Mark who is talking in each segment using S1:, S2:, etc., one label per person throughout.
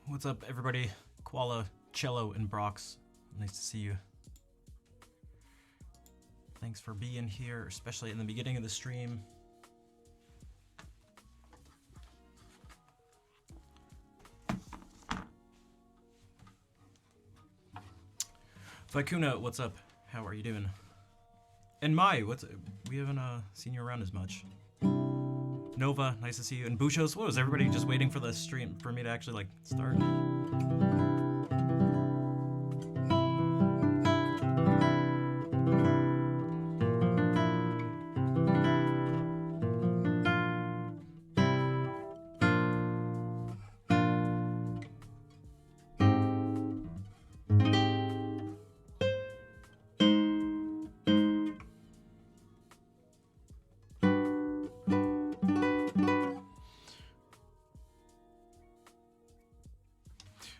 S1: What's up, everybody? Koala, Cello, and Brox. Nice to see you. Thanks for being here, especially in the beginning of the stream. Vicuna, what's up? How are you doing? And Mai, we haven't seen you around as much. Nova, nice to see you. And Bushos, what was everybody just waiting for the stream for me to actually like start?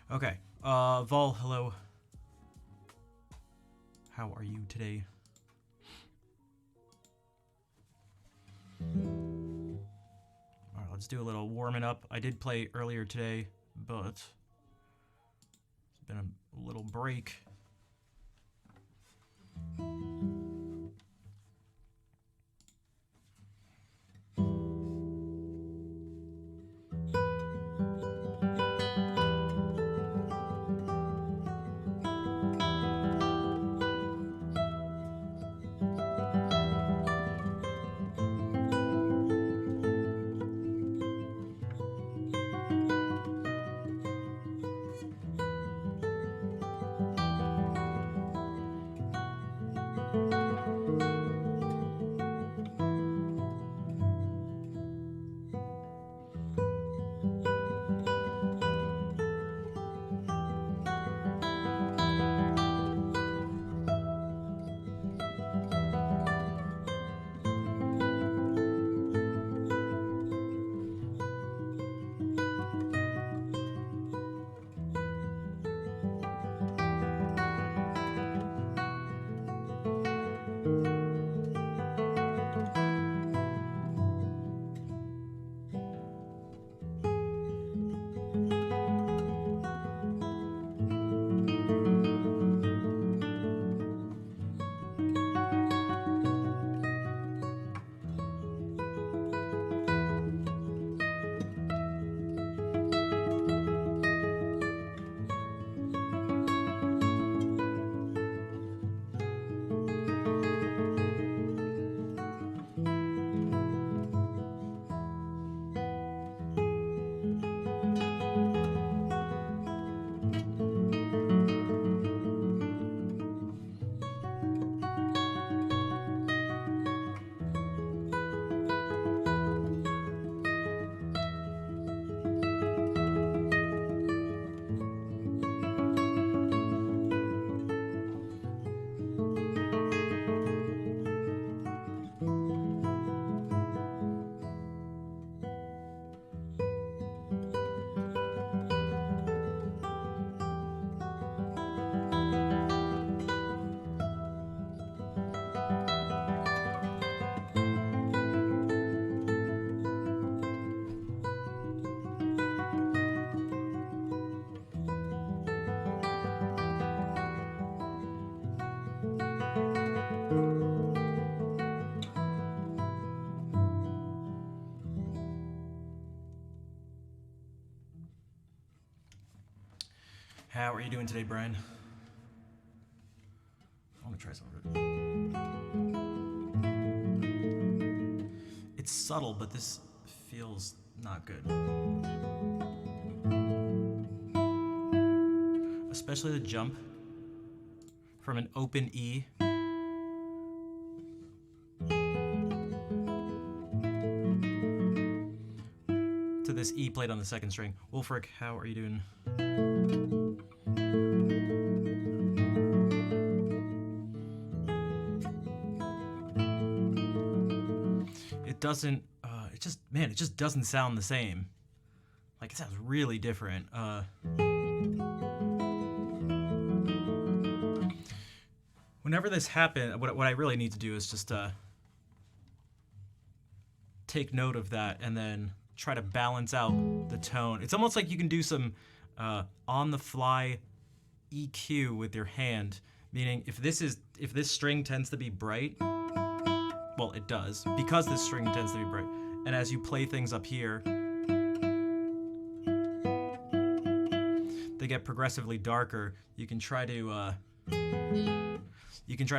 S1: Okay, Vol, hello. How are you today? Alright, let's do a little warming up. I did play earlier today, but it's been a little break. How are you doing today, Brian? I want to try some of it. It's subtle, but this feels not good. Especially the jump from an open E to this E played on the second string. Wolfric, how are you doing? It doesn't, it just doesn't sound the same. Like, it sounds really different. Whenever this happens, what I really need to do is just take note of that and then try to balance out the tone. It's almost like you can do some on the fly EQ with your hand, meaning if this string tends to be bright, well, it does, because this string tends to be bright, and as you play things up here, they get progressively darker. You can try to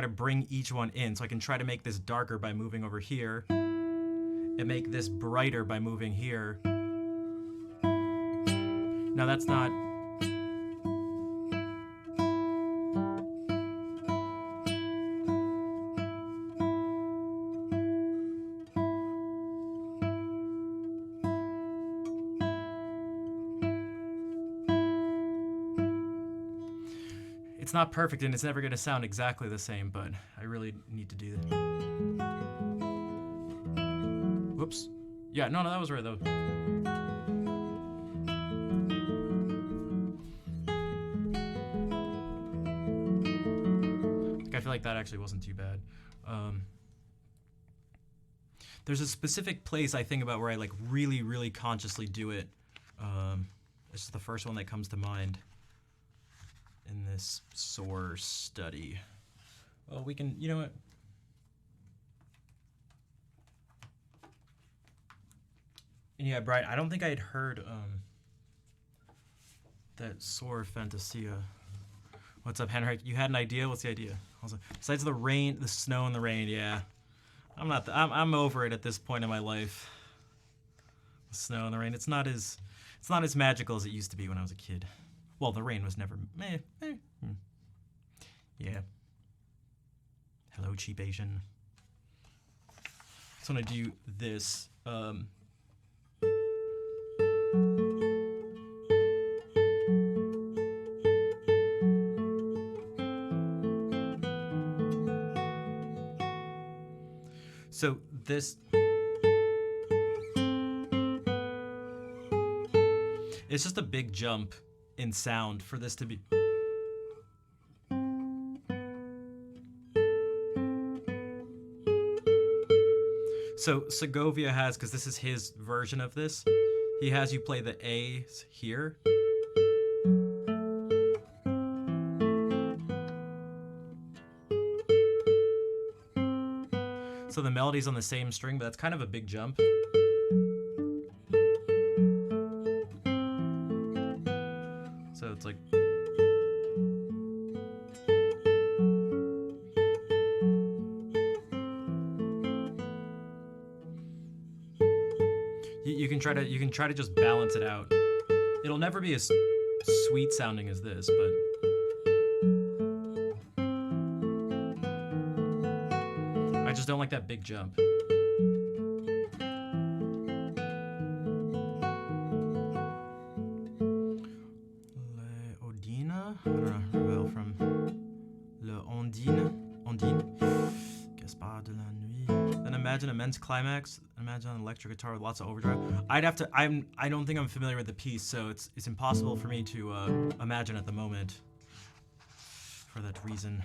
S1: bring each one in. So I can try to make this darker by moving over here, and make this brighter by moving here. Now that's not... It's not perfect and it's never going to sound exactly the same, but I really need to do that. Whoops. Yeah, no, that was right though. I feel like that actually wasn't too bad. There's a specific place I think about where I like really, really consciously do it. This is the first one that comes to mind in this SOAR study. Well, we can, you know what? Yeah, Brian, I don't think I had heard that SOAR Fantasia. What's up, Henrik? You had an idea? What's the idea? Besides the rain, the snow and the rain, yeah. I'm over it at this point in my life. The snow and the rain. It's not as magical as it used to be when I was a kid. Well, the rain was never... Yeah. Hello, cheap Asian. Just want to do this. So this... It's just a big jump in sound for this to be... So Segovia has, because this is his version of this, he has you play the A's here. So the melody's on the same string, but that's kind of a big jump. So it's like... You can try to just balance it out. It'll never be as sweet sounding as this, but I just don't like that big jump. I don't know, Ravel from Le Ondine, Gaspard de la Nuit. Then imagine immense climax. Imagine an electric guitar with lots of overdrive. I don't think I'm familiar with the piece, so it's impossible for me to imagine at the moment. For that reason.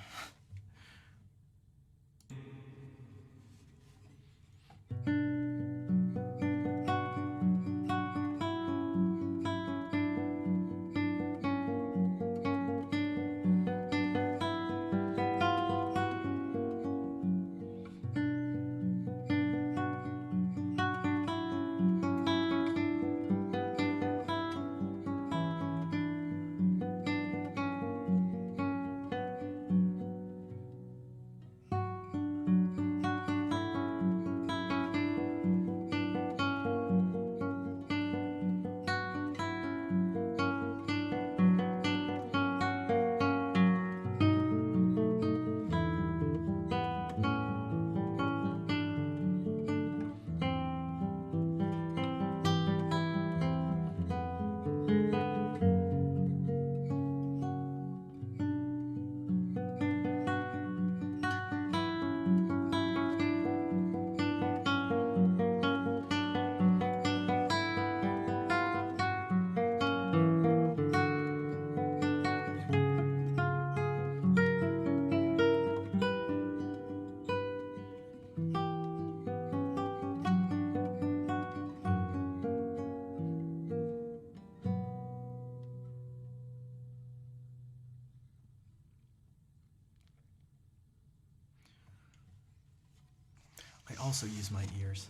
S1: also use my ears.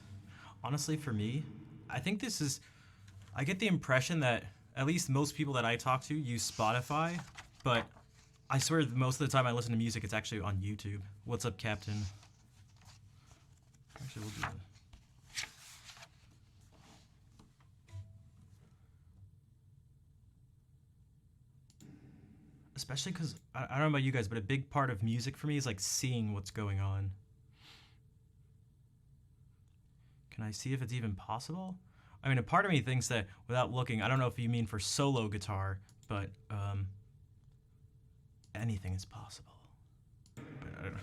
S1: Honestly, for me, I think this is. I get the impression that at least most people that I talk to use Spotify, but I swear most of the time I listen to music, it's actually on YouTube. What's up, Captain? Actually, we'll do that. Especially because I don't know about you guys, but a big part of music for me is like seeing what's going on. Can I see if it's even possible? I mean, a part of me thinks that without looking, I don't know if you mean for solo guitar, but anything is possible. But I don't know.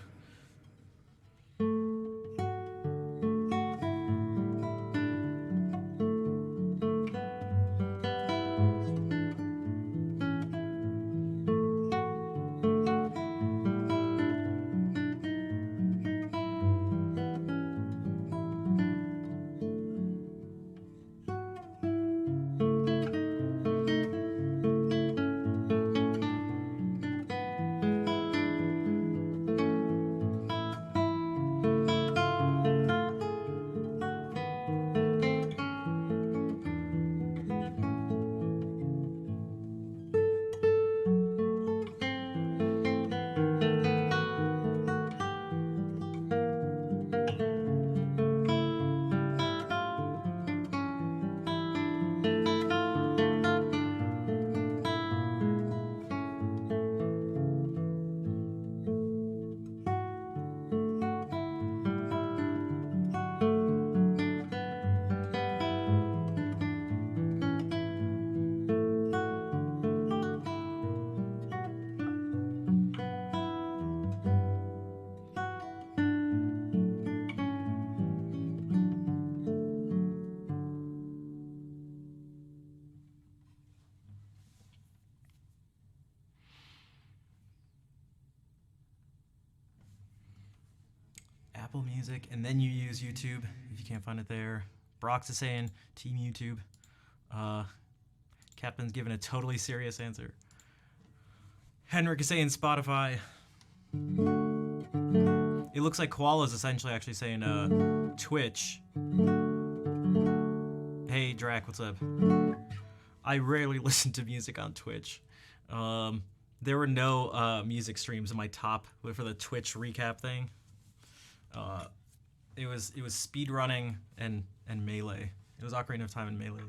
S1: Apple Music, and then you use YouTube if you can't find it there. Brox is saying Team YouTube. Captain's giving a totally serious answer. Henrik is saying Spotify. It looks like Koala's essentially actually saying Twitch. Hey Drac, what's up? I rarely listen to music on Twitch. There were no music streams in my top for the Twitch recap thing. It was speedrunning and Melee. It was Ocarina of Time and Melee.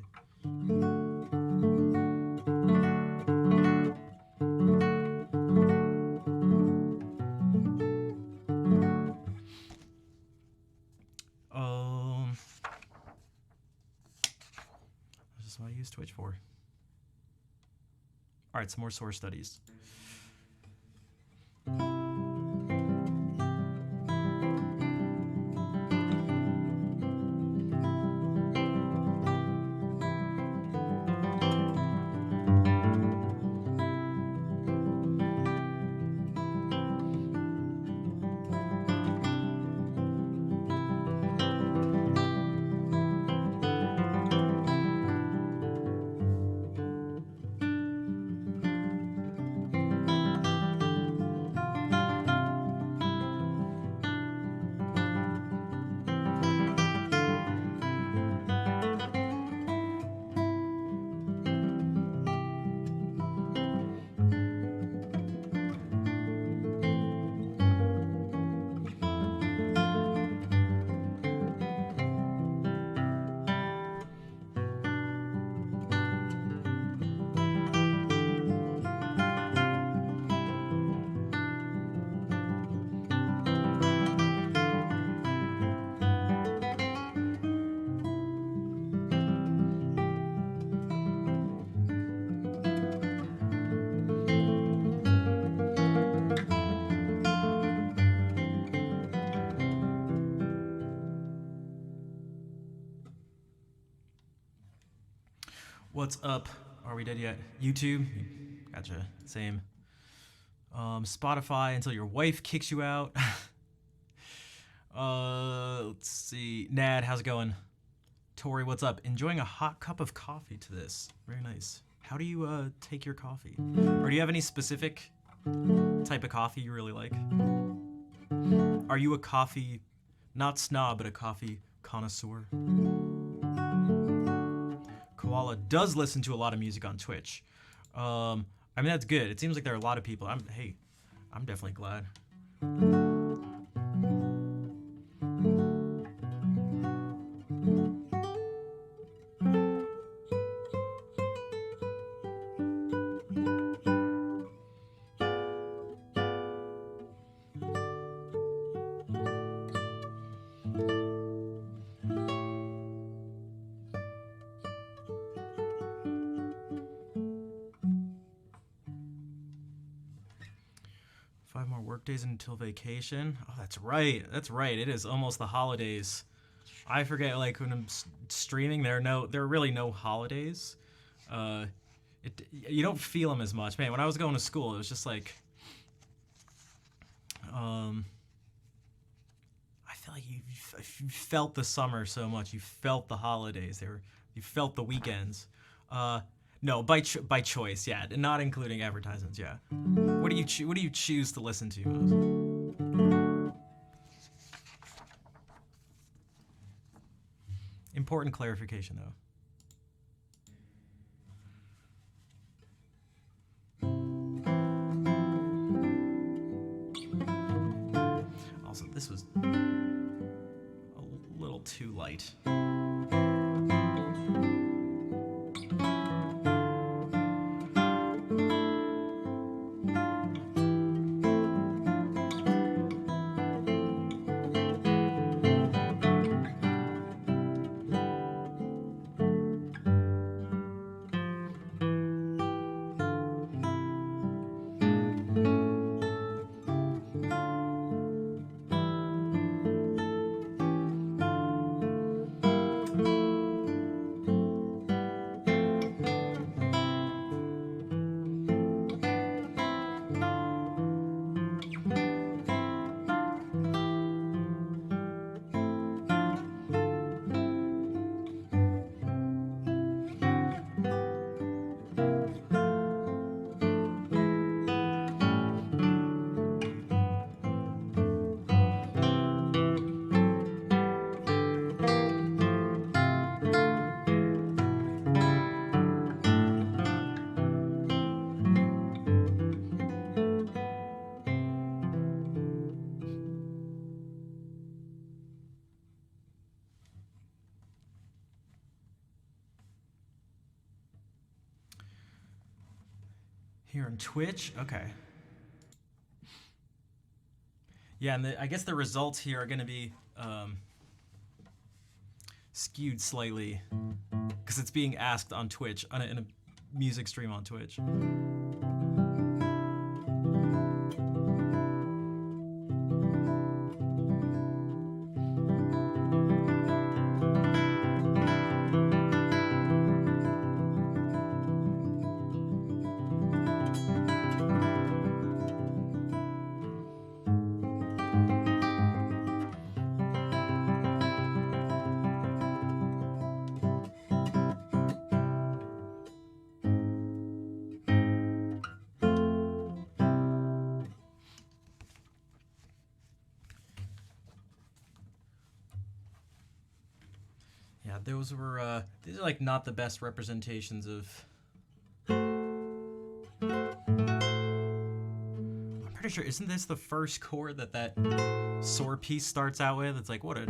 S1: This is what I use Twitch for. All right, some more source studies. What's up? Are we dead yet? YouTube? Gotcha. Same. Spotify until your wife kicks you out. Let's see. Nad, how's it going? Tori, what's up? Enjoying a hot cup of coffee to this. Very nice. How do you take your coffee? Or do you have any specific type of coffee you really like? Are you a coffee Not snob, but a coffee connoisseur. Koala does listen to a lot of music on Twitch. I mean, that's good. It seems like there are a lot of people. I'm definitely glad. 5 more work days until vacation. Oh, that's right. That's right. It is almost the holidays. I forget, like, when I'm streaming, there are really no holidays. You don't feel them as much. Man, when I was going to school, it was just like, I feel like you felt the summer so much. You felt the holidays. You felt the weekends. No, by choice, yeah, not including advertisements, yeah. What do you choose to listen to most? Important clarification, though. Also, this was a little too light. Here on Twitch? Okay. Yeah, and I guess the results here are going to be skewed slightly because it's being asked on Twitch, in a music stream on Twitch. Yeah, these are like not the best representations of. I'm pretty sure, isn't this the first chord that soar piece starts out with? It's like, what a.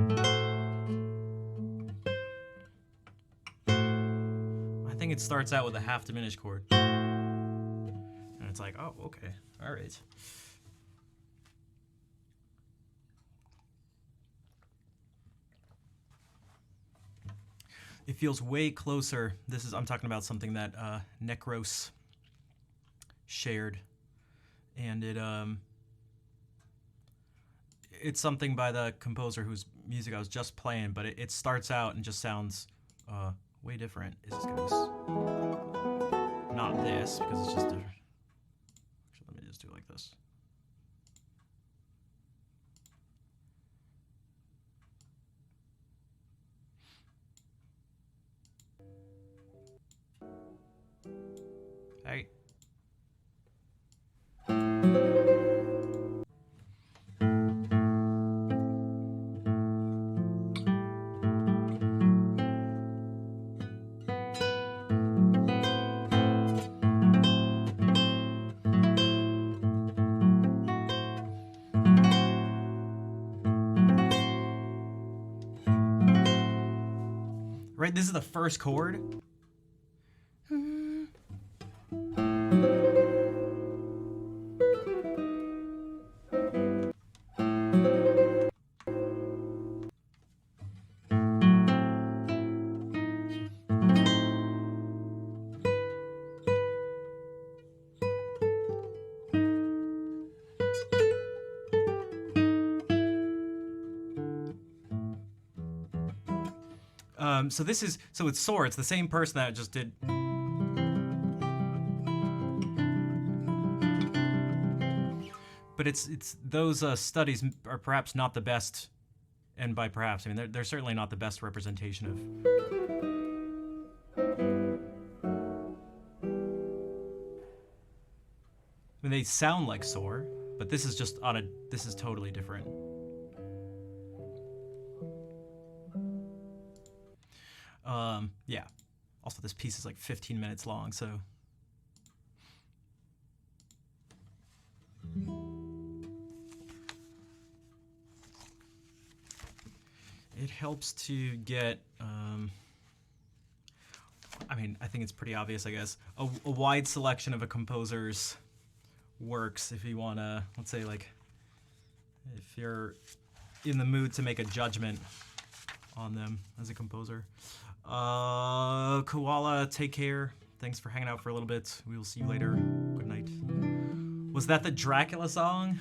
S1: I think it starts out with a half diminished chord. And it's like, oh, okay, all right. It feels way closer. I'm talking about something that Necros shared, and it's something by the composer whose music I was just playing, but it starts out and just sounds way different. Is this gonna be not this because it's just different? Actually, let me just do it like this. Hey. right? This is the first chord. So this is, so it's Soar. It's the same person that just did. But it's those studies are perhaps not the best, and by perhaps, I mean, they're certainly not the best representation of. I mean, they sound like Soar, but this is just on a, this is totally different. Yeah. Also, this piece is like 15 minutes long, so. It helps to get, I mean, I think it's pretty obvious, I guess, a wide selection of a composer's works if you want to, let's say, like, if you're in the mood to make a judgment on them as a composer. Koala, take care. Thanks for hanging out for a little bit. We will see you later. Good night. Was that the Dracula song?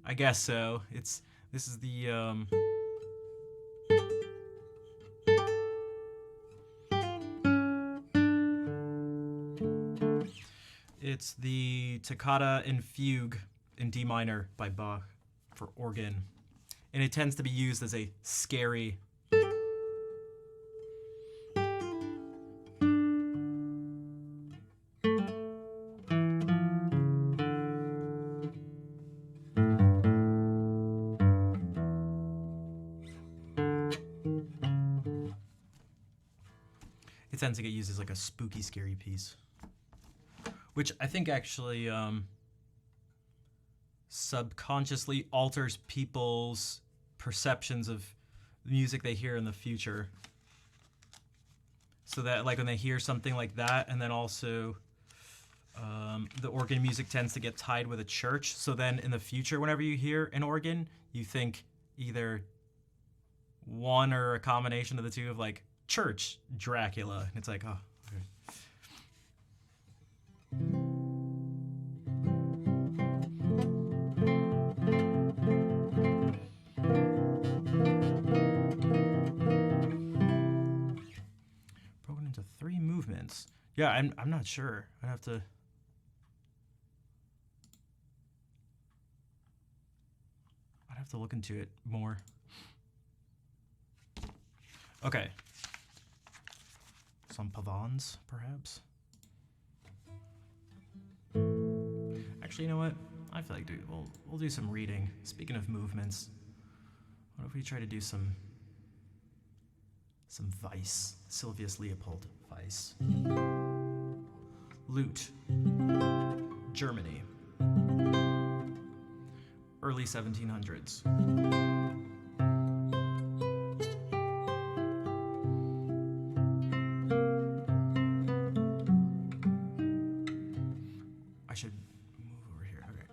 S1: I guess so. This is the, it's the Toccata and Fugue in D minor by Bach for organ. And it tends to be used as a scary it tends to get used as like a spooky, scary piece. Which I think actually subconsciously alters people's perceptions of music they hear in the future. So that like when they hear something like that, and then also the organ music tends to get tied with a church. So then in the future, whenever you hear an organ, you think either one or a combination of the two of like church, Dracula. And it's like, oh, okay. Broken into 3 movements. Yeah, I'm not sure. I'd have to. I'd have to look into it more. Okay. Some pavans, perhaps. Actually, you know what? I feel like we'll do some reading. Speaking of movements, what if we try to do some Weiss, Sylvius Leopold Weiss. Lute, Germany, early 1700s. I should move over here. Okay.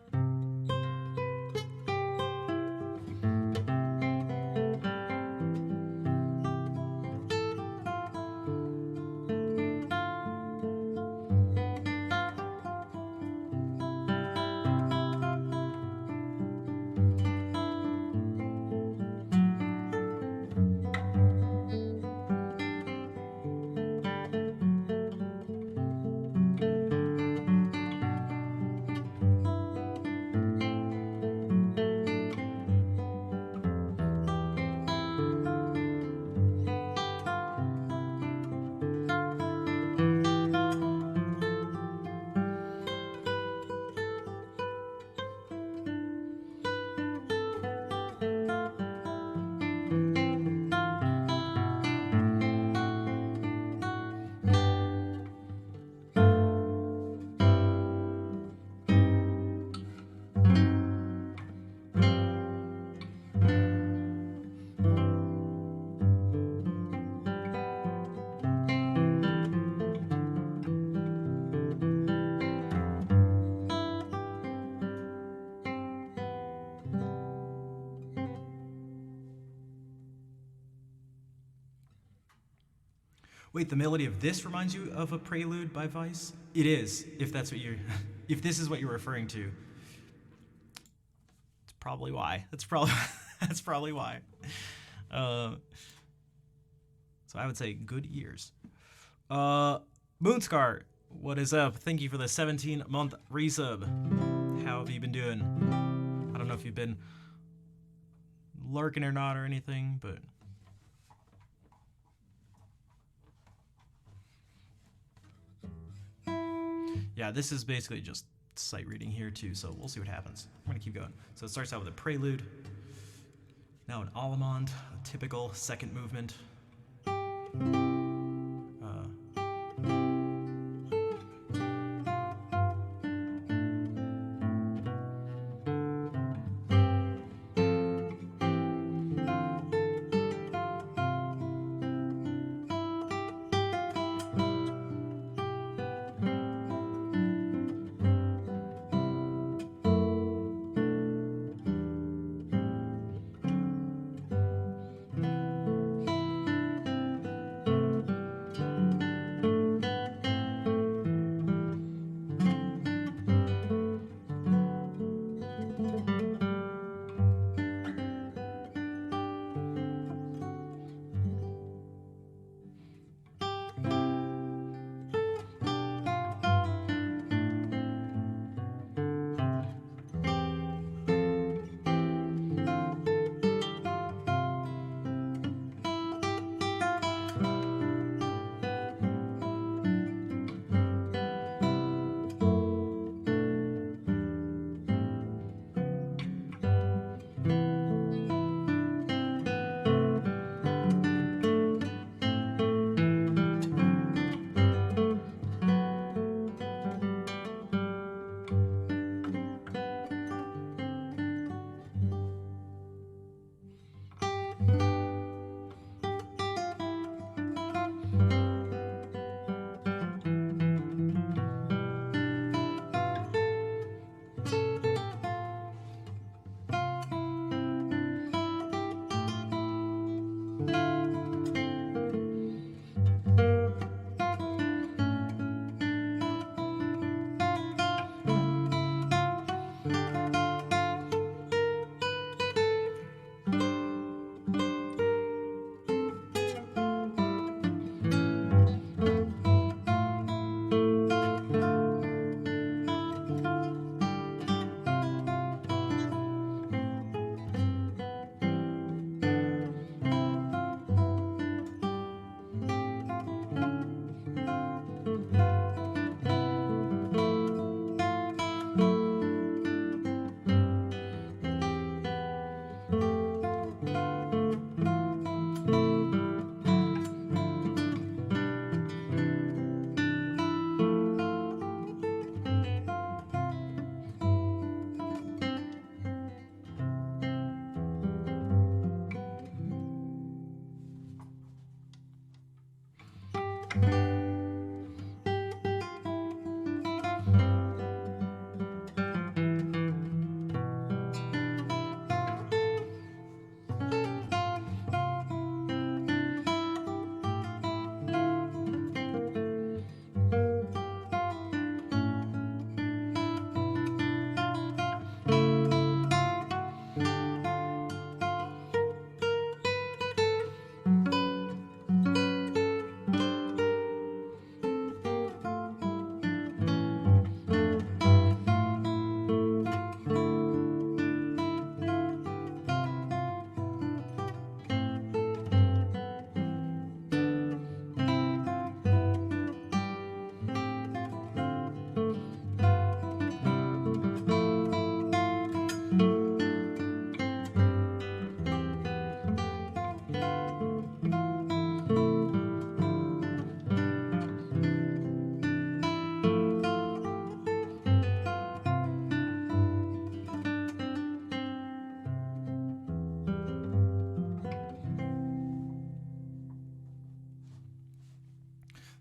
S1: Wait, the melody of this reminds you of a prelude by Vice? It is, if that's what you're, if this is what you're referring to. It's probably why. That's probably, that's probably why. So I would say good ears. Moonscar, what is up? Thank you for the 17-month resub. How have you been doing? I don't know if you've been lurking or not or anything, but yeah, this is basically just sight reading here too, so we'll see what happens. I'm gonna keep going. So it starts out with a prelude, now an Allemande, a typical second movement.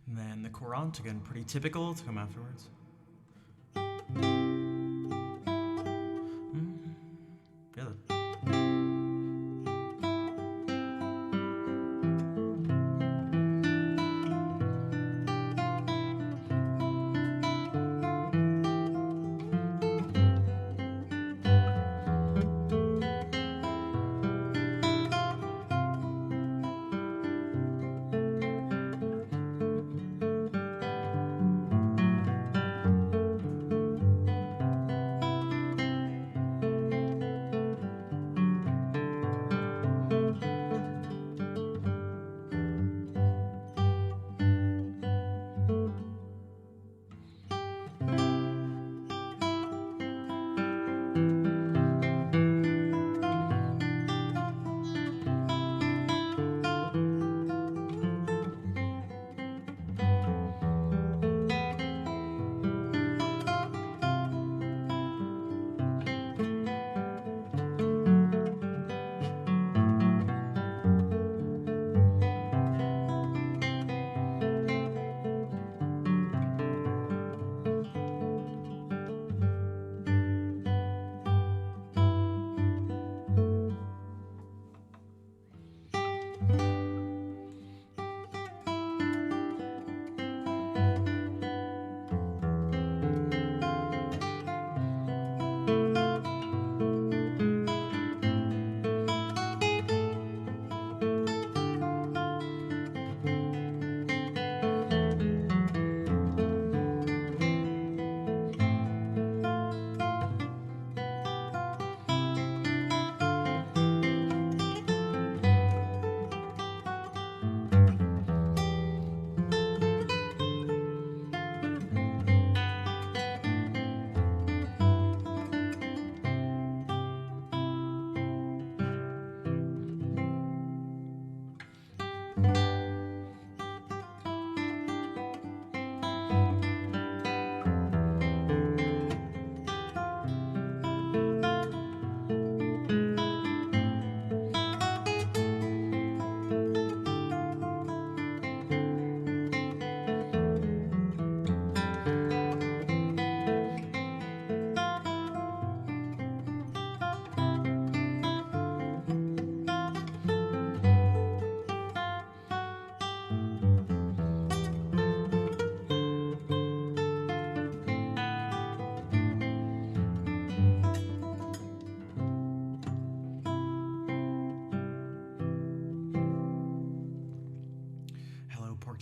S1: And then the Courant, again, pretty typical to come afterwards. Yeah.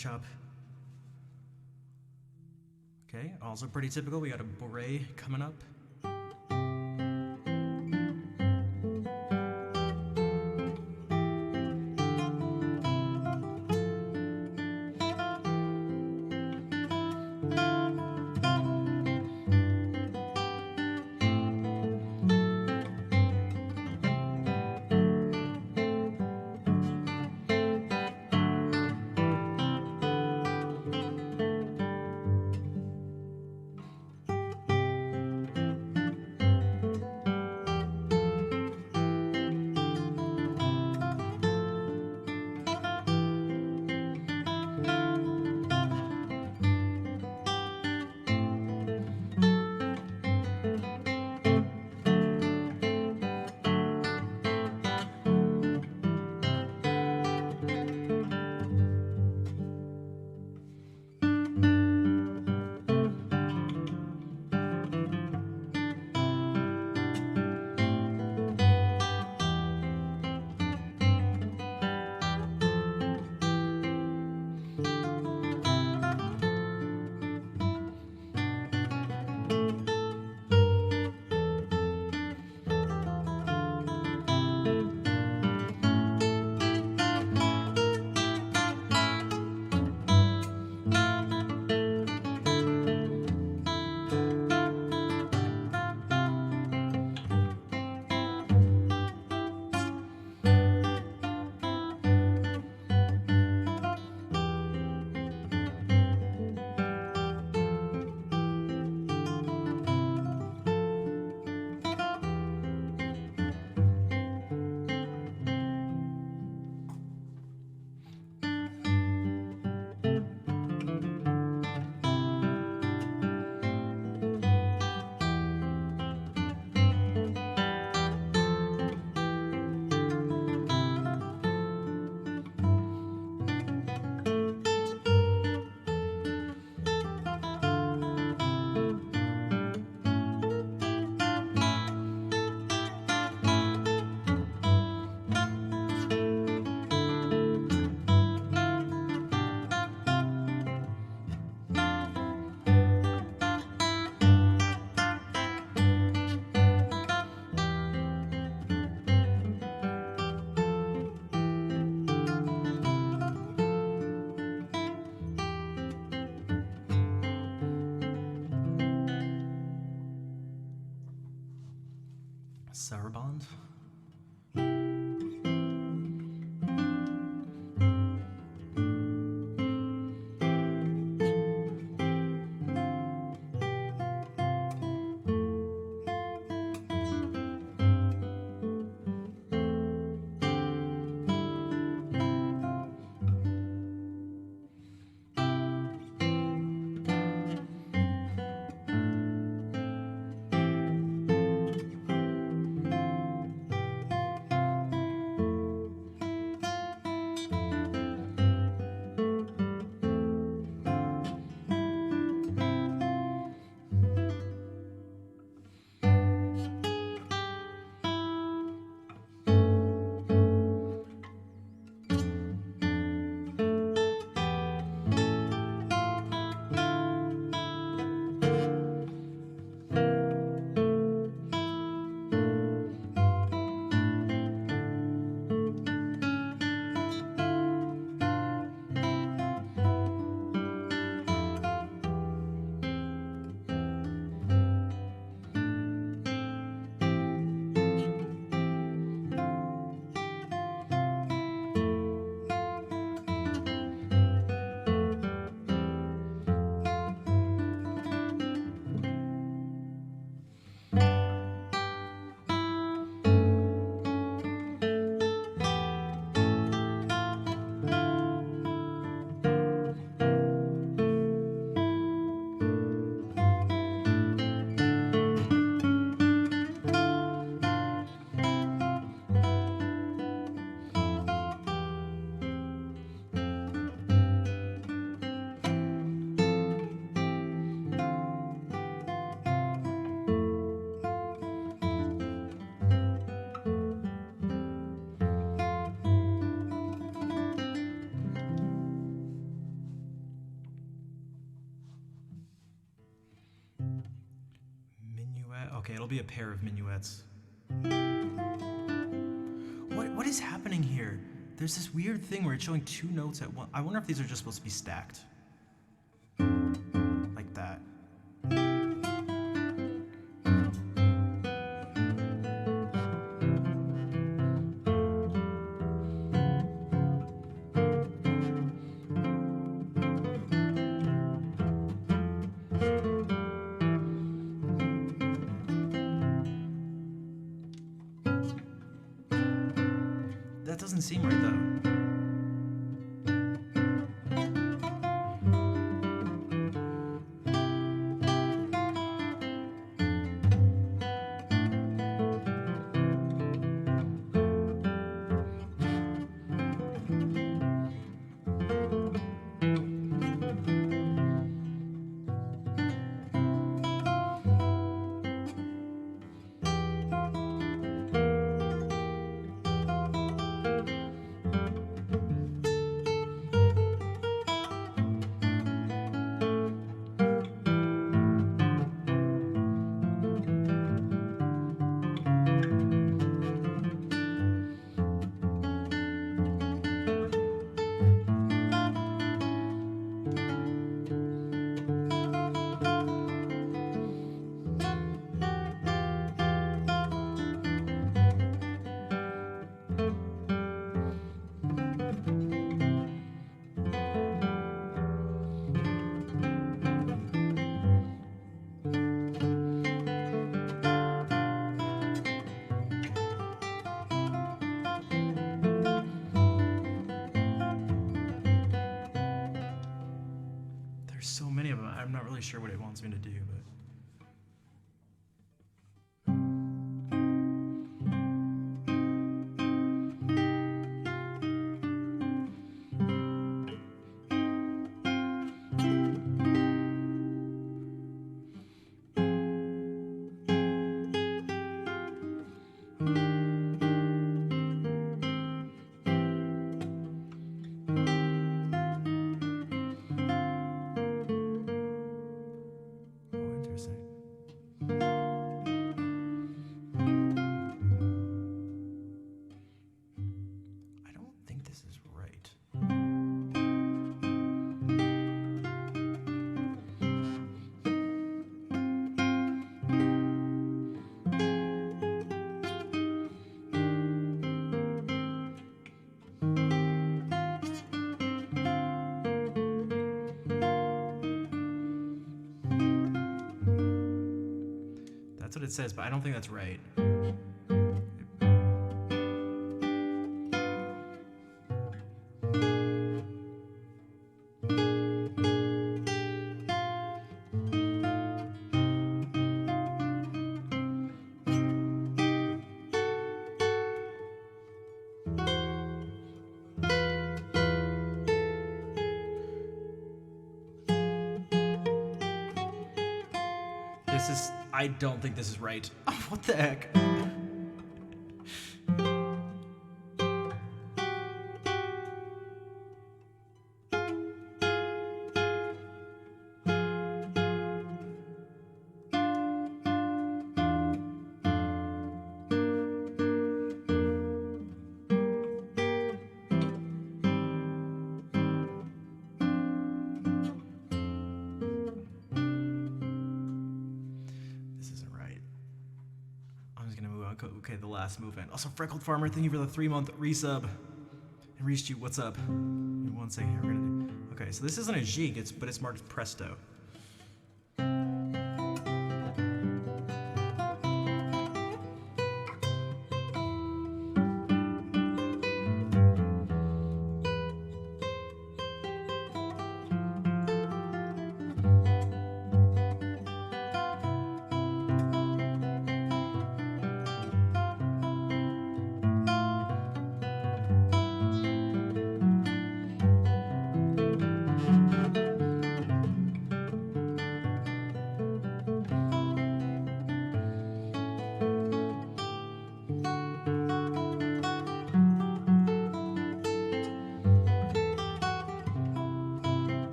S1: chop. Okay, also pretty typical. We got a Beret coming up. Saraband. Okay, it'll be a pair of minuets. What is happening here? There's this weird thing where it's showing two notes at once. I wonder if these are just supposed to be stacked. Like that. That doesn't seem right though. There's so many of them. I'm not really sure what it wants me to do, but. I don't think this is right. That's what it says, but I don't think that's right. I don't think this is right. What the heck? Okay, the last movement. Also, Freckled Farmer, thank you for the 3-month resub. And Reached You, what's up? In 1 second here, we're gonna do. Okay, so this isn't a jig, but it's marked presto.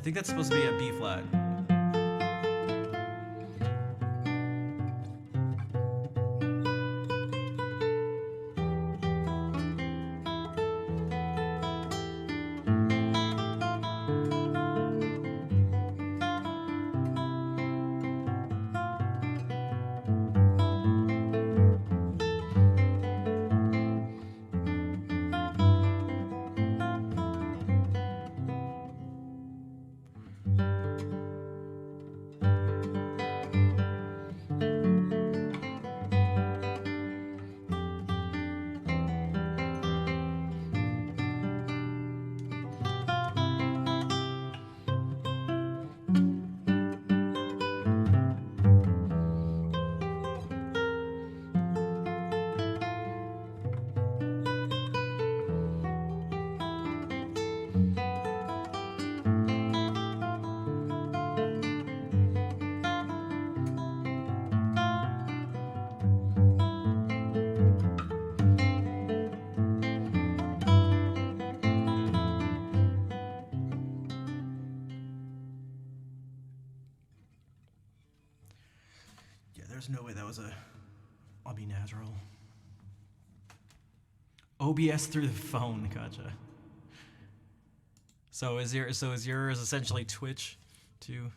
S1: I think that's supposed to be a B flat. There's no way that was I'll be natural. OBS through the phone, gotcha. So is yours essentially Twitch too?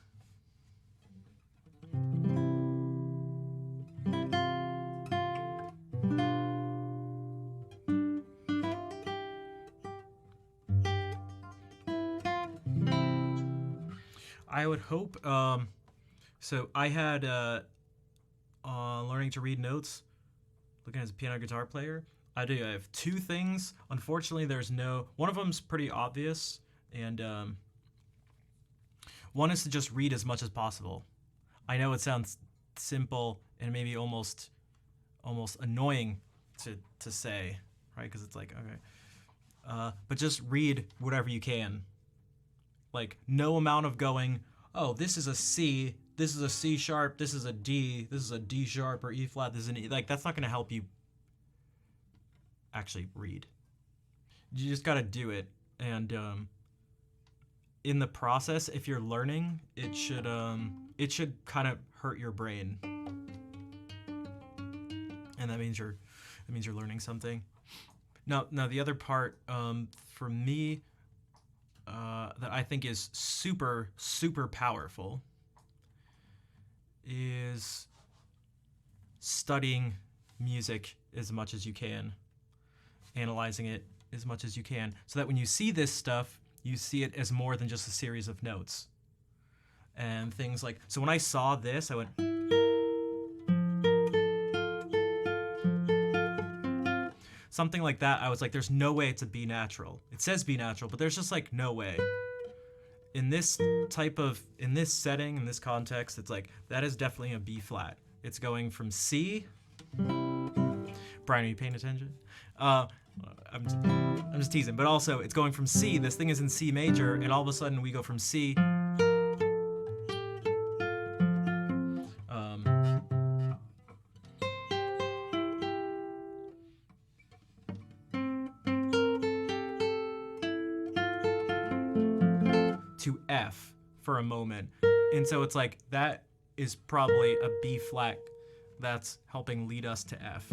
S1: I would hope. So I had learning to read notes, looking as a piano guitar player. I have two things. Unfortunately, there's no. One of them's pretty obvious, and one is to just read as much as possible. I know it sounds simple and maybe almost annoying to say, right? Because it's like, okay, but just read whatever you can. Like, no amount of going, oh, this is a C, this is a C sharp, this is a D, this is a D sharp or E flat, this is an E. Like, that's not going to help you actually read. You just got to do it. And in the process, if you're learning, it should kind of hurt your brain. And that means you're learning something. Now the other part for me that I think is super, super powerful is studying music as much as you can, analyzing it as much as you can, so that when you see this stuff, you see it as more than just a series of notes. And things like, so when I saw this, I went, something like that, I was like, there's no way it's a B natural. It says B natural, but there's just like no way. In this setting, in this context, it's like, that is definitely a B flat. It's going from C. Brian, are you paying attention? I'm just teasing, but also it's going from C. This thing is in C major, and all of a sudden we go from C to F for a moment. And so it's like, that is probably a B flat that's helping lead us to F.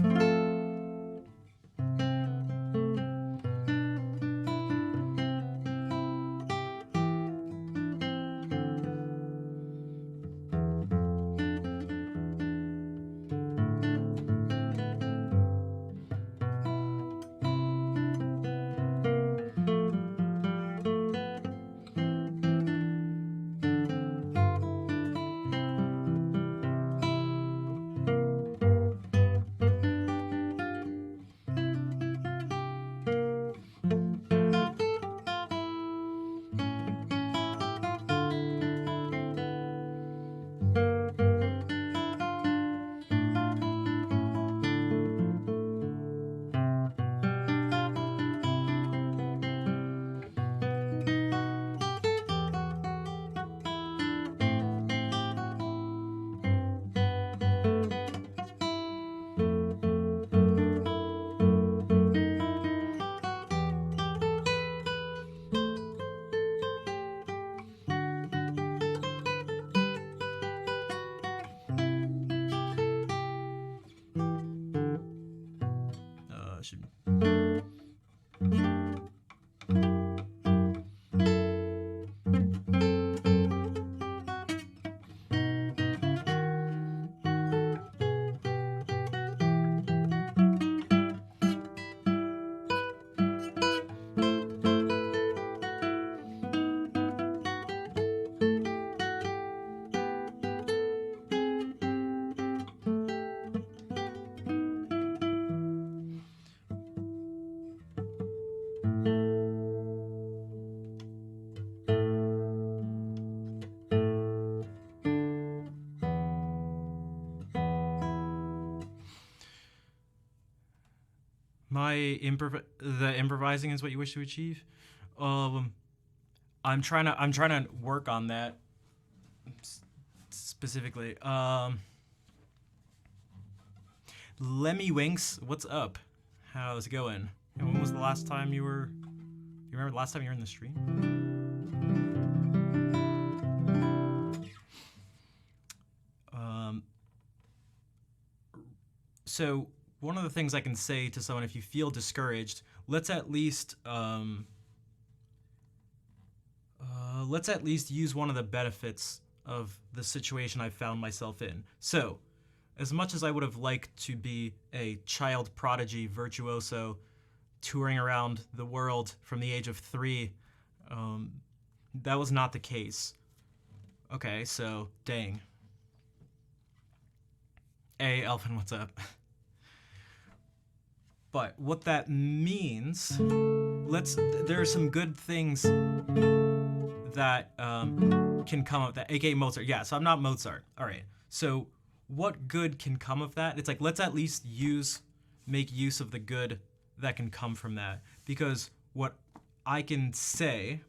S1: should. The improvising is what you wish to achieve. I'm trying to work on that specifically. Lemmy Winks, what's up? How's it going? And when was the last time you were? You remember the last time you were in the stream? So one of the things I can say to someone, if you feel discouraged, let's at least use one of the benefits of the situation I found myself in. So, as much as I would have liked to be a child prodigy virtuoso touring around the world from the age of 3, that was not the case. Okay, so, dang. Hey, Elfin, what's up? But what that means, there are some good things that can come of that, aka Mozart. Yeah, so I'm not Mozart. All right. So what good can come of that? It's like, let's at least make use of the good that can come from that. Because what I can say,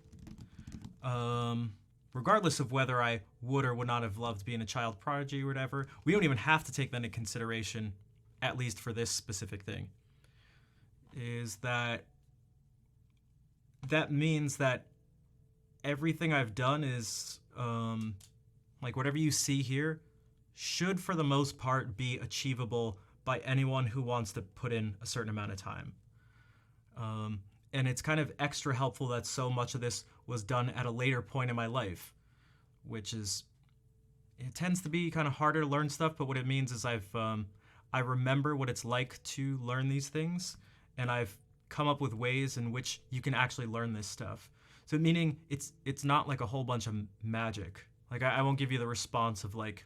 S1: regardless of whether I would or would not have loved being a child prodigy or whatever, we don't even have to take that into consideration, at least for this specific thing. Is that means that everything I've done is, like whatever you see here, should for the most part be achievable by anyone who wants to put in a certain amount of time. And it's kind of extra helpful that so much of this was done at a later point in my life, which is, it tends to be kind of harder to learn stuff, but what it means is I remember what it's like to learn these things, and I've come up with ways in which you can actually learn this stuff. So meaning it's not like a whole bunch of magic. Like I won't give you the response of like,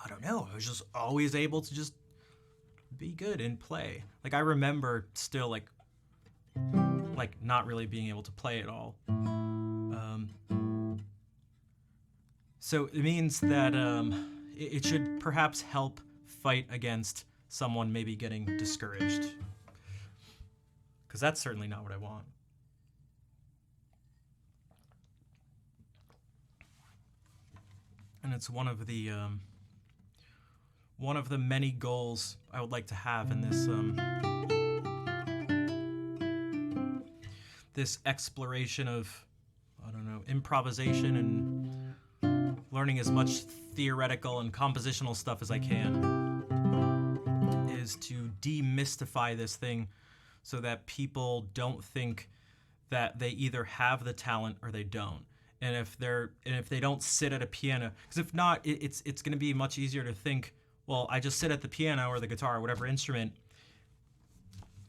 S1: I don't know, I was just always able to just be good and play. Like I remember still like not really being able to play at all. So it means that it should perhaps help fight against someone maybe getting discouraged. Because that's certainly not what I want. And it's one of the many goals I would like to have in this this exploration of, I don't know, improvisation and learning as much theoretical and compositional stuff as I can, is to demystify this thing so that people don't think that they either have the talent or they don't. And if they don't sit at a piano, because if not, it's going to be much easier to think, well, I just sit at the piano or the guitar or whatever instrument,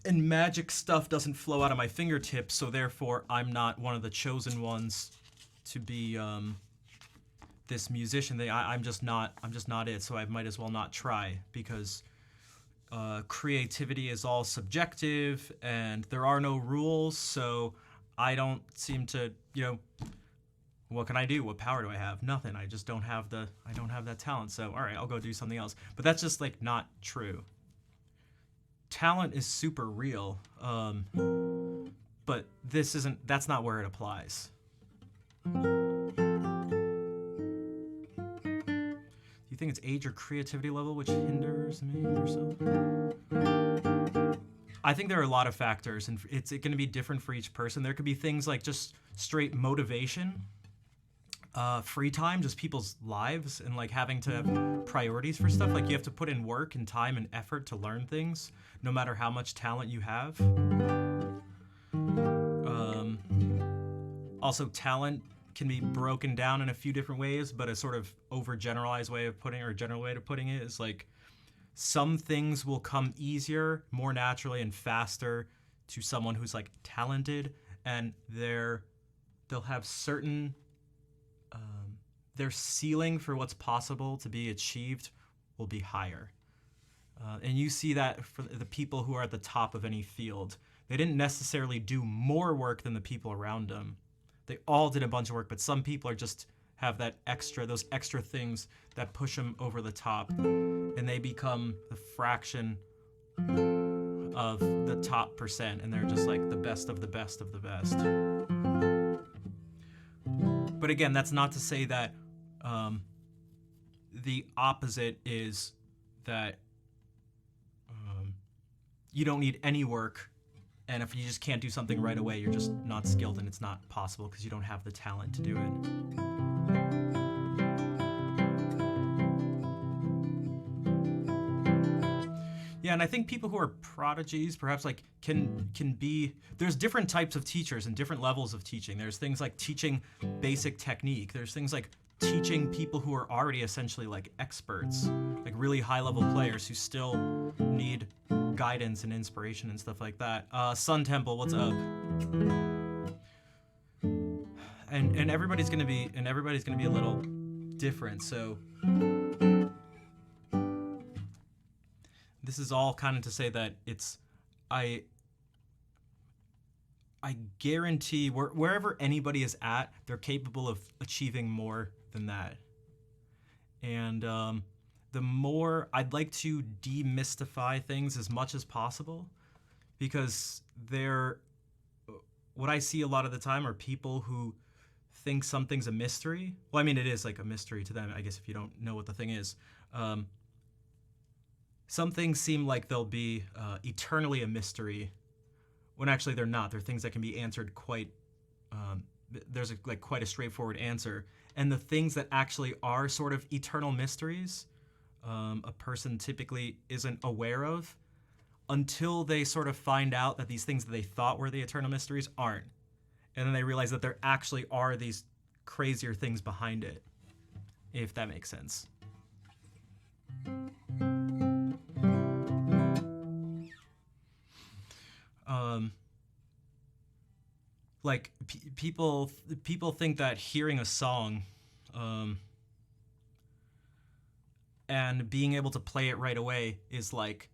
S1: and magic stuff doesn't flow out of my fingertips, so therefore I'm not one of the chosen ones to be this musician. I'm just not it. So I might as well not try, because creativity is all subjective and there are no rules. So I don't seem to, what can I do? What power do I have? Nothing. I just don't have that talent. So, all right, I'll go do something else. But that's just not true. Talent is super real. But that's not where it applies. Do you think it's age or creativity level which hinders me or something? I think there are a lot of factors, and it's going to be different for each person. There could be things like just straight motivation. free time, just people's lives, and like having to have priorities for stuff. Like you have to put in work and time and effort to learn things, no matter how much talent you have. Also, talent can be broken down in a few different ways, but a sort of overgeneralized way of putting, or general way of putting it, is like some things will come easier, more naturally, and faster to someone who's like talented, and they'll have certain their ceiling for what's possible to be achieved will be higher. And you see that for the people who are at the top of any field. They didn't necessarily do more work than the people around them. They all did a bunch of work, but some people are just have those extra things that push them over the top, and they become the fraction of the top percent, and they're just like the best of the best of the best. But again, that's not to say that the opposite is that you don't need any work, and if you just can't do something right away, you're just not skilled and it's not possible because you don't have the talent to do it. Yeah, and I think people who are prodigies perhaps like can be, there's different types of teachers and different levels of teaching. There's things like teaching basic technique. There's things like teaching people who are already essentially like experts, like really high level players who still need guidance and inspiration and stuff like that. Sun Temple, what's up? And everybody's gonna be a little different. So this is all kind of to say that I guarantee wherever anybody is at, they're capable of achieving more than that. And the more I'd like to demystify things as much as possible, because what I see a lot of the time are people who think something's a mystery. Well, I mean, it is like a mystery to them, I guess, if you don't know what the thing is. Some things seem like they'll be eternally a mystery, when actually they're not. They're things that can be answered quite. There's quite a straightforward answer, and the things that actually are sort of eternal mysteries, a person typically isn't aware of until they sort of find out that these things that they thought were the eternal mysteries aren't, and then they realize that there actually are these crazier things behind it, if that makes sense. People think that hearing a song and being able to play it right away is like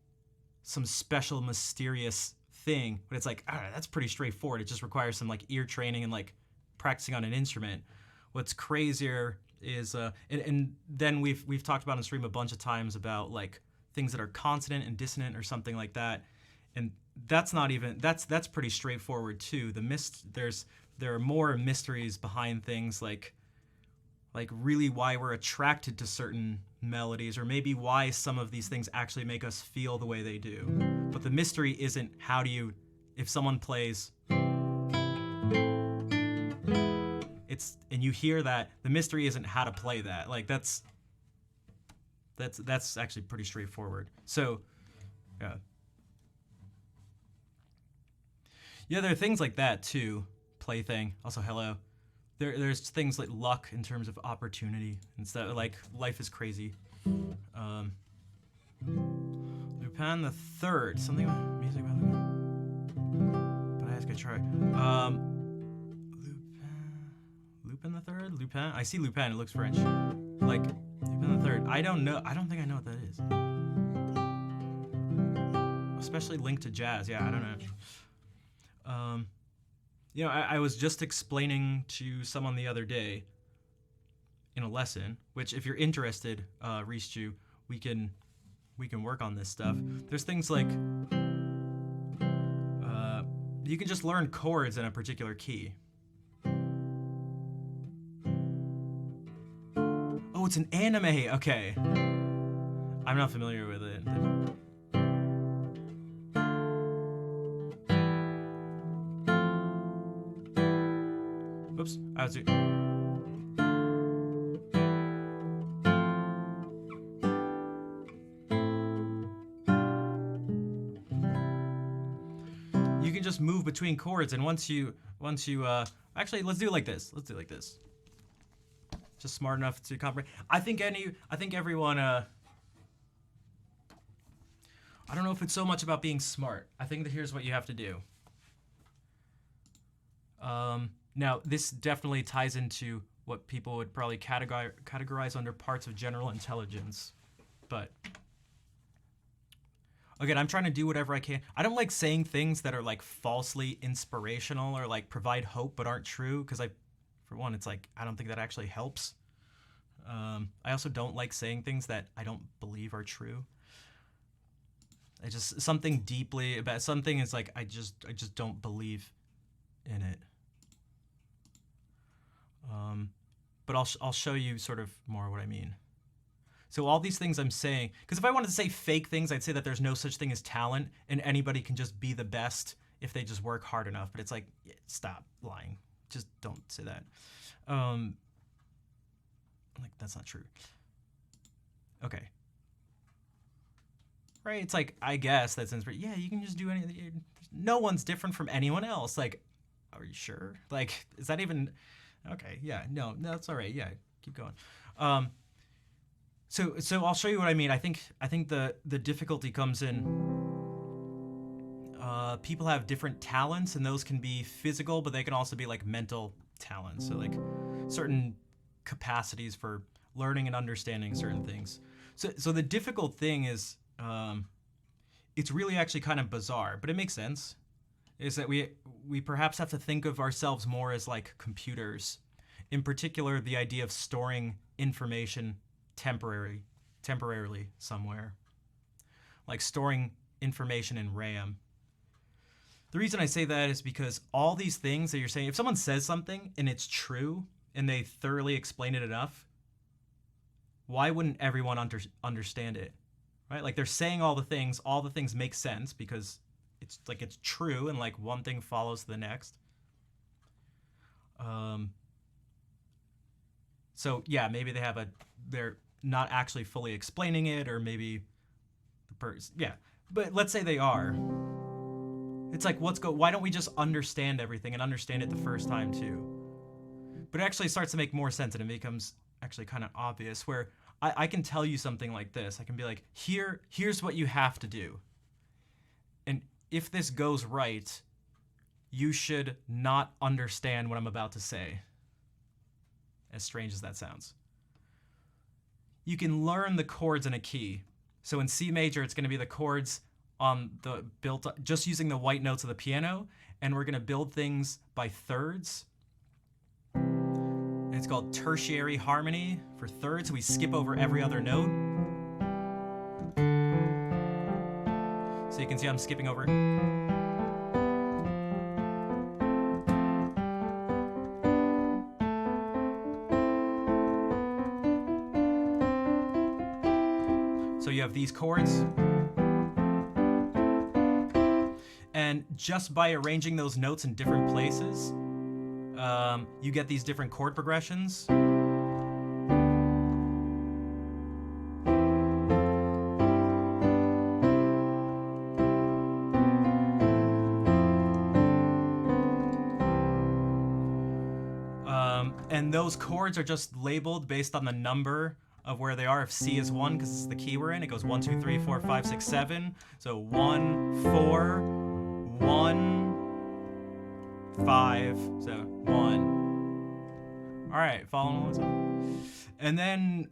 S1: some special mysterious thing, but it's like, that's pretty straightforward. It just requires some like ear training and like practicing on an instrument. What's crazier is and then we've talked about on stream a bunch of times about like things that are consonant and dissonant or something like that, and that's not even that's pretty straightforward too. There are more mysteries behind things like really why we're attracted to certain melodies, or maybe why some of these things actually make us feel the way they do. But the mystery isn't if someone plays and you hear that, the mystery isn't how to play that. Like that's actually pretty straightforward. So yeah, there are things like that too. Plaything. Also, hello. There's things like luck in terms of opportunity and stuff. Like life is crazy. Lupin the Third. Something about music about Lupin. But I have to try. Lupin the Third. Lupin. I see Lupin. It looks French. Like Lupin the Third. I don't know. I don't think I know what that is. Especially linked to jazz. Yeah, I don't know. I was just explaining to someone the other day in a lesson, which if you're interested, Reese, we can work on this stuff. There's things like you can just learn chords in a particular key. Oh, it's an anime. Okay, I'm not familiar with it. Oops, I was can just move between chords, and once you actually, let's do it like this. Let's do it like this. Just smart enough to comprehend. I think everyone. I don't know if it's so much about being smart. I think that here's what you have to do. Now, this definitely ties into what people would probably categorize under parts of general intelligence, but again, I'm trying to do whatever I can. I don't like saying things that are like falsely inspirational or like provide hope but aren't true, because for one, it's like I don't think that actually helps. I also don't like saying things that I don't believe are true. I just something deeply about something is like I just don't believe in it. But I'll show you sort of more what I mean. So all these things I'm saying, because if I wanted to say fake things, I'd say that there's no such thing as talent and anybody can just be the best if they just work hard enough. But it's like, stop lying. Just don't say that. Like, that's not true. Okay. Right? It's like, I guess that's inspiration. Yeah, you can just do anything. No one's different from anyone else. Like, are you sure? Like, is that even... Okay, yeah, no, that's all right. Yeah, keep going. So I'll show you what I mean. I think the difficulty comes in people have different talents, and those can be physical, but they can also be like mental talents. So like certain capacities for learning and understanding certain things. So the difficult thing is it's really actually kind of bizarre, but it makes sense. Is that we perhaps have to think of ourselves more as like computers. In particular, the idea of storing information temporarily somewhere. Like storing information in RAM. The reason I say that is because all these things that you're saying, if someone says something and it's true and they thoroughly explain it enough, why wouldn't everyone understand it? Right? Like they're saying all the things make sense because it's like it's true, and like one thing follows the next. So yeah, maybe they're not actually fully explaining it, or maybe the person, yeah. But let's say they are. It's like, why don't we just understand everything and understand it the first time too? But it actually starts to make more sense, and it becomes actually kind of obvious, where I can tell you something like this. I can be like, here's what you have to do. And if this goes right, you should not understand what I'm about to say. As strange as that sounds. You can learn the chords in a key. So in C major, it's going to be the chords on the built just using the white notes of the piano, and we're going to build things by thirds. And it's called tertiary harmony for thirds. We skip over every other note. So you can see I'm skipping over. So you have these chords. And just by arranging those notes in different places, you get these different chord progressions. And those chords are just labeled based on the number of where they are. If C is 1, because it's the key we're in, it goes 1, 2, 3, 4, 5, 6, 7. So 1, 4, 1, 5, so 1. All right, following along. And then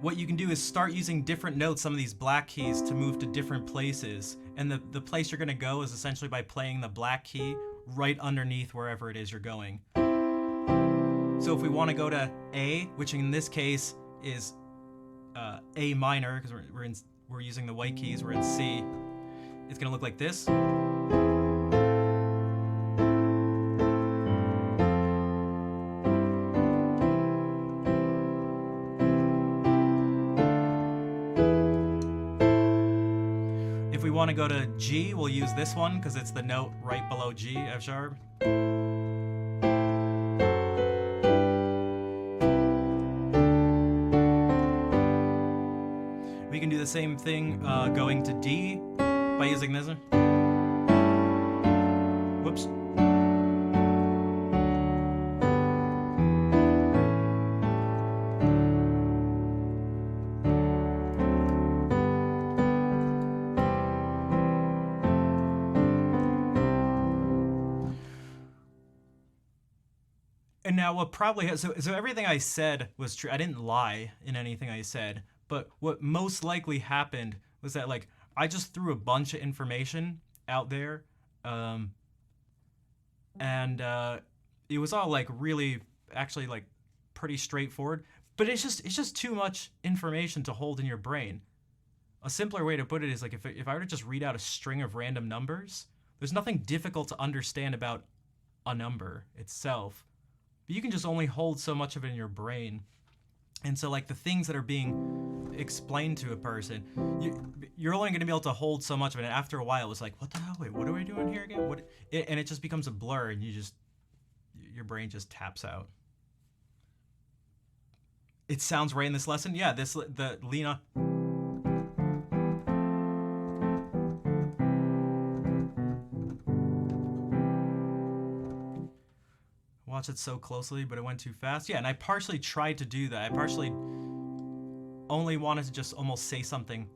S1: what you can do is start using different notes, some of these black keys, to move to different places. And the place you're going to go is essentially by playing the black key right underneath wherever it is you're going. So if we want to go to A, which in this case is A minor, because we're using the white keys, we're in C, it's going to look like this. If we want to go to G, we'll use this one because it's the note right below G, F sharp. We can do the same thing going to D by using this one. Whoops. And now what probably has, so everything I said was true. I didn't lie in anything I said, but what most likely happened was that like I just threw a bunch of information out there, and it was all like really actually like pretty straightforward. But it's just too much information to hold in your brain. A simpler way to put it is like if I were to just read out a string of random numbers, there's nothing difficult to understand about a number itself. But you can just only hold so much of it in your brain. And so like the things that are being explained to a person, you're only going to be able to hold so much of it. And after a while, it's like, what the hell? Wait, what are we doing here again? And it just becomes a blur, and your brain just taps out. It sounds right in this lesson. Yeah, the Lena. Watch it so closely, but it went too fast. Yeah, and I partially tried to do that. I partially only wanted to just almost say something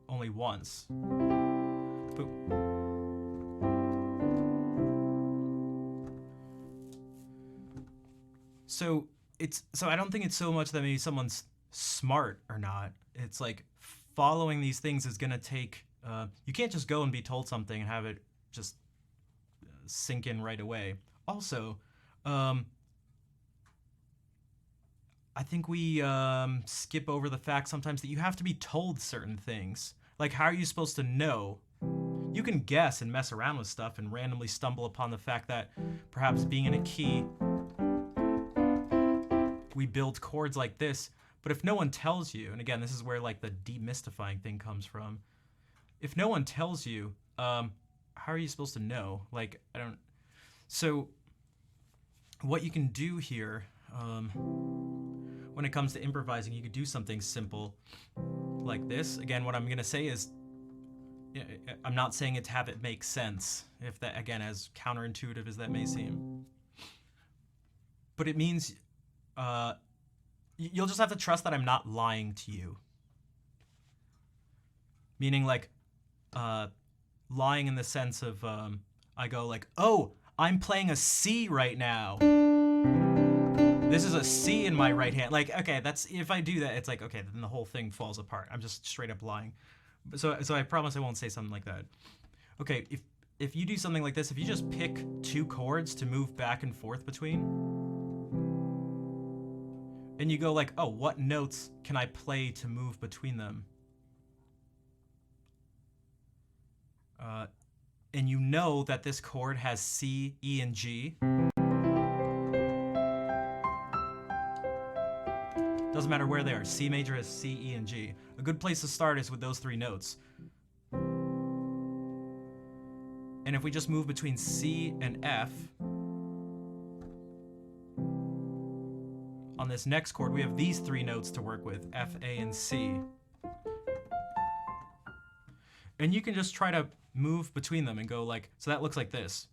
S1: only once. But so I don't think it's so much that maybe someone's smart or not. It's like following these things is gonna take. You can't just go and be told something and have it just sink in right away. Also, I think we skip over the fact sometimes that you have to be told certain things. Like, how are you supposed to know? You can guess and mess around with stuff and randomly stumble upon the fact that perhaps being in a key, we build chords like this. But if no one tells you, and again, this is where like the demystifying thing comes from. If no one tells you, how are you supposed to know? Like, I don't. So, what you can do here, when it comes to improvising, you could do something simple like this. Again, what I'm going to say is, I'm not saying it to have it make sense, if that, again, as counterintuitive as that may seem. But it means you'll just have to trust that I'm not lying to you. Meaning like lying in the sense of I go like, oh, I'm playing a C right now. This is a C in my right hand. Like, okay, that's, if I do that, it's like, okay, then the whole thing falls apart. I'm just straight up lying. So I promise I won't say something like that. Okay, if you do something like this, if you just pick two chords to move back and forth between, and you go like, oh, what notes can I play to move between them? And you know that this chord has C, E, and G. Doesn't matter where they are. C major has C, E, and G. A good place to start is with those three notes. And if we just move between C and F, on this next chord, we have these three notes to work with, F, A, and C. And you can just try to move between them and go like, so that looks like this.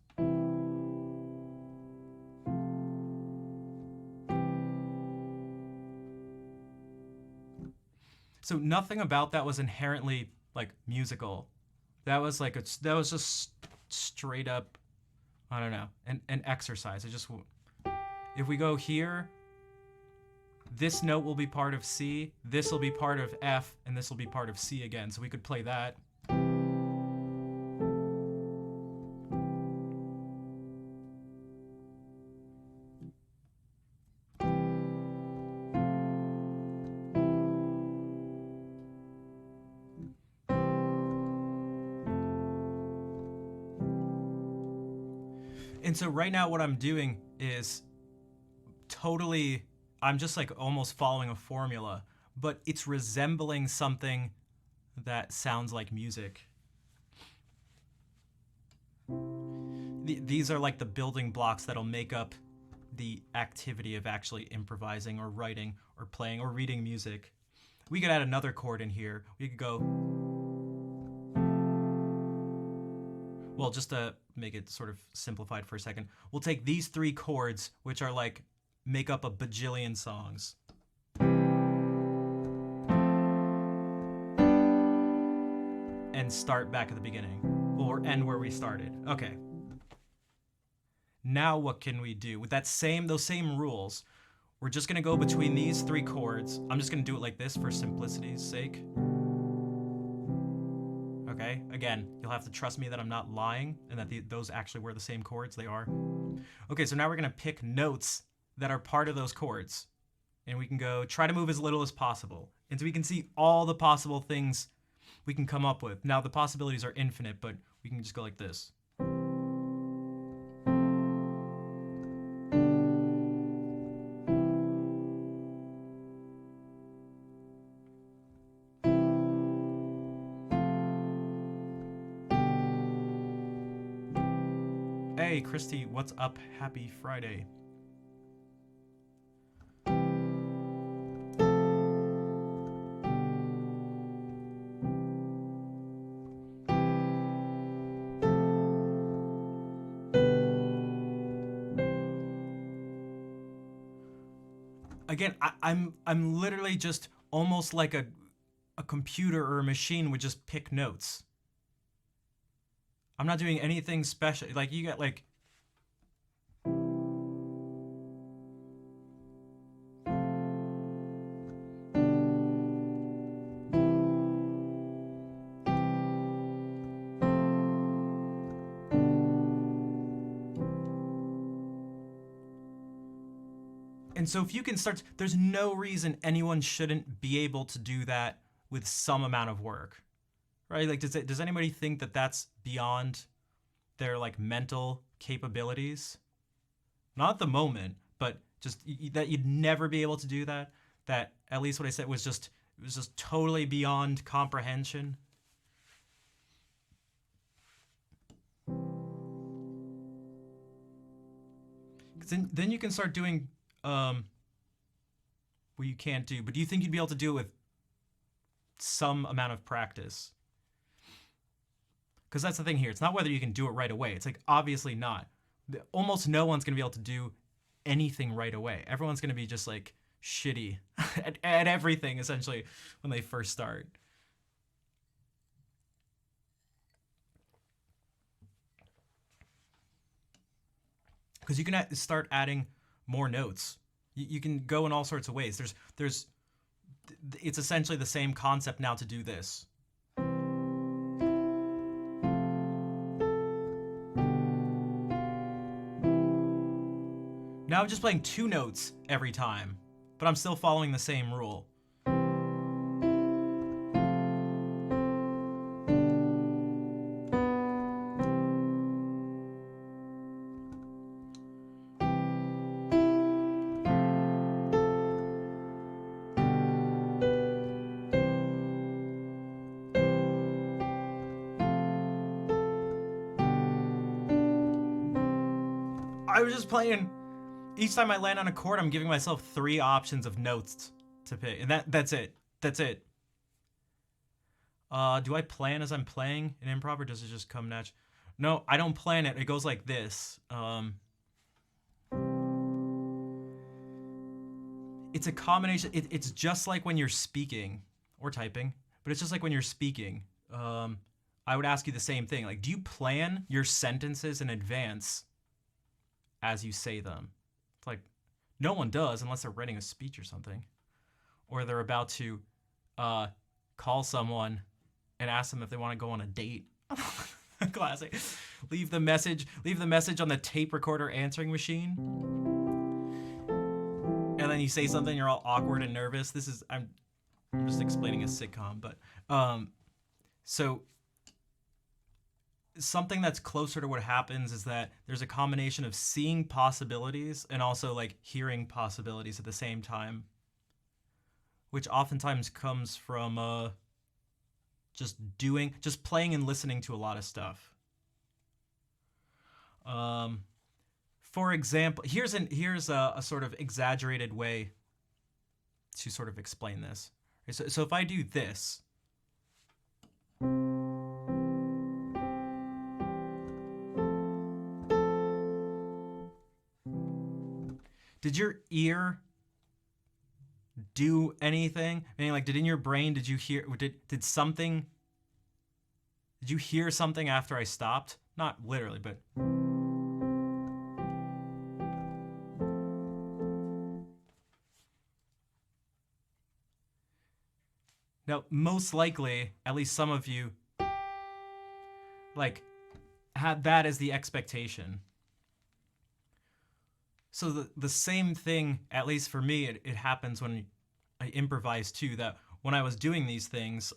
S1: So nothing about that was inherently like musical. That was like that was just straight up, I don't know, an exercise. It just, if we go here, this note will be part of C, this will be part of F, and this will be part of C again. So we could play that. And so right now what I'm doing is totally, I'm just like almost following a formula, but it's resembling something that sounds like music. These are like the building blocks that'll make up the activity of actually improvising or writing or playing or reading music. We could add another chord in here. We could go, well, just to make it sort of simplified for a second. We'll take these 3 chords, which are like make up a bajillion songs. And start back at the beginning. Or end where we started. Okay. Now what can we do? With those same rules, we're just gonna go between these 3 chords. I'm just gonna do it like this for simplicity's sake. Okay, again, you'll have to trust me that I'm not lying and that those actually were the same chords. They are. Okay, so now we're gonna pick notes that are part of those chords. And we can go try to move as little as possible. And so we can see all the possible things we can come up with. Now the possibilities are infinite, but we can just go like this. Hey, Christy, what's up? Happy Friday. Again, I'm literally just almost like a computer or a machine would just pick notes. I'm not doing anything special. Like you got like And so if you can start, there's no reason anyone shouldn't be able to do that with some amount of work, right? Like, does anybody think that that's beyond their like mental capabilities? Not at the moment, but just that you'd never be able to do that. That at least what I said was it was just totally beyond comprehension. Because then you can start doing what you can't do. But do you think you'd be able to do it with some amount of practice? Because that's the thing here. It's not whether you can do it right away. It's like, obviously not. Almost no one's going to be able to do anything right away. Everyone's going to be just like shitty at everything, essentially, when they first start. Because you can start adding more notes. You can go in all sorts of ways. It's essentially the same concept now to do this. Now I'm just playing 2 notes every time, but I'm still following the same rule. I was just playing. Each time I land on a chord, I'm giving myself 3 options of notes to pick, and that's it. That's it. Do I plan as I'm playing in improv, or does it just come natural? No, I don't plan it. It goes like this. It's a combination. It's just like when you're speaking or typing, but it's just like when you're speaking. I would ask you the same thing. Like, do you plan your sentences in advance as you say them? It's like, no one does unless they're writing a speech or something. Or they're about to call someone and ask them if they want to go on a date. Classic. Leave the message on the tape recorder answering machine. And then you say something, you're all awkward and nervous. I'm just explaining a sitcom, but so something that's closer to what happens is that there's a combination of seeing possibilities and also like hearing possibilities at the same time, which oftentimes comes from just playing and listening to a lot of stuff. For example, here's a sort of exaggerated way to sort of explain this. So if I do this, did your ear do anything? Meaning, like, did in your brain, did you hear, did something, did you hear something after I stopped? Not literally, but... Now, most likely, at least some of you, like, had that as the expectation. So the same thing, at least for me, it happens when I improvise too, that when I was doing these things,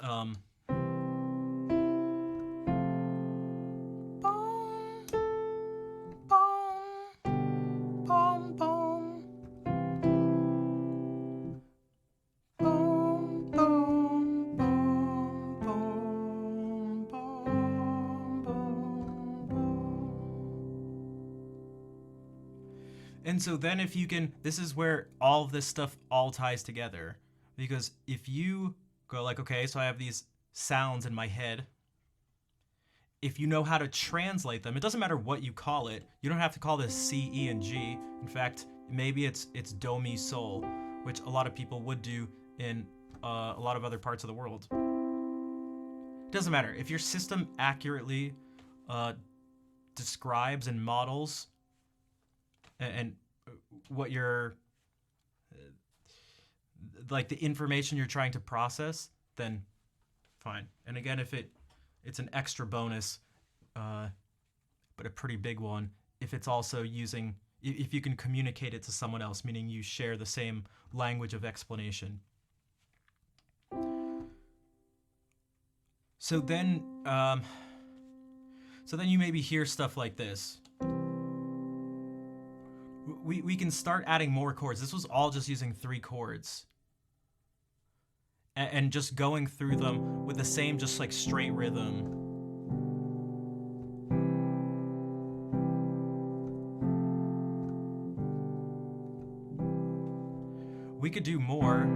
S1: and so then if you can, this is where all of this stuff all ties together. Because if you go like, okay, so I have these sounds in my head. If you know how to translate them, it doesn't matter what you call it. You don't have to call this C, E, and G. In fact, maybe it's do, mi, sol, which a lot of people would do in a lot of other parts of the world. It doesn't matter. If your system accurately describes and models and what you're like the information you're trying to process, then fine. And again, if it's an extra bonus, but a pretty big one, if it's also using, if you can communicate it to someone else, meaning you share the same language of explanation. So then you maybe hear stuff like this. We can start adding more chords. This was all just using 3 chords. And just going through them with the same just like straight rhythm. We could do more.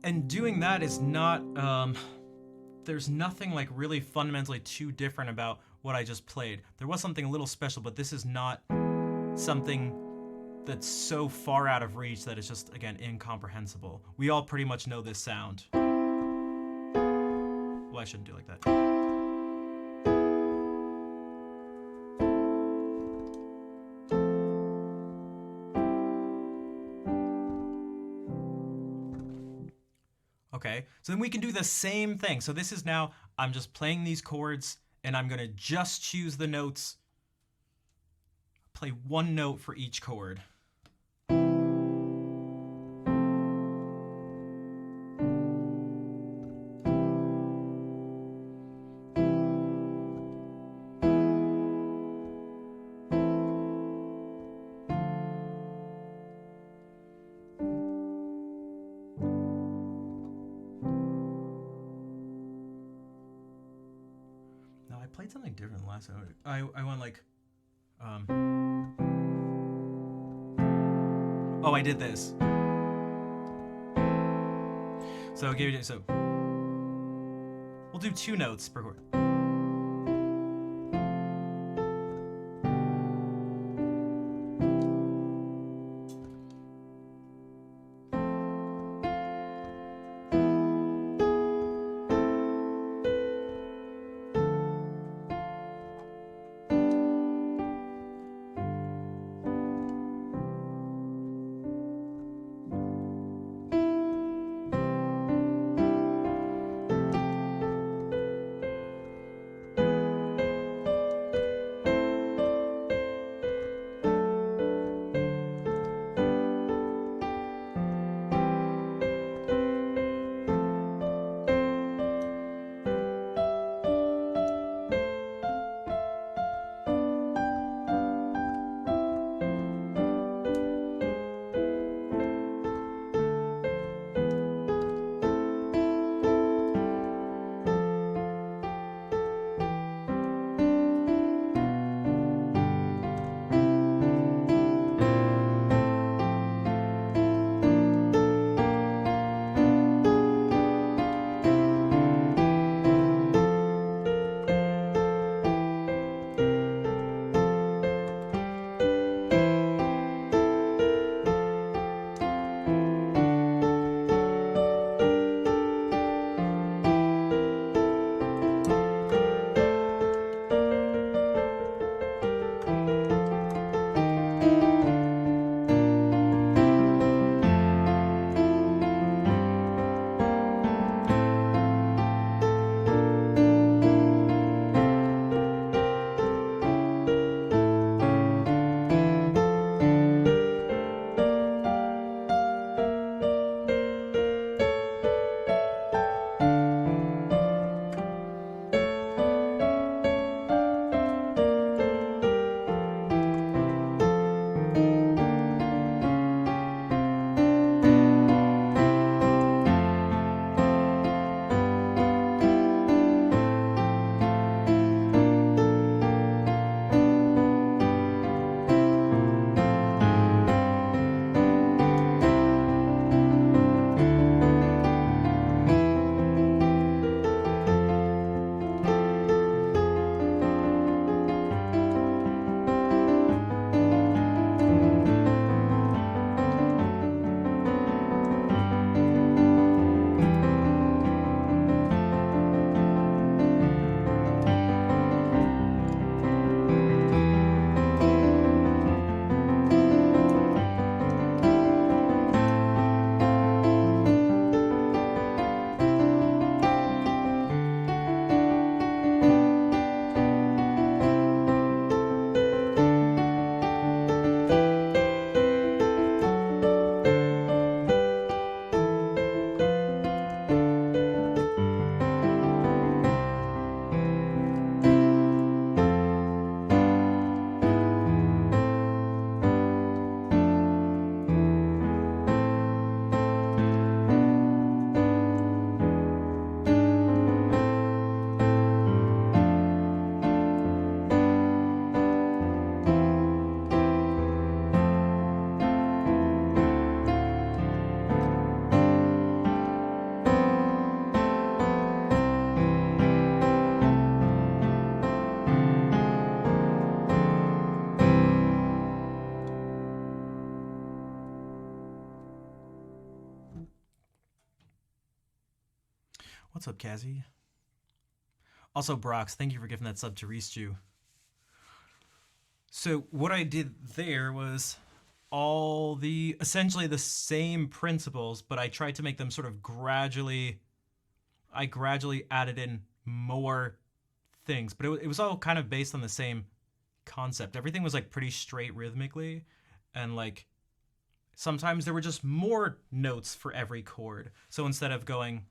S1: And doing that is not, there's nothing like really fundamentally too different about what I just played. There was something a little special, but this is not something that's so far out of reach that it's just, again, incomprehensible. We all pretty much know this sound. Well, I shouldn't do it like that. Okay, so then we can do the same thing. So this is now, I'm just playing these chords and I'm gonna just choose the notes, play one note for each chord. I played something different last time. I went like, oh, I did this. So we'll do 2 notes per chord. What's up, Kazzy? Also, Brox, thank you for giving that sub to Reestu. So what I did there was essentially the same principles, but I tried to make them sort of gradually added in more things, but it was all kind of based on the same concept. Everything was like pretty straight rhythmically, and like sometimes there were just more notes for every chord. So instead of going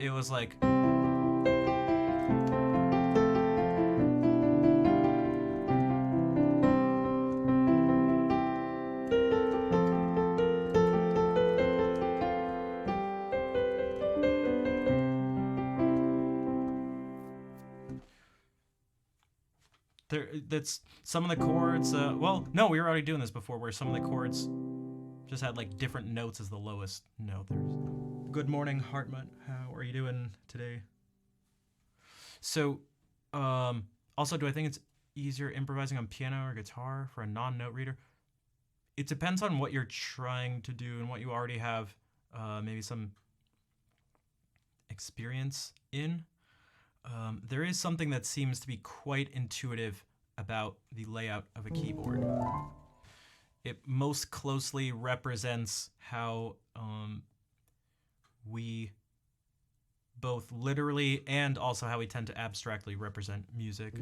S1: it was like that's some of the chords. Well, no, we were already doing this before, where some of the chords just had like different notes as the lowest note. Good morning, Hartmut. How are you doing today? So, also, do I think it's easier improvising on piano or guitar for a non-note reader? It depends on what you're trying to do and what you already have maybe some experience in. There is something that seems to be quite intuitive about the layout of a keyboard. It most closely represents how we both literally and also how we tend to abstractly represent music.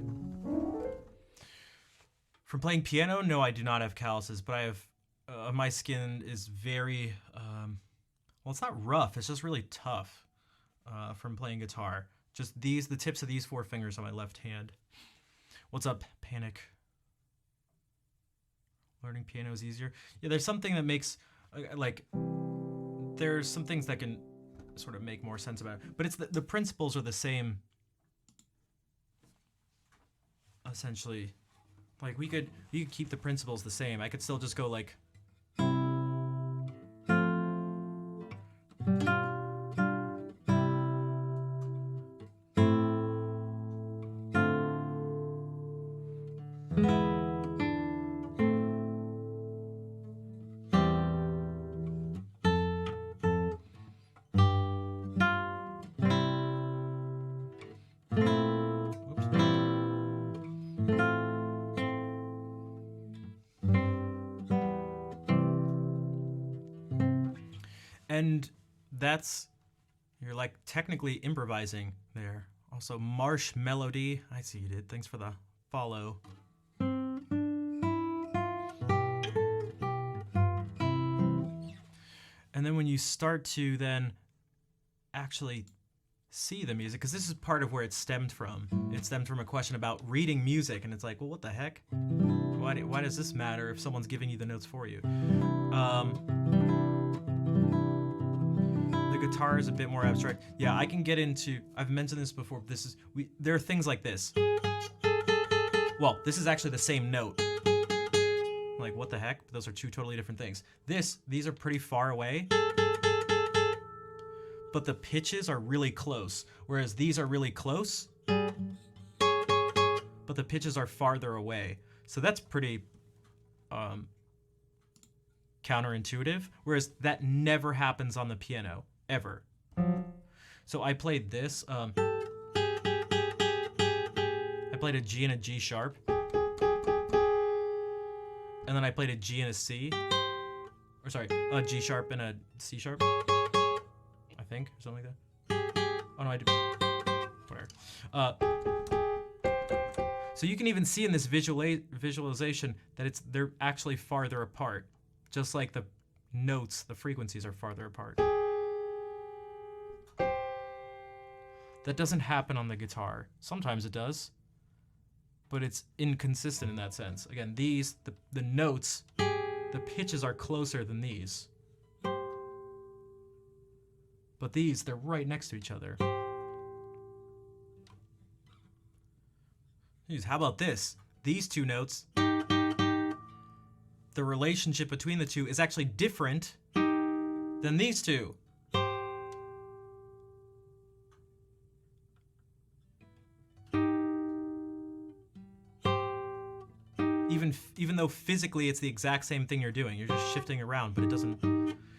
S1: From playing piano, no, I do not have calluses, but I have, my skin is very, well, it's not rough, it's just really tough from playing guitar. Just the tips of these 4 fingers on my left hand. What's up, Panic? Learning piano is easier. Yeah, there's something that makes, like, there's some things that can sort of make more sense about it. But it's the principles are the same, essentially. Like, you could keep the principles the same. I could still just go like... And that's, you're like technically improvising there. Also, Marsh Melody, I see you did. Thanks for the follow. And then when you start to then actually see the music, because this is part of where it stemmed from. It stemmed from a question about reading music, and it's like, well, what the heck? Why does this matter if someone's giving you the notes for you? The guitar is a bit more abstract. Yeah, I can get into, I've mentioned this before, but there are things like this. Well, this is actually the same note. Like, what the heck? Those are 2 totally different things. These are pretty far away, but the pitches are really close, whereas these are really close, but the pitches are farther away. So that's pretty counterintuitive, whereas that never happens on the piano, ever. So I played this. I played a G and a G sharp, and then I played a G and a C, or sorry, a G sharp and a C sharp, I think, or something like that. Oh no, I did. Whatever. So you can even see in this visualization that they're actually farther apart, just like the notes, the frequencies are farther apart. That doesn't happen on the guitar. Sometimes it does, but it's inconsistent in that sense. Again, the notes, the pitches are closer than these. But these, they're right next to each other. Jeez, how about this? These 2 notes, the relationship between the 2 is actually different than these 2. even though physically it's the exact same thing you're doing, you're just shifting around, but it doesn't,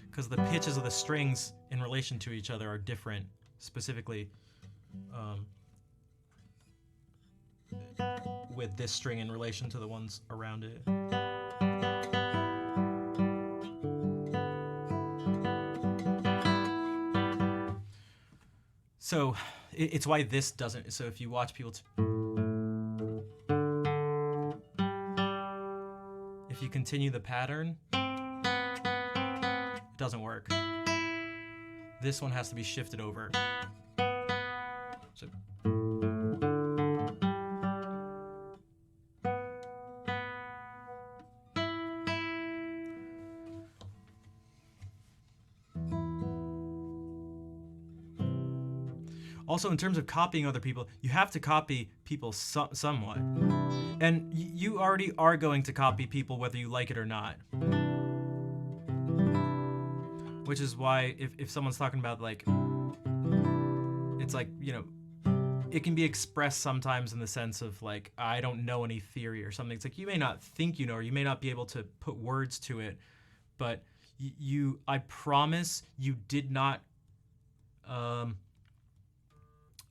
S1: because the pitches of the strings in relation to each other are different, specifically with this string in relation to the ones around it. So it's why this doesn't, so if you watch people, if you continue the pattern, it doesn't work. This one has to be shifted over. So also, in terms of copying other people, you have to copy people somewhat. And you already are going to copy people whether you like it or not. Which is why if someone's talking about, like, it's like, you know, it can be expressed sometimes in the sense of, like, I don't know any theory or something. It's like, you may not think you know, or you may not be able to put words to it, but I promise you did not,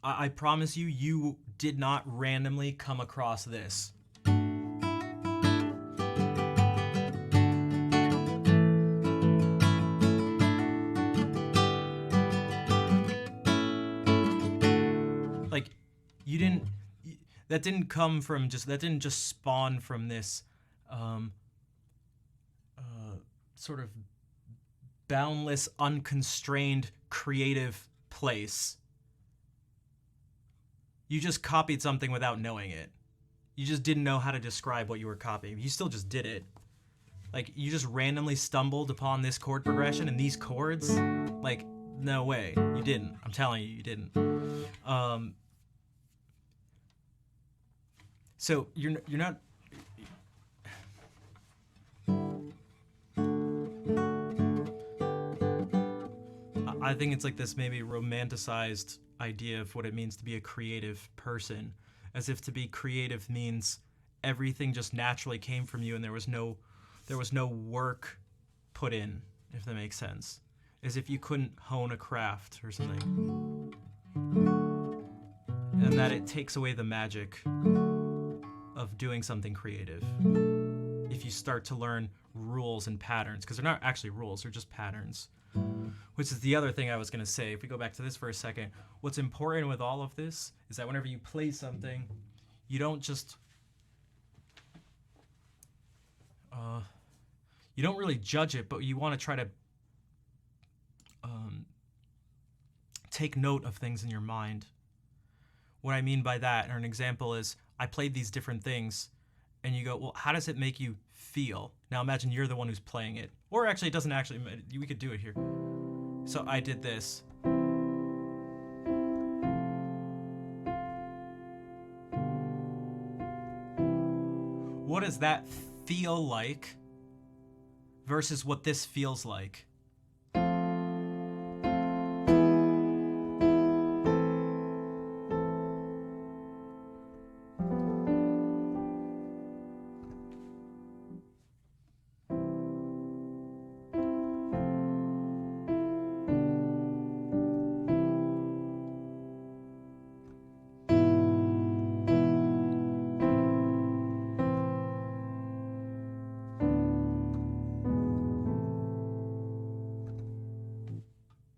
S1: I promise you did not randomly come across this. Like, you didn't, that didn't come from that didn't just spawn from this sort of boundless, unconstrained, creative place. You just copied something without knowing it. You just didn't know how to describe what you were copying. You still just did it. Like, you just randomly stumbled upon this chord progression and these chords. Like, no way. You didn't. I'm telling you, you didn't. So you're not. I think it's like this maybe romanticized idea of what it means to be a creative person, as if to be creative means everything just naturally came from you and there was no work put in, if that makes sense. As if you couldn't hone a craft or something. And that it takes away the magic of doing something creative if you start to learn rules and patterns, because they're not actually rules, they're just patterns. Which is the other thing I was going to say. If we go back to this for a second, what's important with all of this is that whenever you play something, you don't just you don't really judge it, but you want to try to take note of things in your mind. What I mean by that, or an example is, I played these different things, and you go, well, how does it make you feel? Now imagine you're the one who's playing it. Or actually, it doesn't actually, we could do it here. So I did this. What does that feel like versus what this feels like?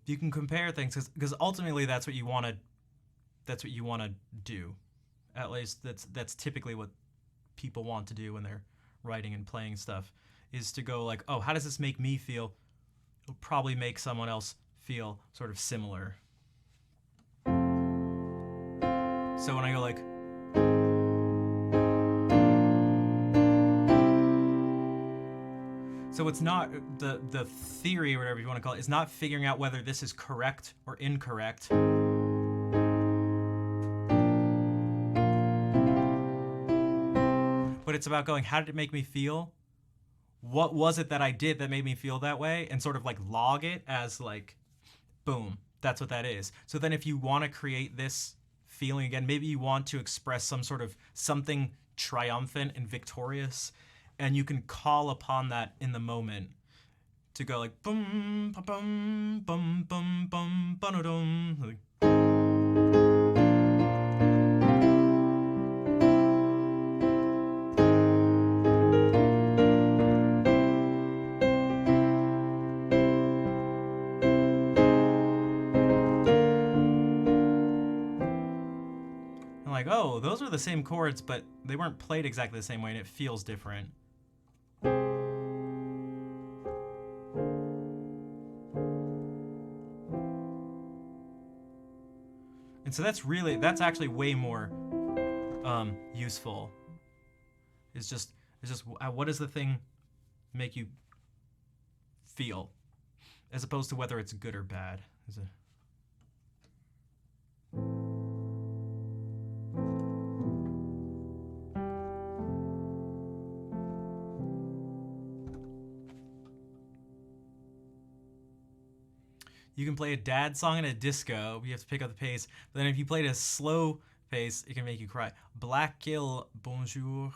S1: You can compare things because ultimately that's what you want to do. At least that's typically what people want to do when they're writing and playing stuff, is to go like, oh, how does this make me feel? It'll probably make someone else feel sort of similar. So when I go like, so it's not the theory or whatever you want to call it, is not figuring out whether this is correct or incorrect. But it's about going, how did it make me feel? What was it that I did that made me feel that way? And sort of like log it as like, boom, that's what that is. So then if you want to create this feeling again, maybe you want to express some sort of something triumphant and victorious, and you can call upon that in the moment to go like bum bum bum bum bum bum bum like, like, oh, those are the same chords, but they weren't played exactly the same way, and it feels different. And so that's actually way more useful. It's just what does the thing make you feel, as opposed to whether it's good or bad. You can play a dad song in a disco, you have to pick up the pace, but then if you played a slow pace, it can make you cry. Black Kill, bonjour,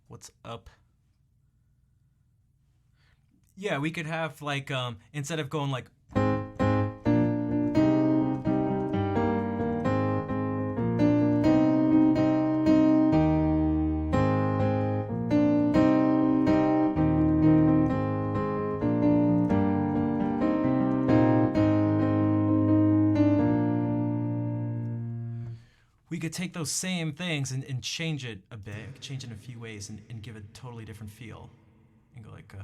S1: what's up? Yeah, we could have like, instead of going like, we could take those same things and change it a bit, change it in a few ways, and give it a totally different feel. And go like,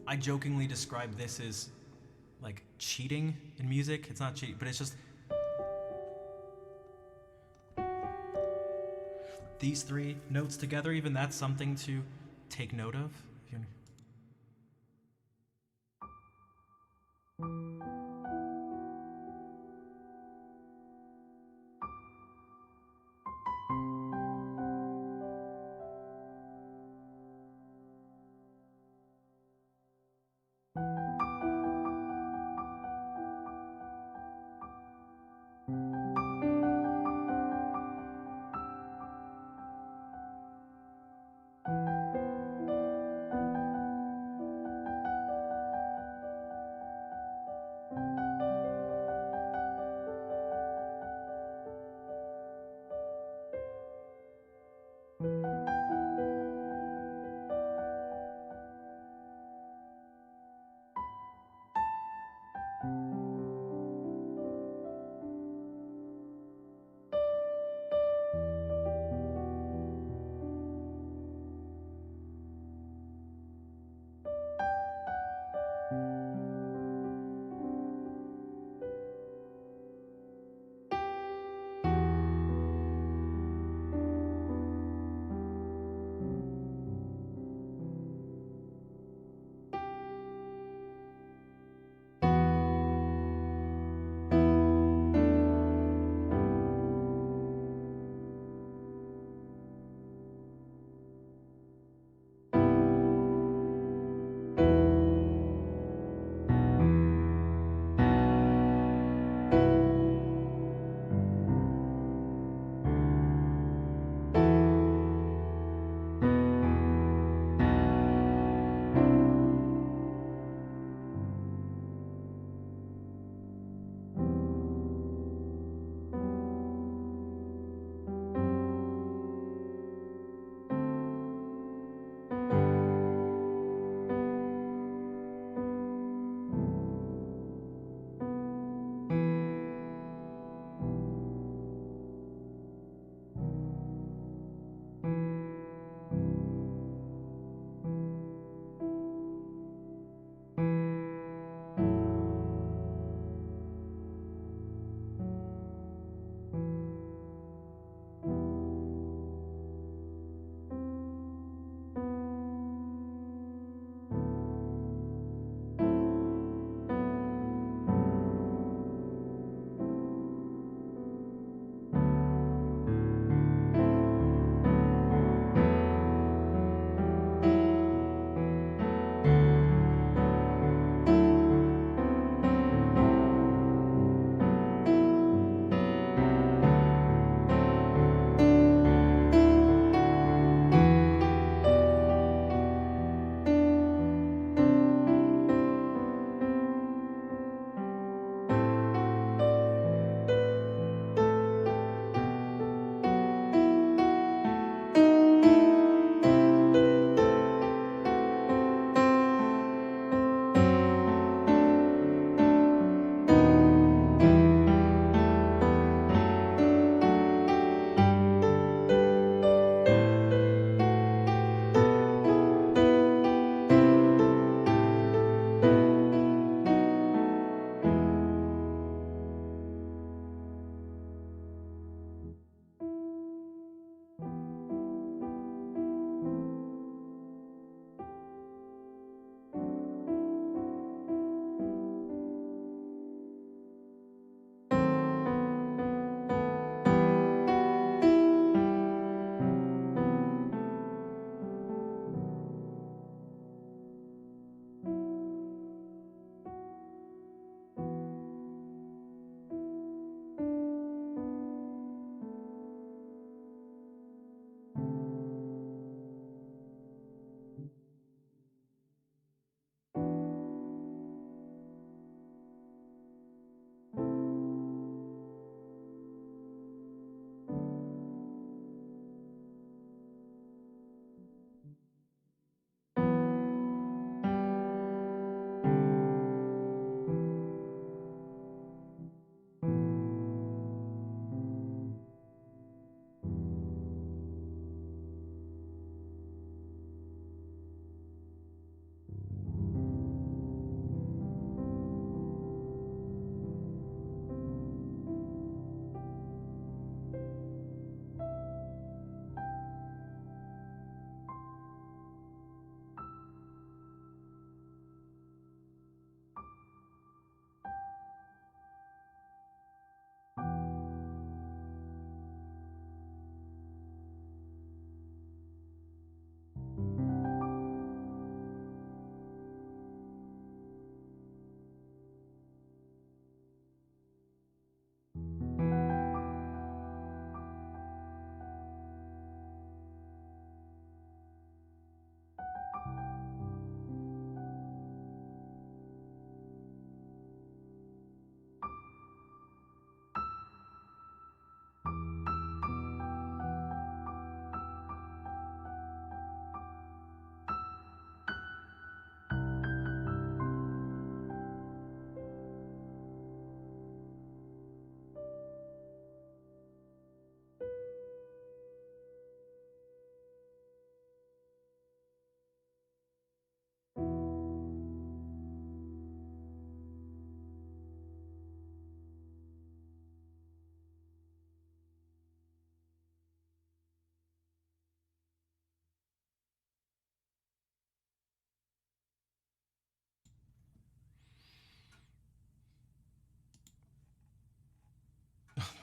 S1: I jokingly describe this as like cheating in music. It's not cheating, but it's just these three notes together. Even that's something to take note of.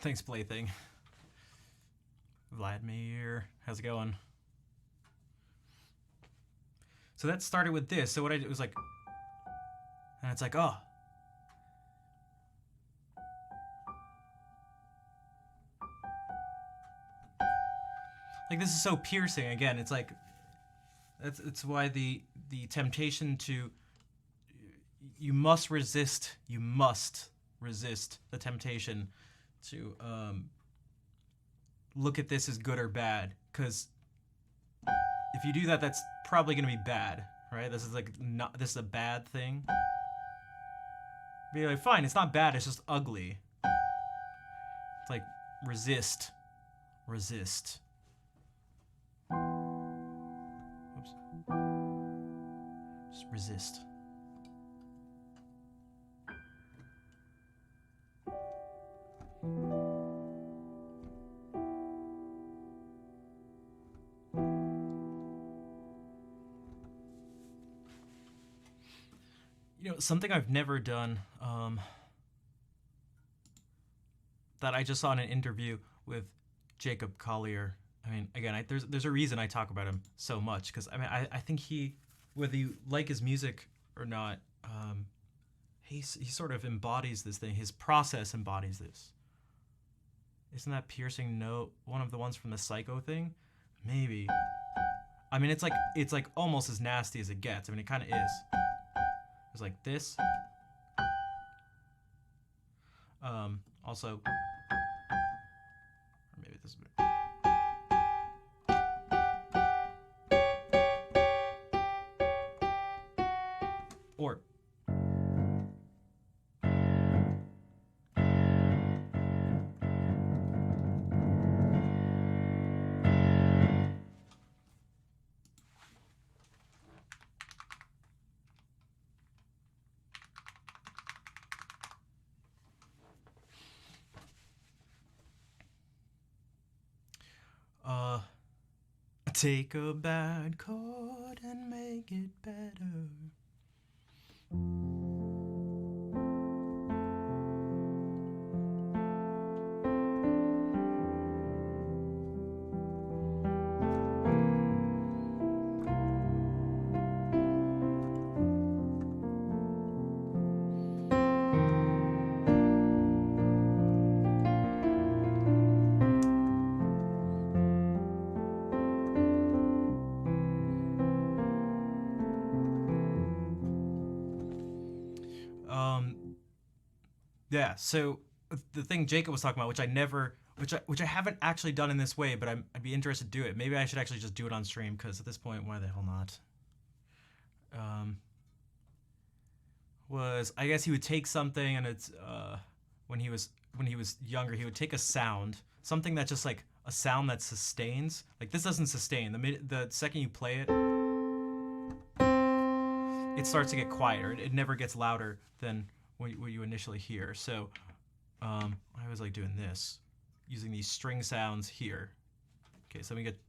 S1: Thanks, Plaything. Vladimir, how's it going? So that started with this. So what I did was like, and it's like, oh. Like, this is so piercing. Again, it's like, it's why the temptation to, you must resist the temptation to look at this as good or bad, because if you do that, that's probably going to be bad, right? This is like, not, this is a bad thing. Be like, fine, it's not bad, it's just ugly. It's like, resist. Oops. Just resist. You know, something I've never done, that I just saw in an interview with Jacob Collier. I mean, again, there's a reason I talk about him so much, because I mean, I think he, whether you like his music or not, he sort of embodies this thing. His process embodies this. Isn't that piercing note one of the ones from the Psycho thing? Maybe. I mean, it's like almost as nasty as it gets. I mean, it kind of is. It's like this. Also, or maybe this. Or. Take a bad chord and make it better. Yeah, so the thing Jacob was talking about, which I haven't actually done in this way, but I'd be interested to do it. Maybe I should actually just do it on stream, because at this point, why the hell not? Was, I guess he would take something, and it's when he was younger, he would take a sound, something that's just like a sound that sustains. Like, this doesn't sustain. The second you play it, it starts to get quieter. It never gets louder than what you initially hear. So I was like doing this, using these string sounds here. Okay, so let me get.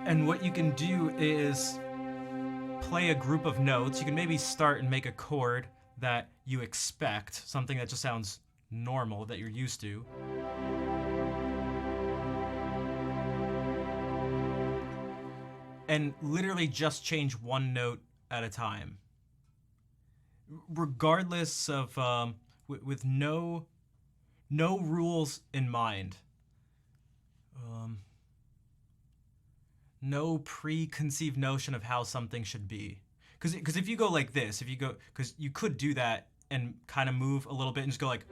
S1: And what you can do is play a group of notes. You can maybe start and make a chord that you expect, something that just sounds normal, that you're used to. And literally just change one note at a time, regardless of with no rules in mind, no preconceived notion of how something should be. Because if you go like this, because you could do that and kind of move a little bit and just go like.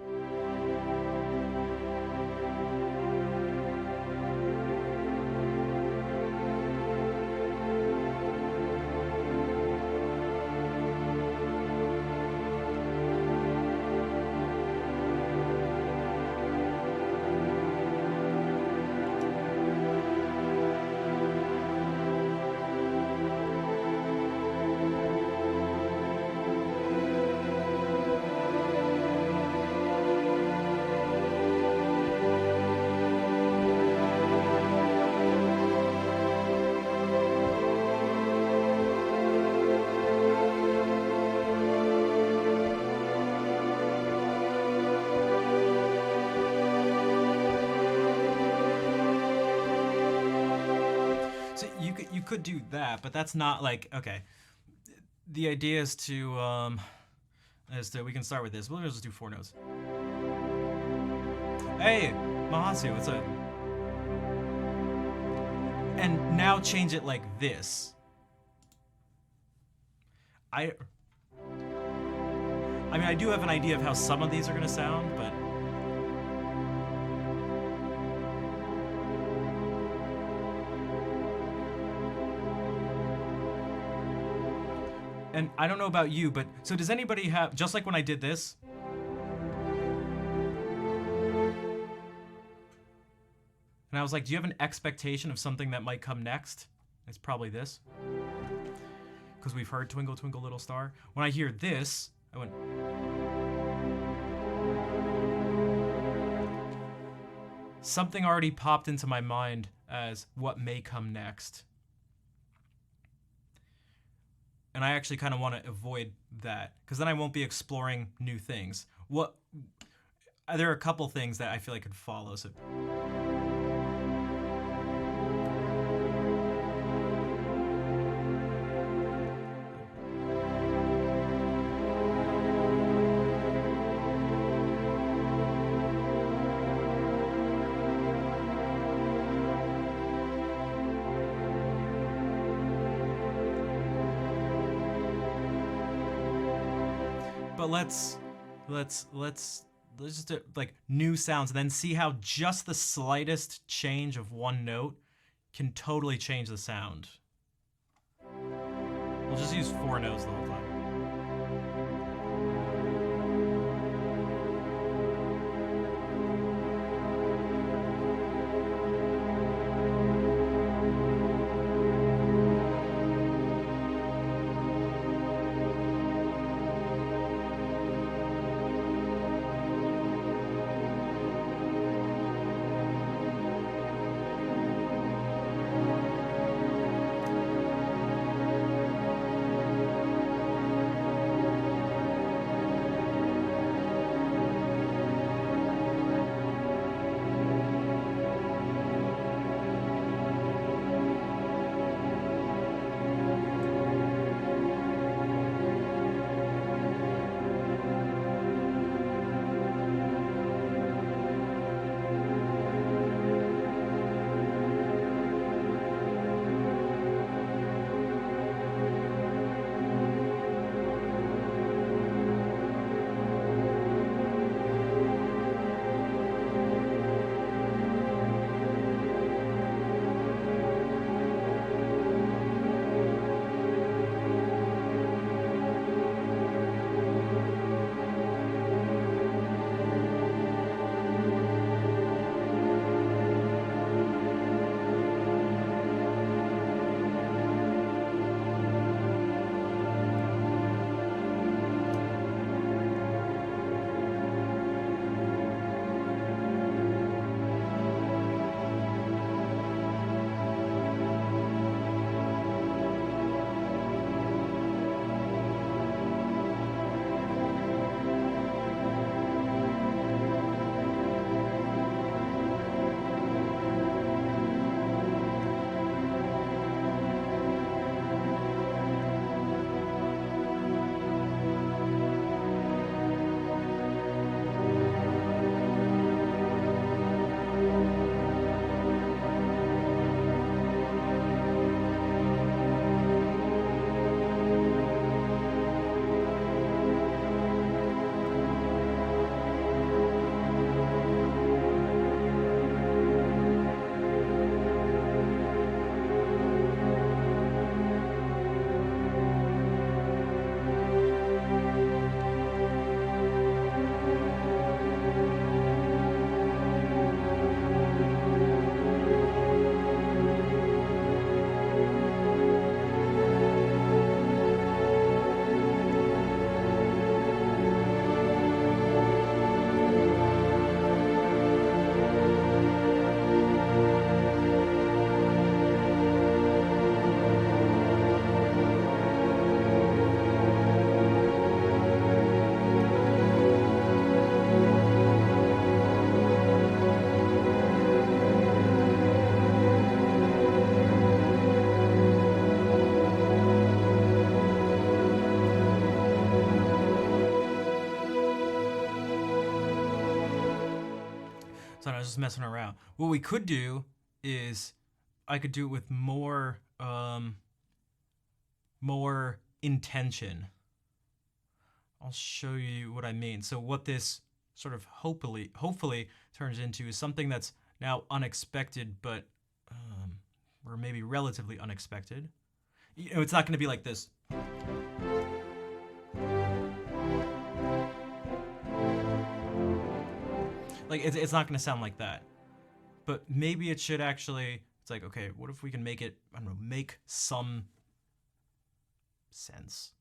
S1: you could do that, but that's not like okay. The idea is to we can start with this. We'll just do 4 notes. Hey, Mahasu, what's up? And now change it like this. I mean, I do have an idea of how some of these are gonna sound, but and I don't know about you, but so does anybody have, just like when I did this? And I was like, do you have an expectation of something that might come next? It's probably this. Because we've heard Twinkle Twinkle Little Star. When I hear this, I went... Something already popped into my mind as what may come next. And I actually kind of want to avoid that, because then I won't be exploring new things. There are a couple things that I feel like could follow. So. But let's just do, like, new sounds, and then see how just the slightest change of one note can totally change the sound. We'll just use 4 notes the whole time. So I was just messing around. What we could do is I could do it with more intention. I'll show you what I mean. So what this sort of hopefully turns into is something that's now unexpected, but or maybe relatively unexpected. You know, it's not going to be like this. Like it's not going to sound like that. But maybe it should actually. It's like, okay, what if we can make it? I don't know, make some sense.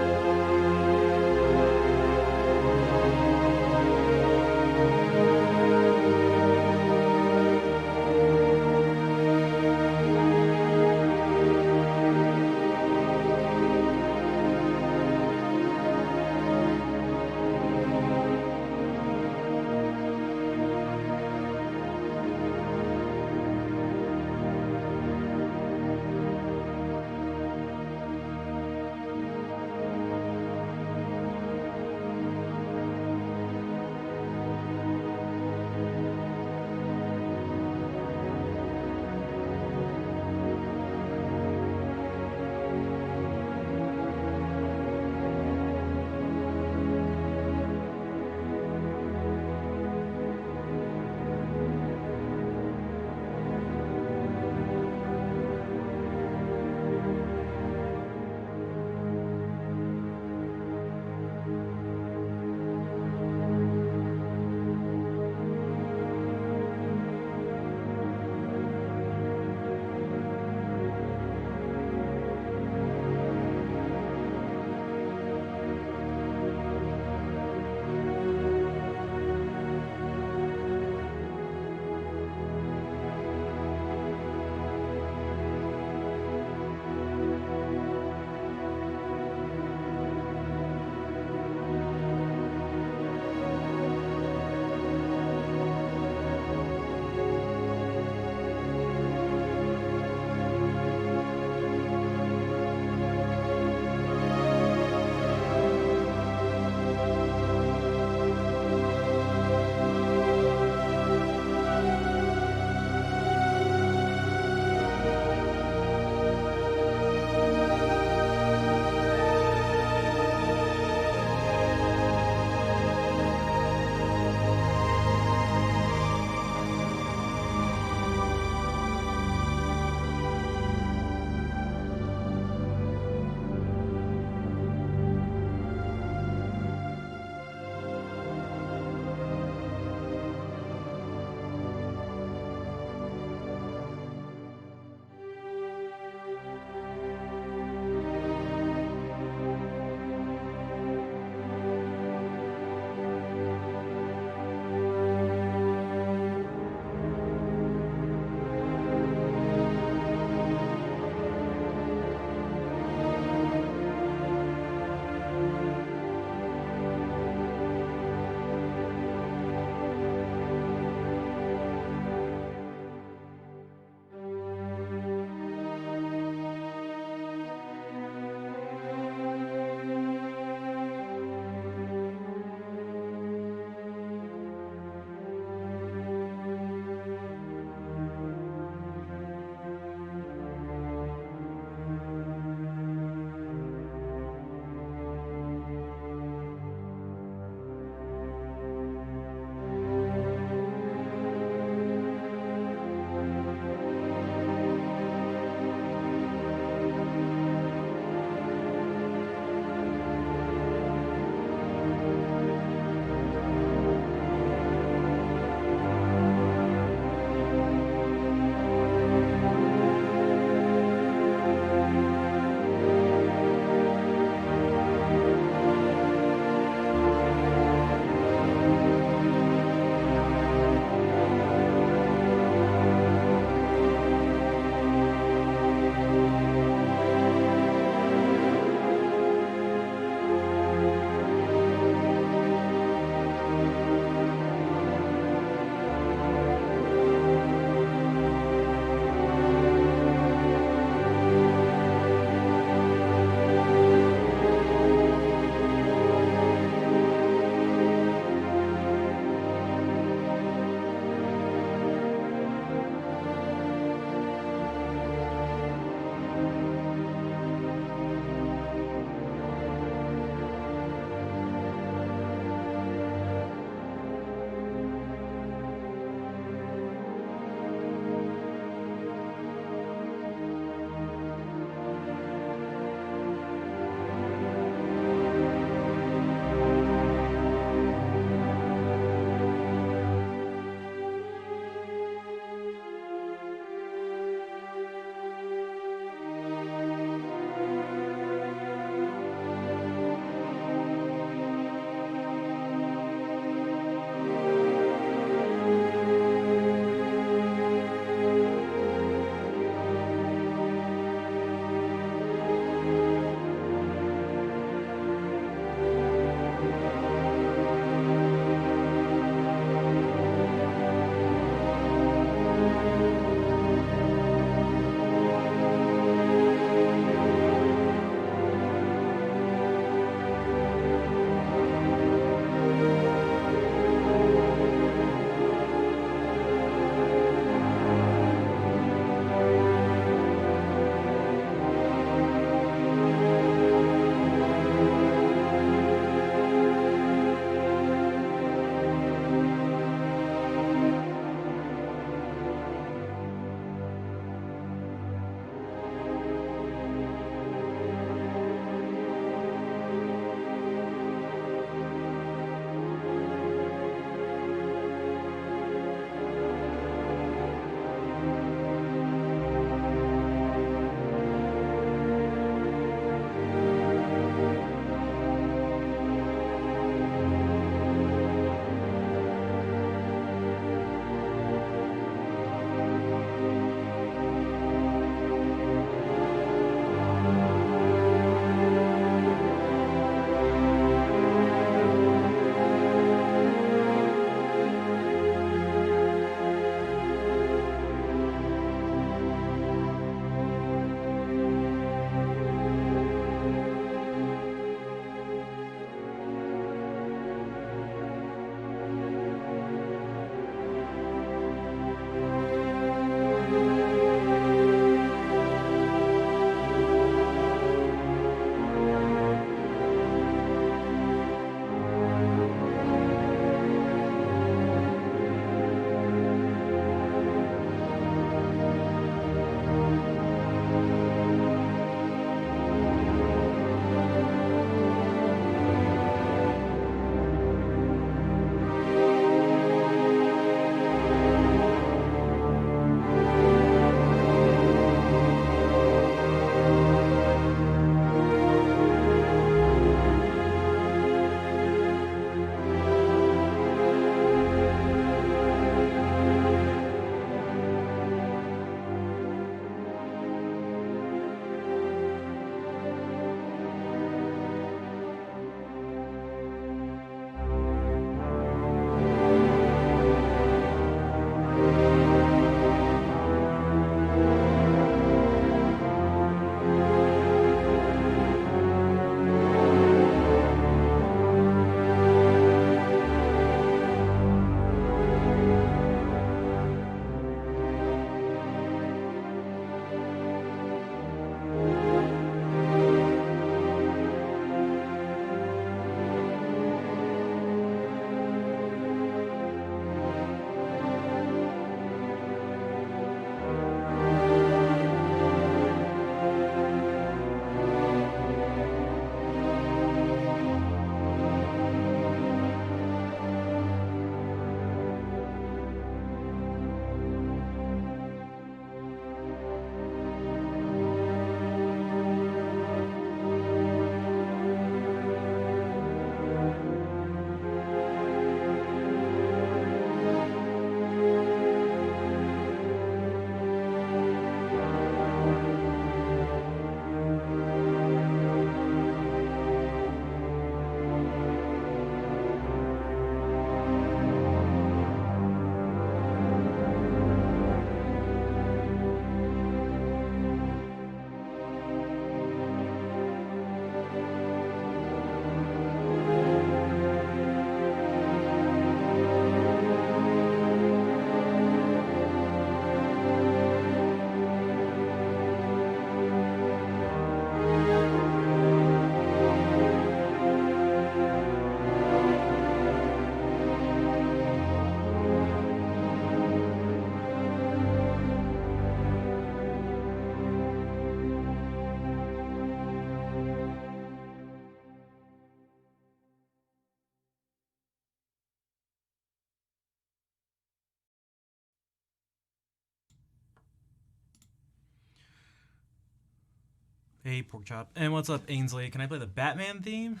S1: Hey, pork chop. And what's up, Ainsley? Can I play the Batman theme?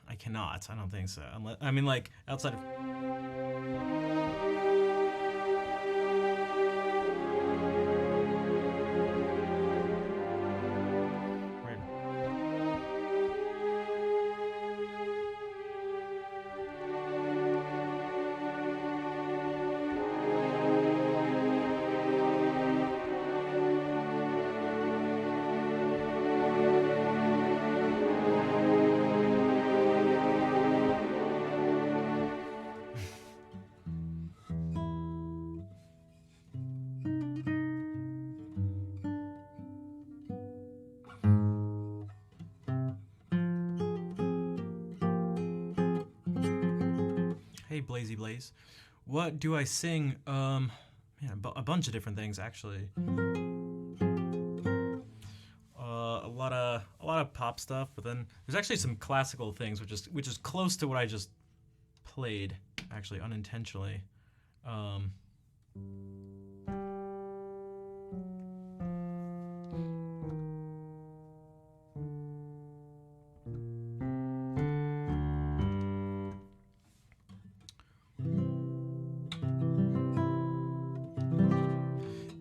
S1: I cannot. I don't think so. Unless, I mean, like, outside of... Weird. Hey, Blazy Blaze. What do I sing? Man, a bunch of different things actually. A lot of pop stuff, but then there's actually some classical things, which is close to what I just played, actually unintentionally.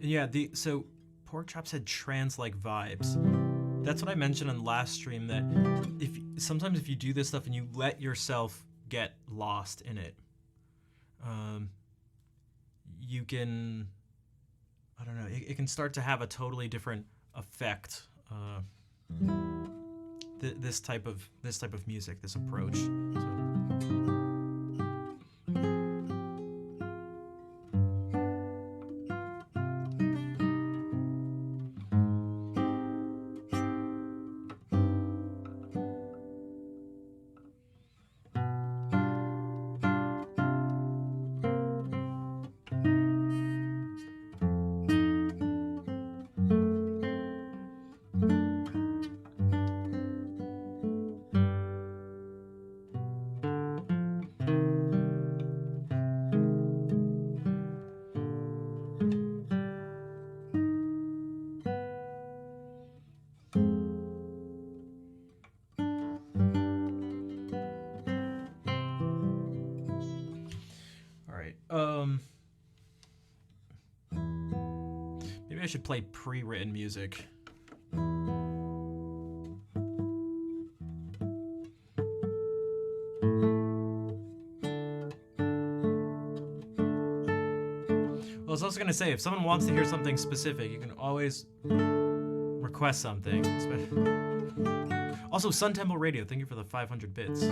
S1: Yeah, so Pork Chop said trance-like vibes. That's what I mentioned on the last stream, that sometimes if you do this stuff and you let yourself get lost in it, you can, I don't know, it can start to have a totally different effect. This type of music, this approach. So. Maybe I should play pre-written music. Well, I was also gonna say, if someone wants to hear something specific, you can always request something. Also, Sun Temple Radio, thank you for the 500 bits.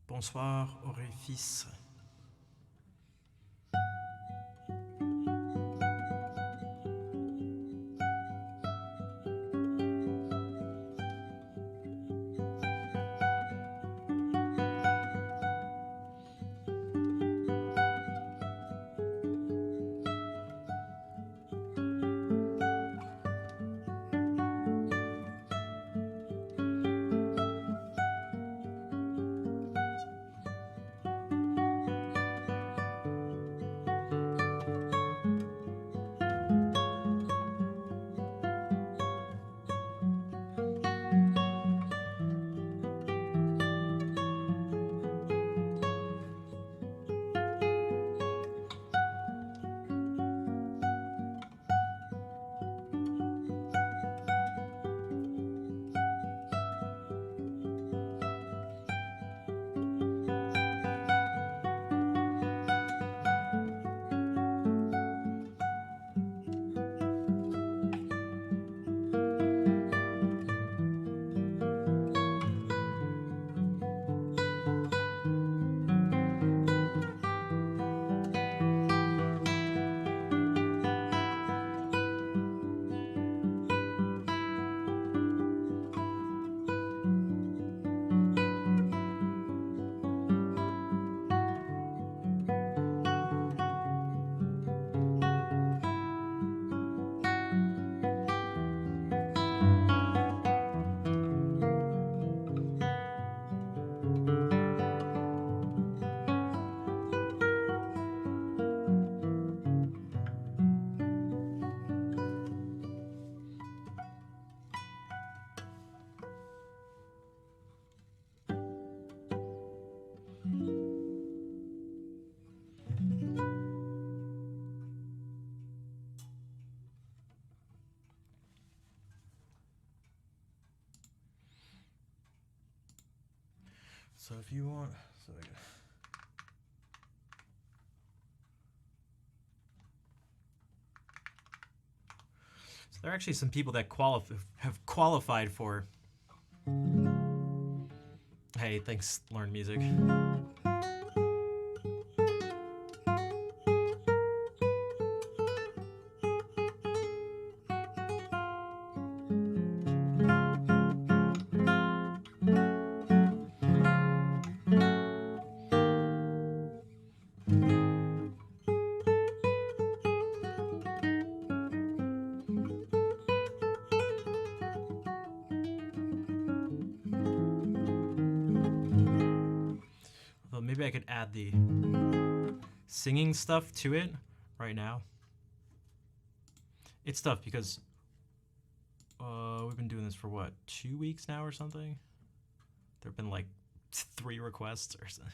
S1: Bonsoir, Orifice. So if you want, so there are actually some people that have qualified for. Hey, thanks, Learn Music. Maybe I could add the singing stuff to it right now. It's tough because we've been doing this for what, 2 weeks now or something? There have been like 3 requests or something.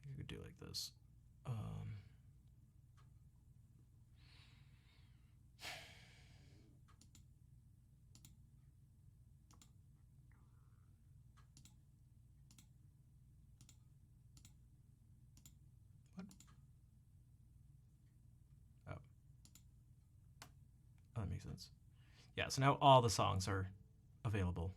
S1: You could do like this. Oh, that makes sense. Yeah, so now all the songs are available.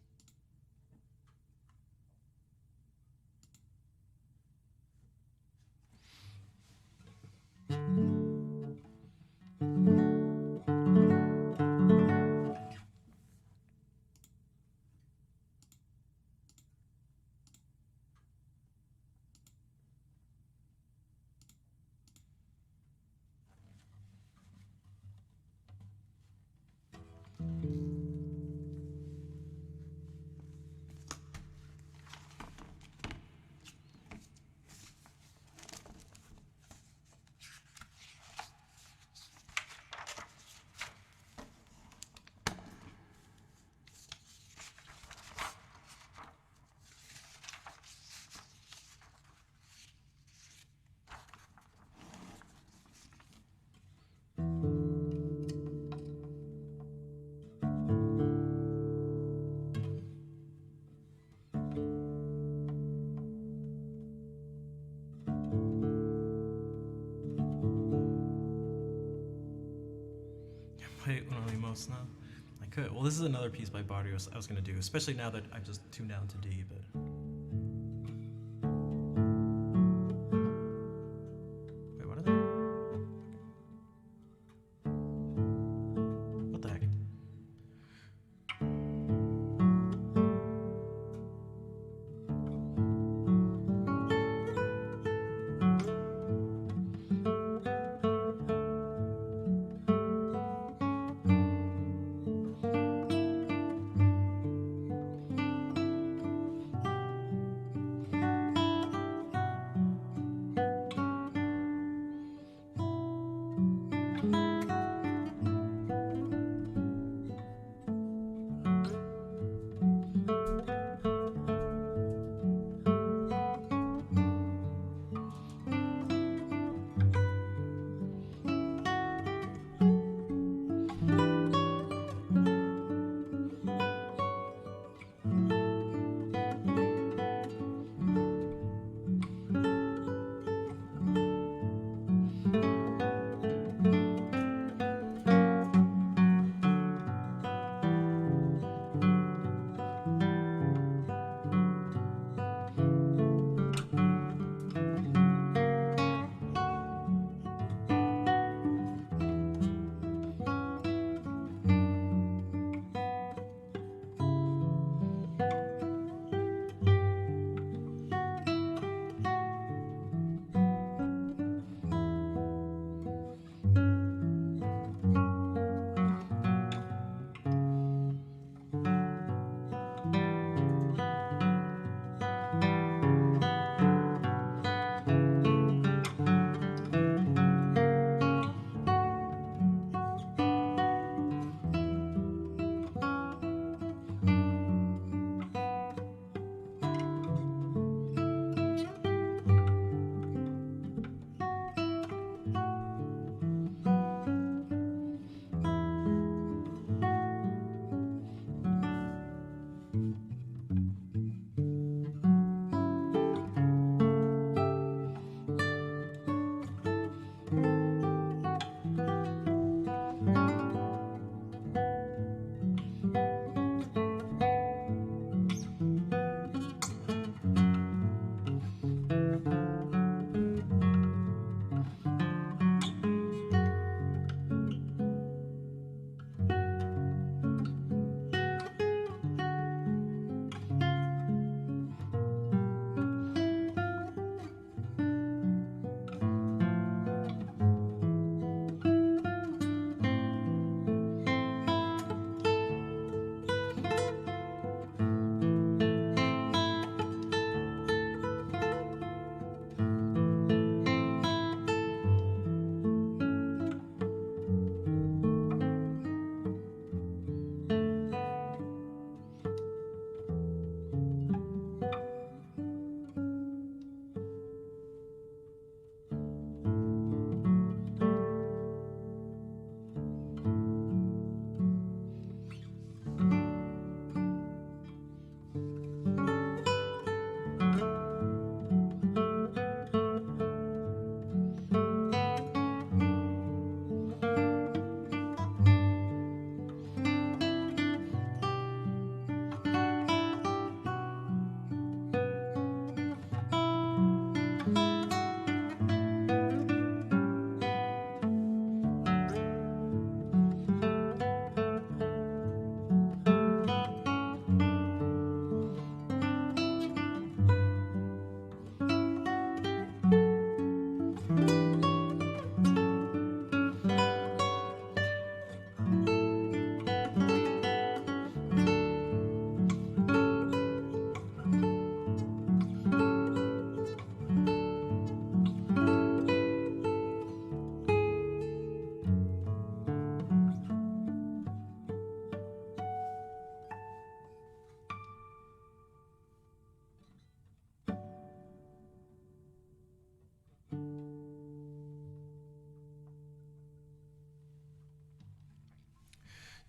S1: Play Unanimous now. I could. Well, this is another piece by Barrios I was gonna do, especially now that I've just tuned down to D. But wait, what are they? What the heck?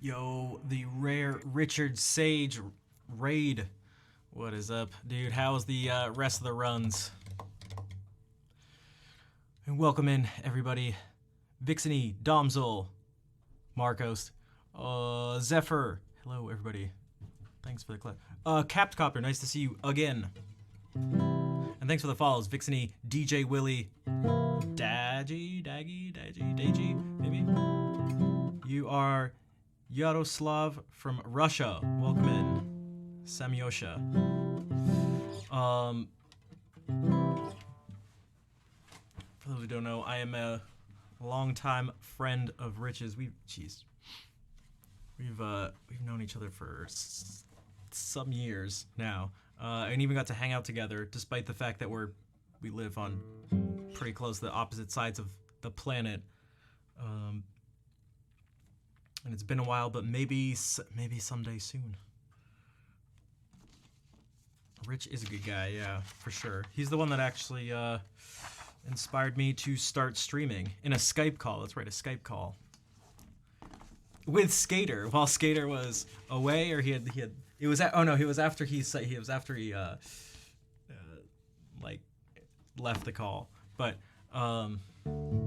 S1: Yo, the rare Richard Sage raid. What is up, dude? How's the rest of the runs? And welcome in, everybody. Vixeny, Domzel, Marcos, Zephyr. Hello, everybody. Thanks for the clip. Capped Copter, nice to see you again. And thanks for the follows. Vixeny, DJ Willie, Daggy, maybe. You are Yaroslav from Russia. Welcome in. Samyosha. For those who don't know, I am a longtime friend of Rich's. We've known each other for some years now, and even got to hang out together, despite the fact that we live on pretty close to the opposite sides of the planet. And it's been a while, but maybe someday soon. Rich is a good guy, yeah, for sure. He's the one that actually inspired me to start streaming in a Skype call. That's right, a Skype call with Skater while Skater was away, or he was after he like left the call. But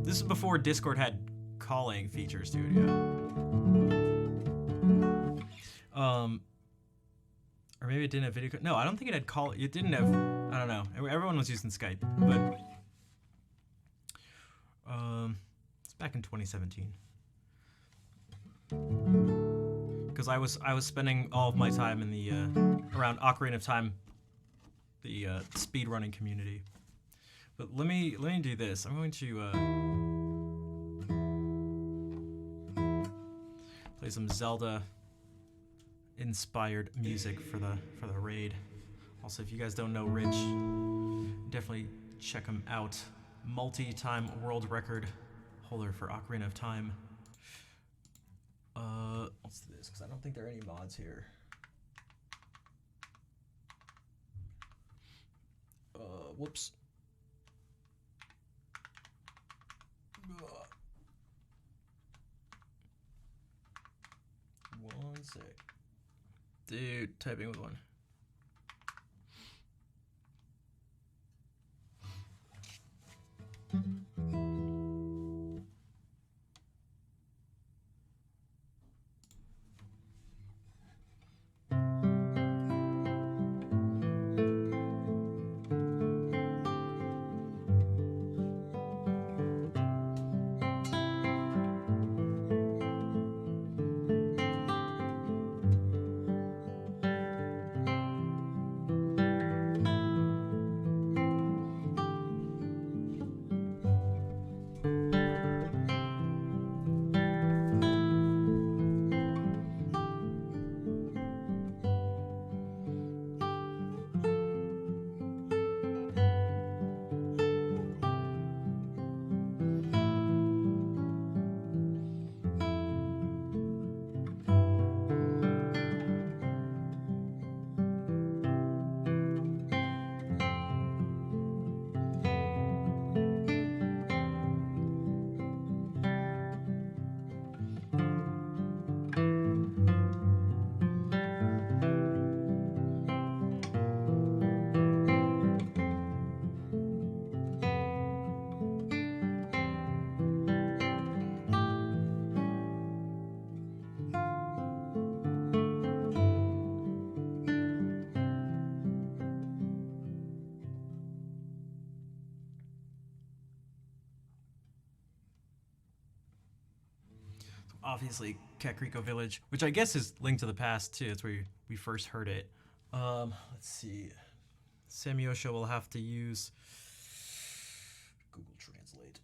S1: this is before Discord had calling features, dude. Yeah. Or maybe it didn't have video. No, I don't think it had call. It didn't have. I don't know. Everyone was using Skype, but it's back in 2017. Because I was spending all of my time in the around Ocarina of Time, the speedrunning community. But let me do this. I'm going to play some Zelda inspired music for the raid. Also, if you guys don't know Rich, definitely check him out. Multi-time world record holder for Ocarina of Time. Let's do this because I don't think there are any mods here. Whoops. One sec. Dude, typing with one. Obviously, Kakariko Village, which I guess is Link to the Past too. That's where we first heard it. Let's see. Samyosha will have to use Google Translate.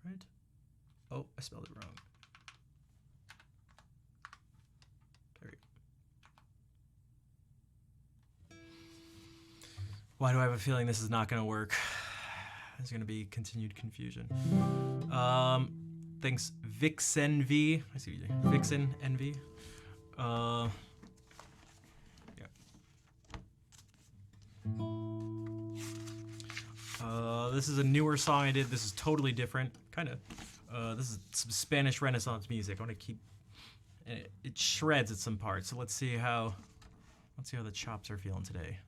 S1: Right? Oh, I spelled it wrong. Why do I have a feeling this is not going to work? There's going to be continued confusion. Thanks, Vixenv. I see what you're doing. Vixen Envy. Yeah. This is a newer song I did. This is totally different, kind of. This is some Spanish Renaissance music. I want to keep. It shreds at some parts. So let's see how the chops are feeling today.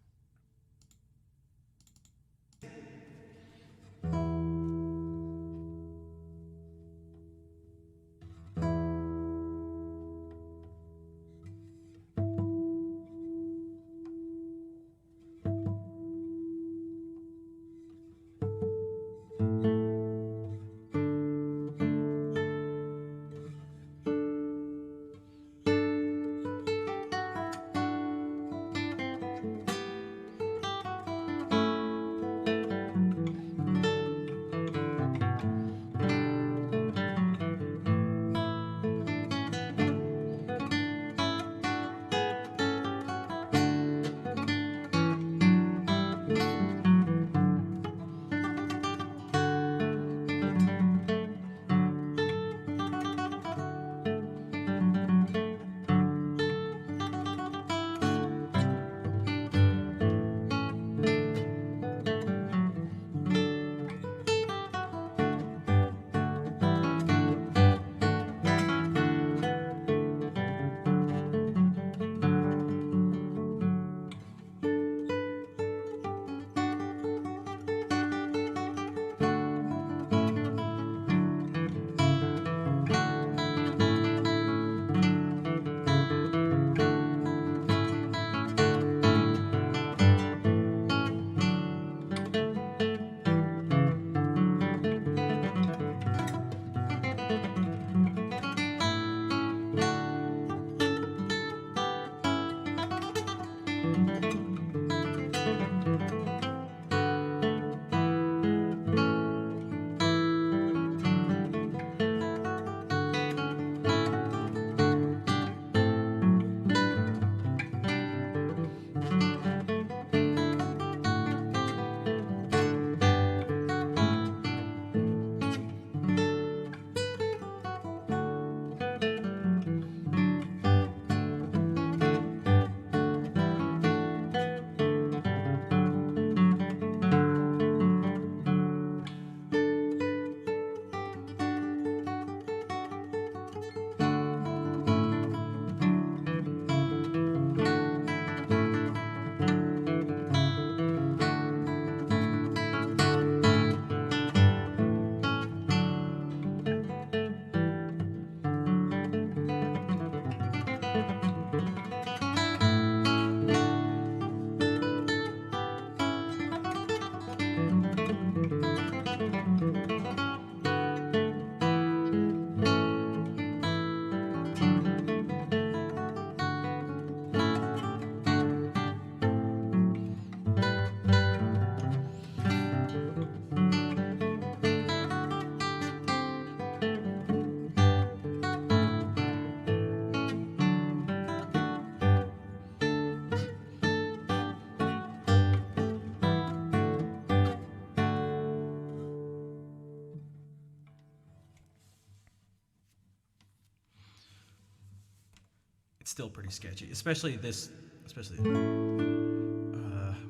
S1: It's still pretty sketchy, especially this.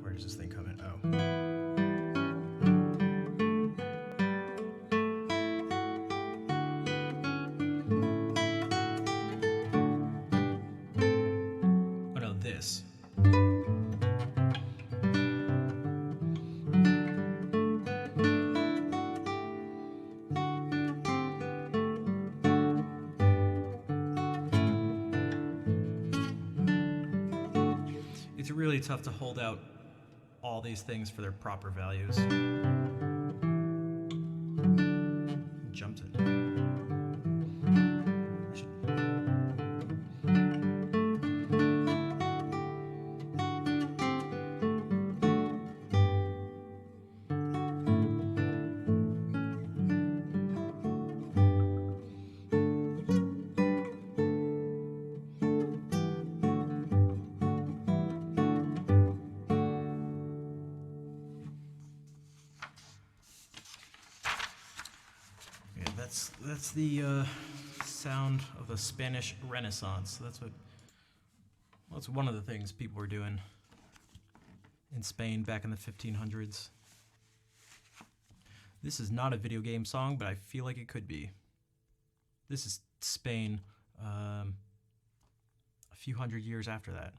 S1: Where does this thing come in? Oh no, this. It's really tough to hold out all these things for their proper values. Jumped it. That's the sound of the Spanish Renaissance. That's one of the things people were doing in Spain back in the 1500s. This is not a video game song, but I feel like it could be. This is Spain a few hundred years after that.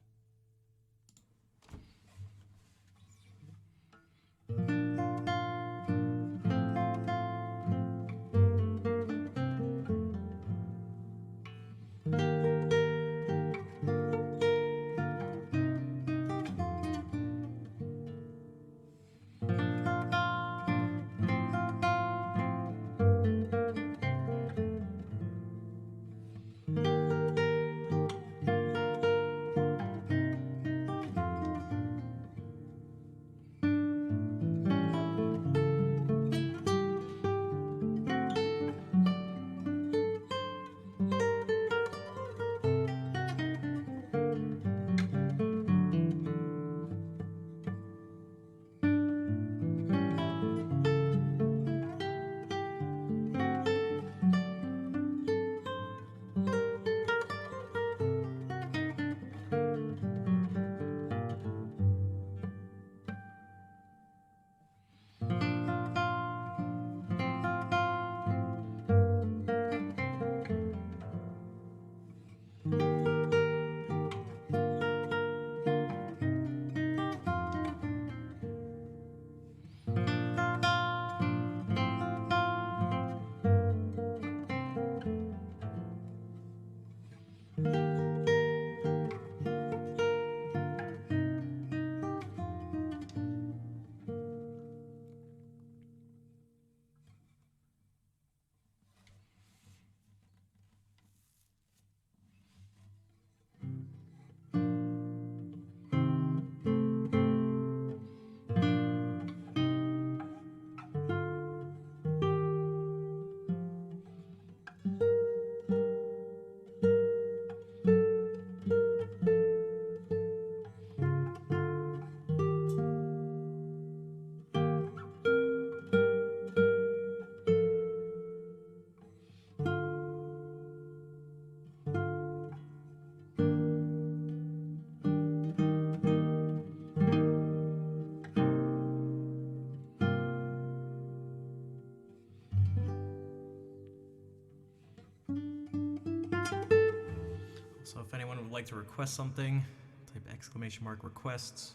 S1: So if anyone would like to request something, type !! requests.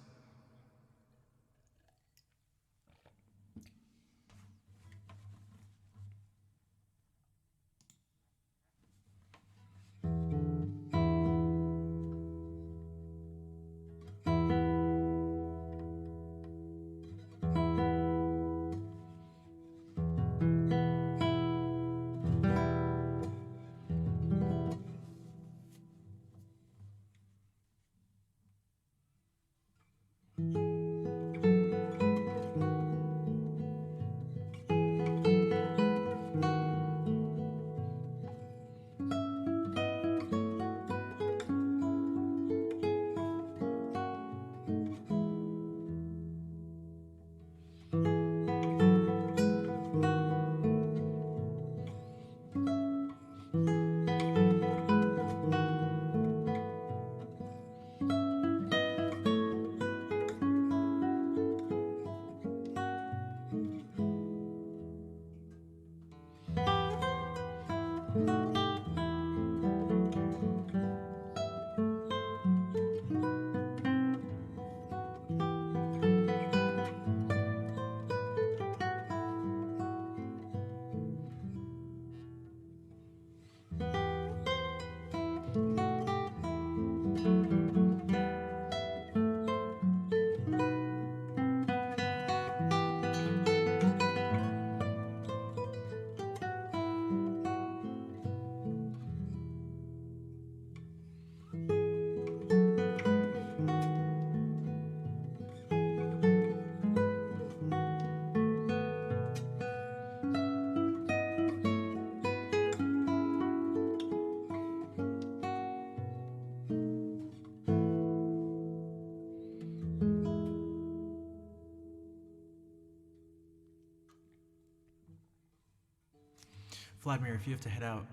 S1: Vladimir, if you have to head out,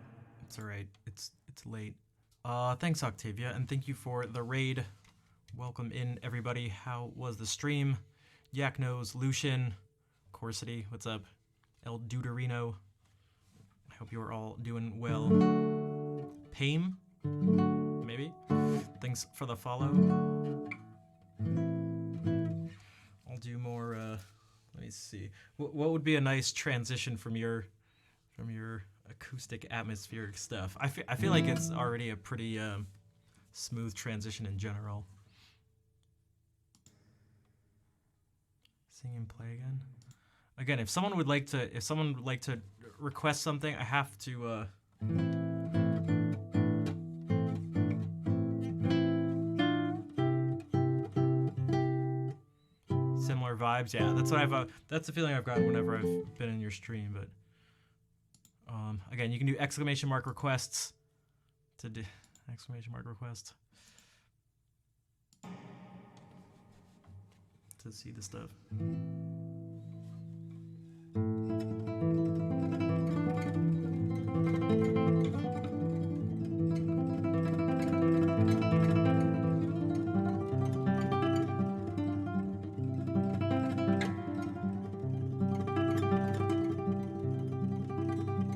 S1: it's all right. It's late. Thanks, Octavia, and thank you for the raid Welcome in, everybody. How was the stream? Yak Nose, Lucian, Corsity, what's up? El Deuterino. I hope you are all doing well. Pame, maybe? Thanks for the follow. I'll do more, let me see. What would be a nice transition from your acoustic atmospheric stuff? I feel like it's already a pretty smooth transition in general. Sing and play again. Again, if someone would like to request something, I have to similar vibes. Yeah, that's what that's the feeling I've gotten whenever I've been in your stream. But again, you can do exclamation mark requests to do exclamation mark requests to see the stuff.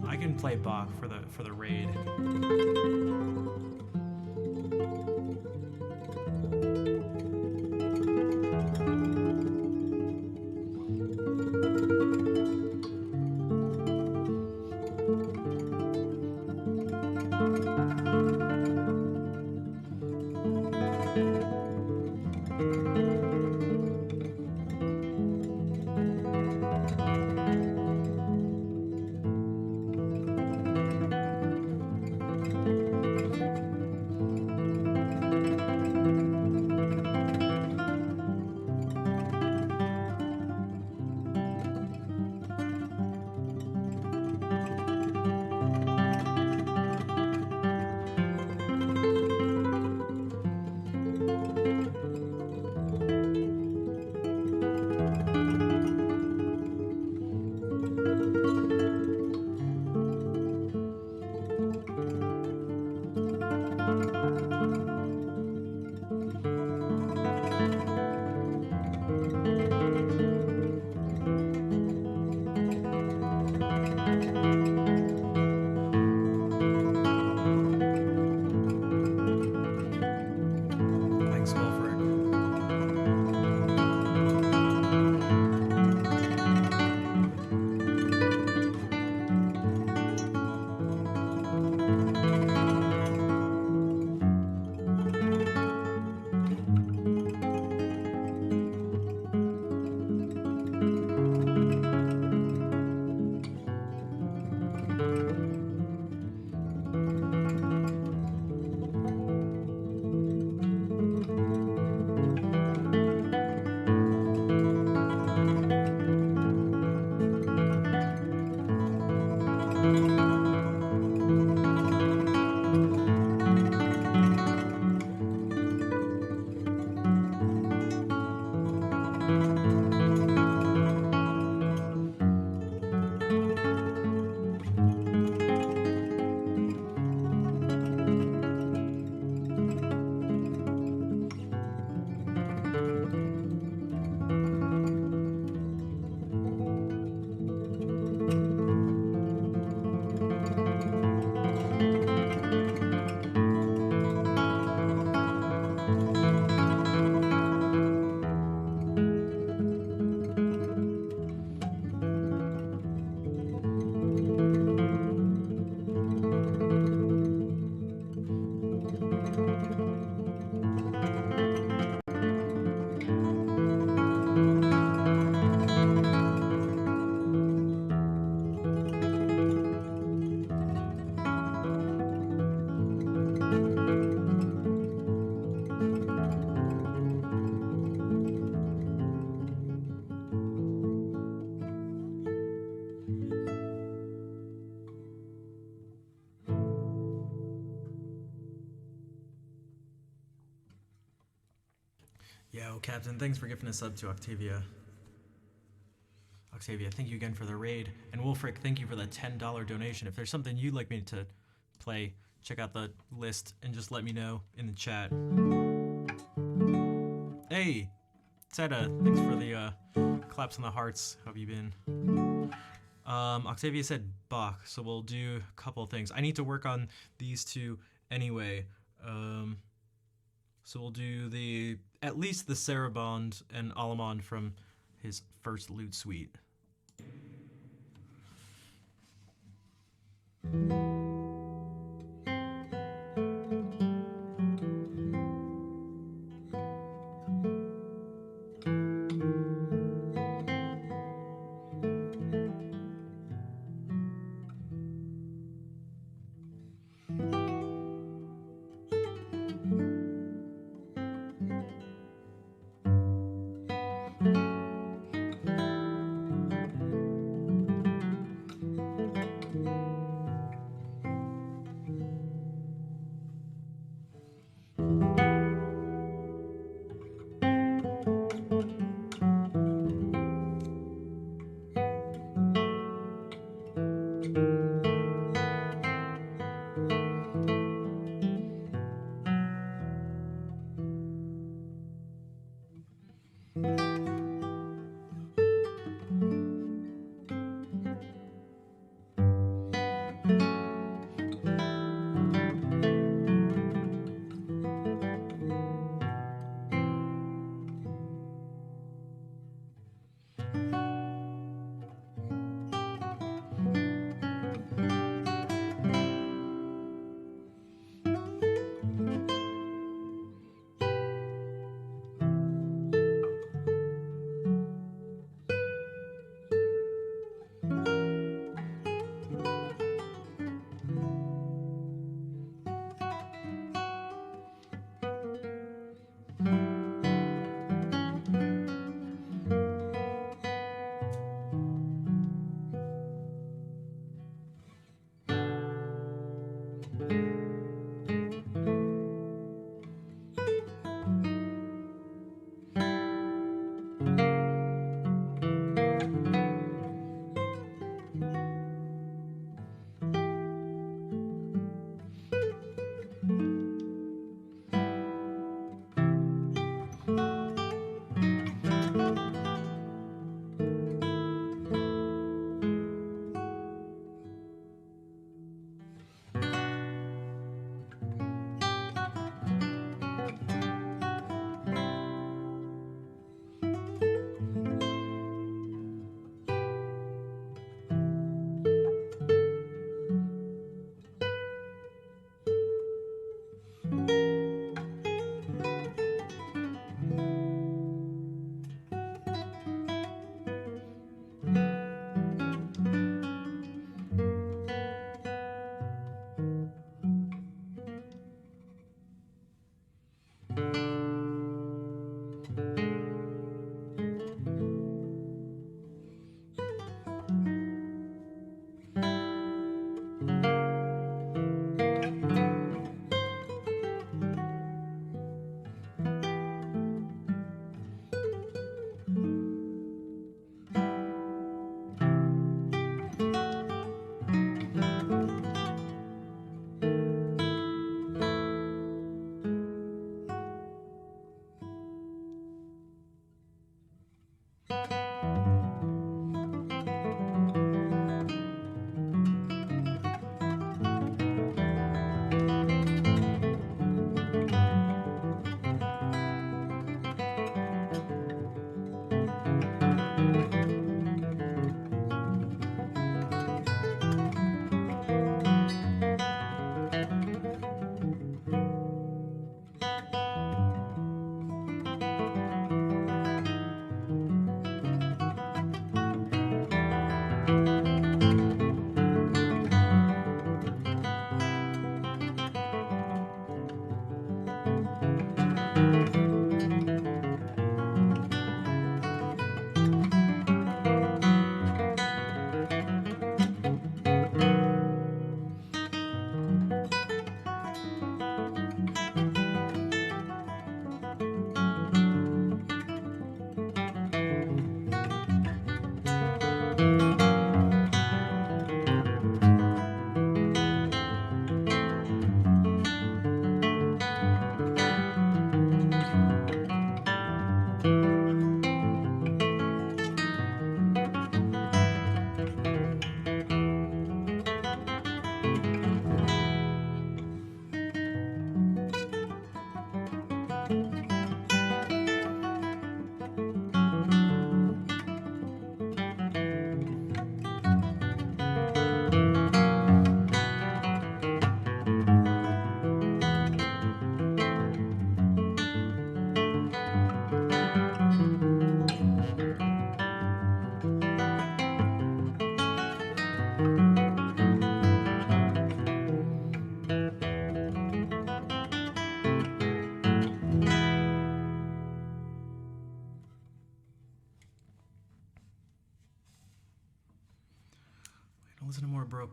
S1: I can play Bach for the raid. Yo, Captain, thanks for giving a sub to Octavia. Octavia, thank you again for the raid. And Wolfric, thank you for the $10 donation. If there's something you'd like me to play, check out the list and just let me know in the chat. Hey, Zeta, thanks for the claps on the hearts. How have you been? Octavia said Bach, so we'll do a couple of things. I need to work on these two anyway. So we'll do at least the Sarabande and Allemande from his first lute suite.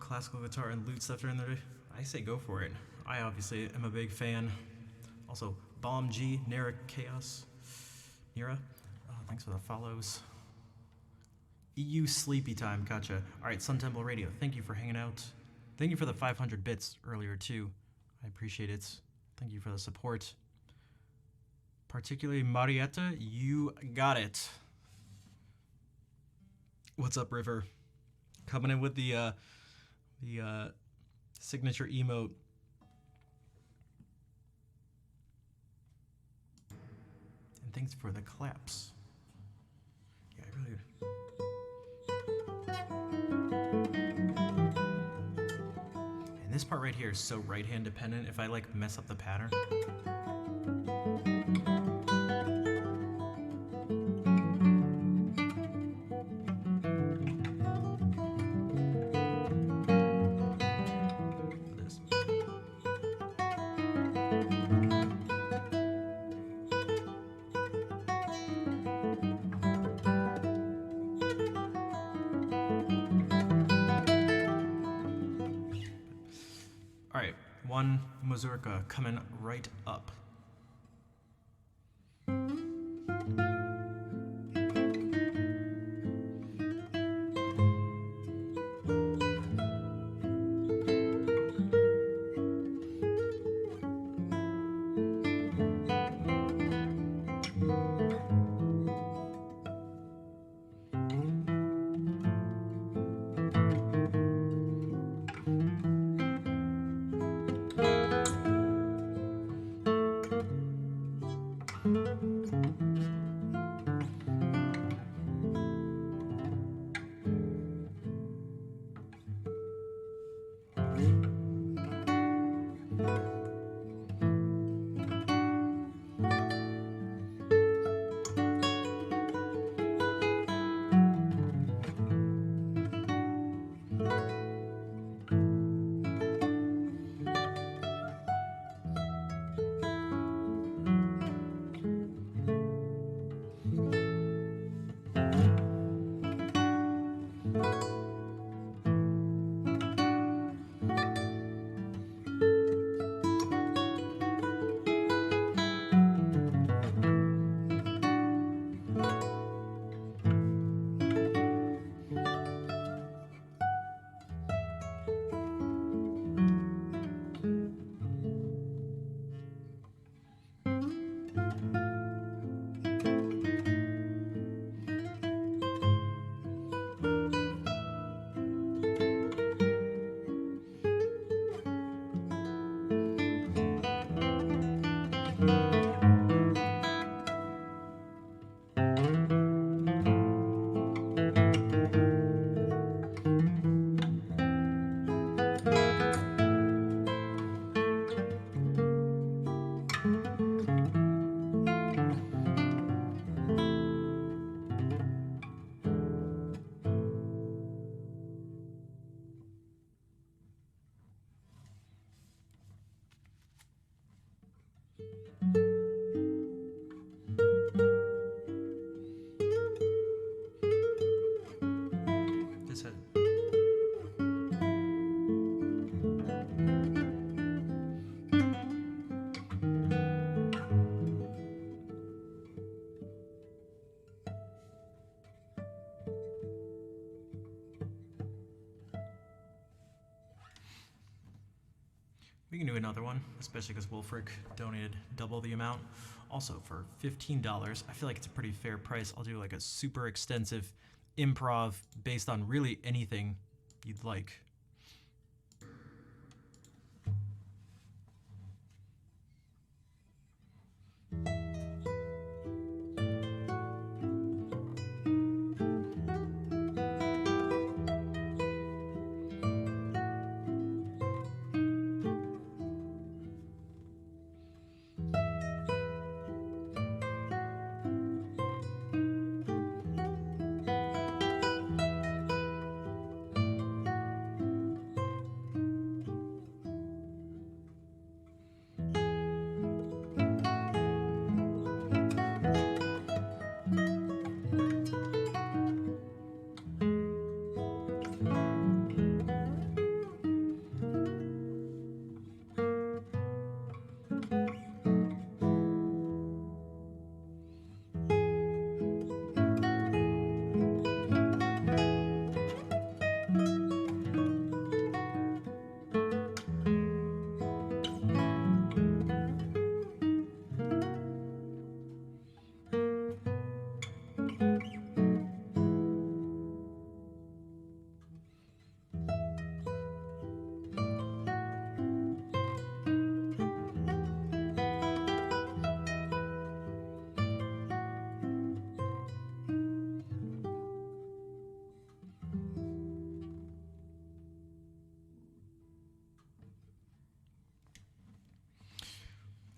S1: classical guitar and lute stuff during the day? I say go for it. I obviously am a big fan. Also, Bomb G, Nera Chaos, Nera. Thanks for the follows. EU Sleepy Time, gotcha. All right, Sun Temple Radio, thank you for hanging out. Thank you for the 500 bits earlier too. I appreciate it. Thank you for the support. Particularly Marietta, you got it. What's up, River? Coming in with the signature emote. And thanks for the claps. Yeah, I really. And this part right here is so right hand dependent. If I like mess up the pattern. One mazurka coming right up. We can do another one, especially because Wolfric donated double the amount. Also, for $15, I feel like it's a pretty fair price. I'll do like a super extensive improv based on really anything you'd like.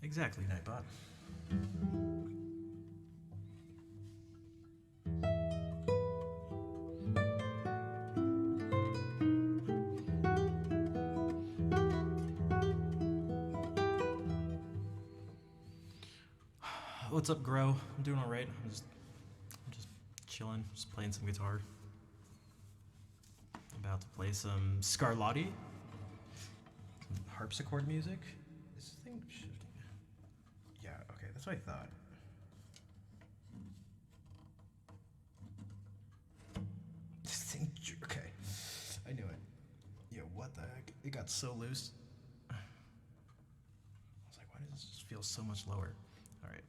S1: Exactly, Nightbot. What's up, Grow? I'm doing all right. I'm just chilling, just playing some guitar. About to play some Scarlatti, some harpsichord music. Is this thing shifting? Yeah. Okay, that's what I thought. This thing. Okay, I knew it. Yeah. What the heck? It got so loose. I was like, why does this just feel so much lower? All right.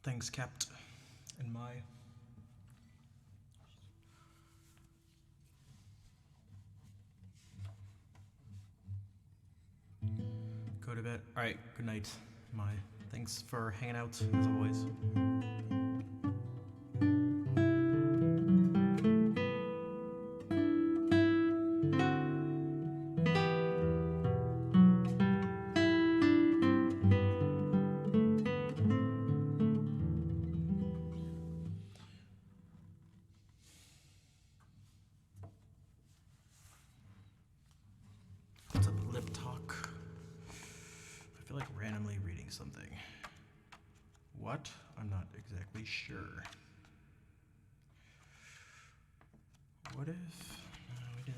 S1: Things kept in my go to bed. All right, good night, my. Thanks for hanging out as always. What's up, lip talk? I feel like randomly reading something. What? I'm not exactly sure. What if we did?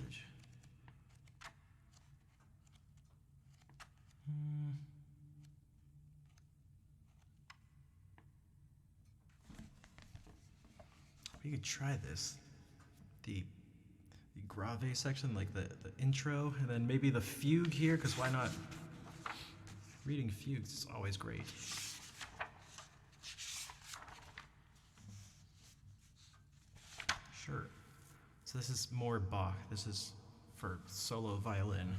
S1: We could try this. The grave section, like the intro, and then maybe the fugue here, because why not? Reading fugues is always great. Sure. So this is more Bach. This is for solo violin.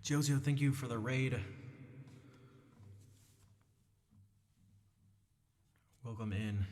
S1: Josio, thank you for the raid. Welcome in.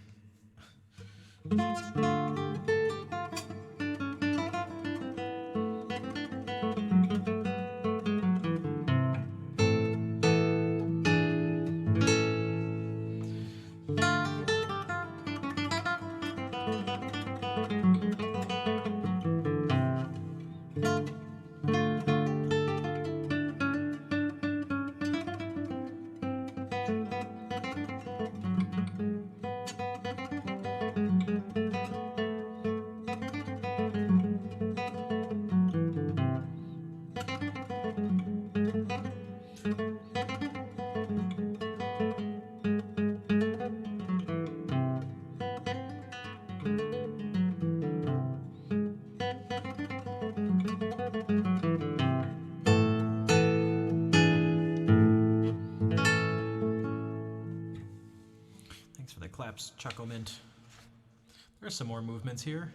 S1: Thanks for the claps, Choco Mint. There's some more movements here.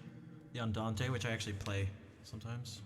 S1: The Andante, which I actually play sometimes.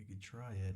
S1: could try it.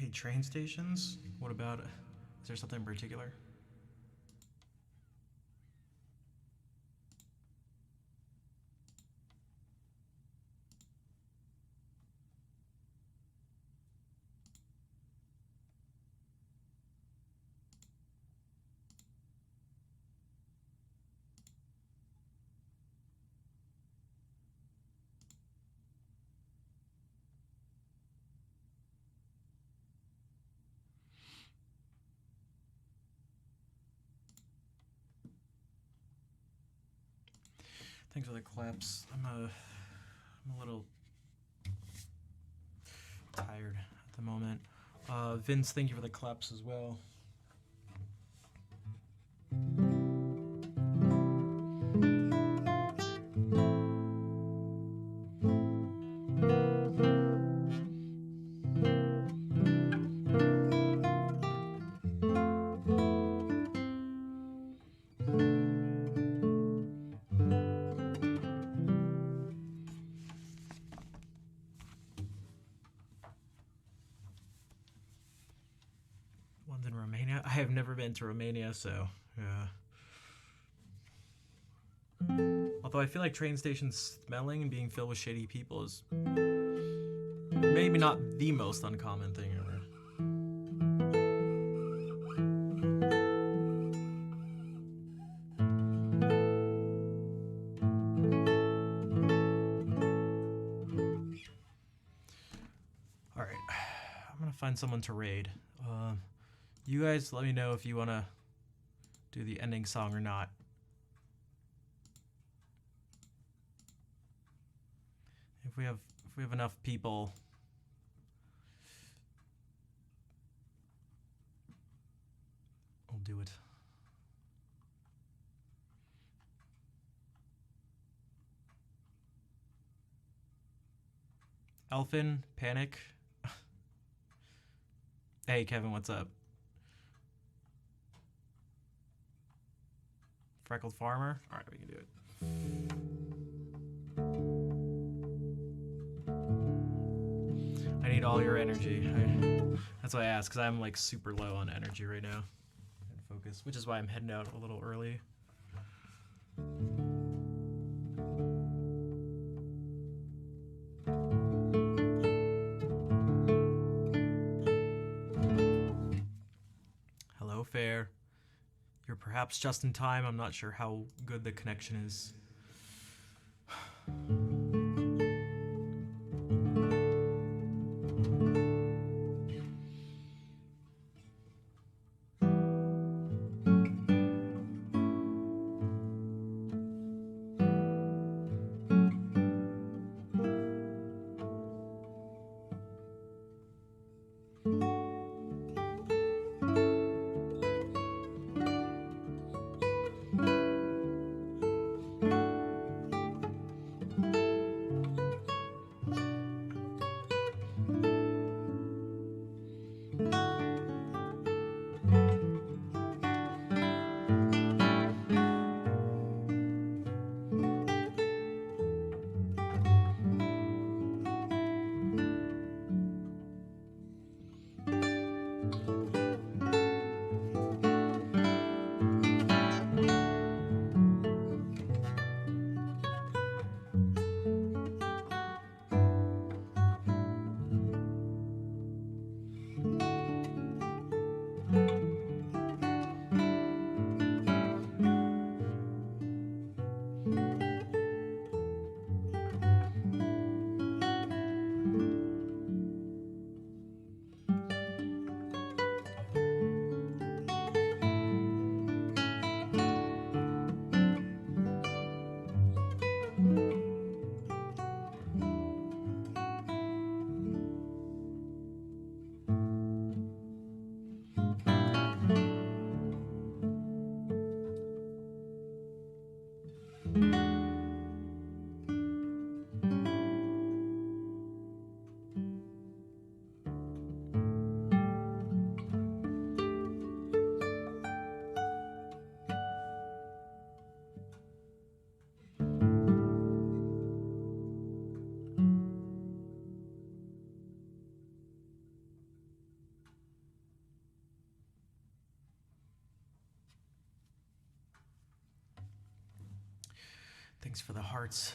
S1: hate train stations. What about it? Is there something in particular? Thanks for the claps. I'm a little tired at the moment. Vince, thank you for the claps as well. One's in Romania. I have never been to Romania, so yeah. Although I feel like train stations smelling and being filled with shady people is maybe not the most uncommon thing ever. All right, I'm gonna find someone to raid. You guys let me know if you wanna do the ending song or not. If we have enough people, we'll do it. Elfin, Panic. Hey Kevin, what's up? Freckled Farmer. All right, we can do it. I need all your energy. That's why I asked, because I'm like super low on energy right now and focus, which is why I'm heading out a little early. Hello, Fair. You're perhaps just in time. I'm not sure how good the connection is. Thanks for the hearts.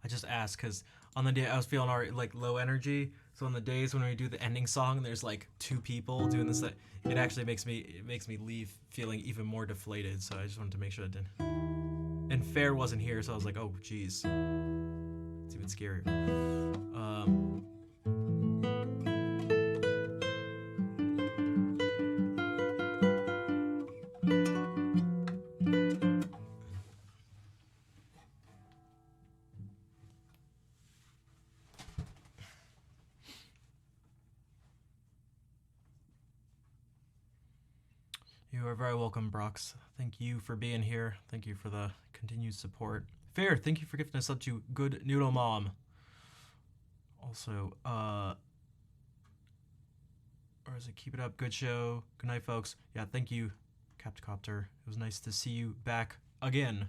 S1: I just asked because on the day I was feeling already like low energy. So on the days when we do the ending song, and there's like 2 people doing this, it actually makes me leave feeling even more deflated. So I just wanted to make sure I did. And Fair wasn't here, so I was like, oh geez, it's even scarier. You are very welcome, Brox. Thank you for being here. Thank you for the continued support. Fair, thank you for gifting us up to Good Noodle Mom. Also, or is it Keep It Up? Good show. Good night, folks. Yeah, thank you, Captcopter. It was nice to see you back again.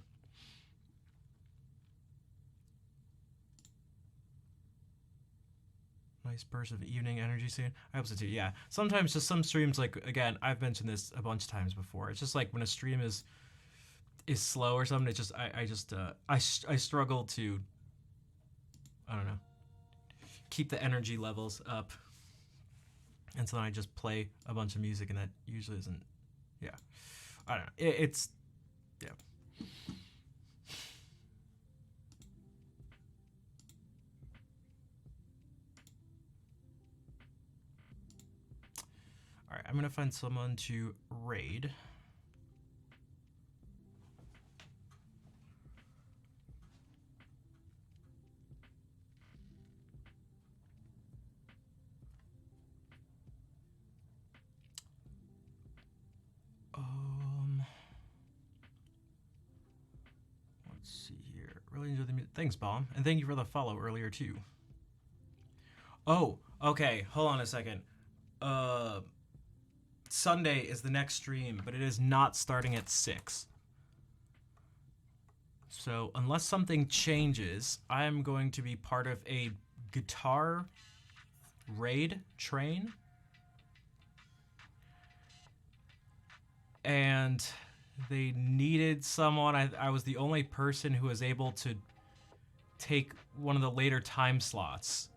S1: Nice burst of evening energy soon. I hope so too. Yeah. Sometimes just some streams, like again, I've mentioned this a bunch of times before. It's just like when a stream is slow or something. It just I struggle to, I don't know, keep the energy levels up. And so then I just play a bunch of music, and that usually isn't. Yeah. I don't know. It's yeah. All right, I'm gonna find someone to raid. Let's see here. Really enjoy the music. Thanks, Bomb, and thank you for the follow earlier too. Oh, okay. Hold on a second. Sunday is the next stream, but it is not starting at 6. So unless something changes, I am going to be part of a guitar raid train. And they needed someone. I was the only person who was able to take one of the later time slots.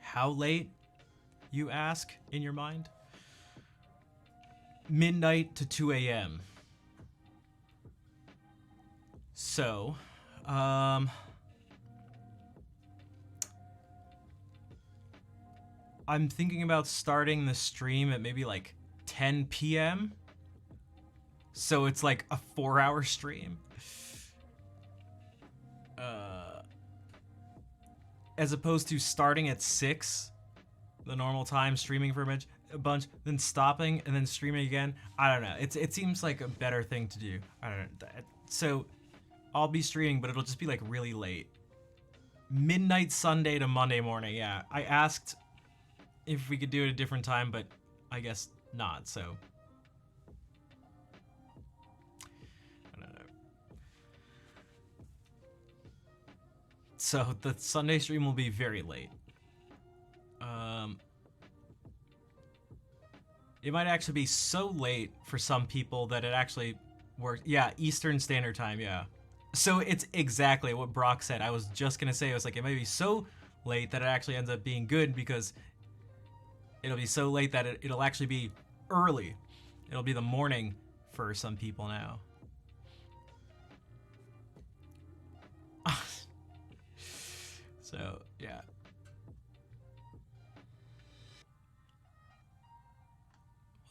S1: How late, you ask in your mind? Midnight to 2 a.m. So, I'm thinking about starting the stream at maybe like 10 p.m. So it's like a 4-hour stream. As opposed to starting at 6, the normal time, streaming for a bunch, then stopping and then streaming again. I don't know. It seems like a better thing to do. I don't know. So I'll be streaming, but it'll just be like really late. Midnight Sunday to Monday morning. Yeah, I asked if we could do it at a different time, but I guess not. So I don't know. So the Sunday stream will be very late. It might actually be so late for some people that it actually works. Yeah, Eastern Standard Time, yeah. So it's exactly what Brock said. I was just gonna say, I was like, it might be so late that it actually ends up being good, because it'll be so late that it'll actually be early. It'll be the morning for some people now. So, yeah.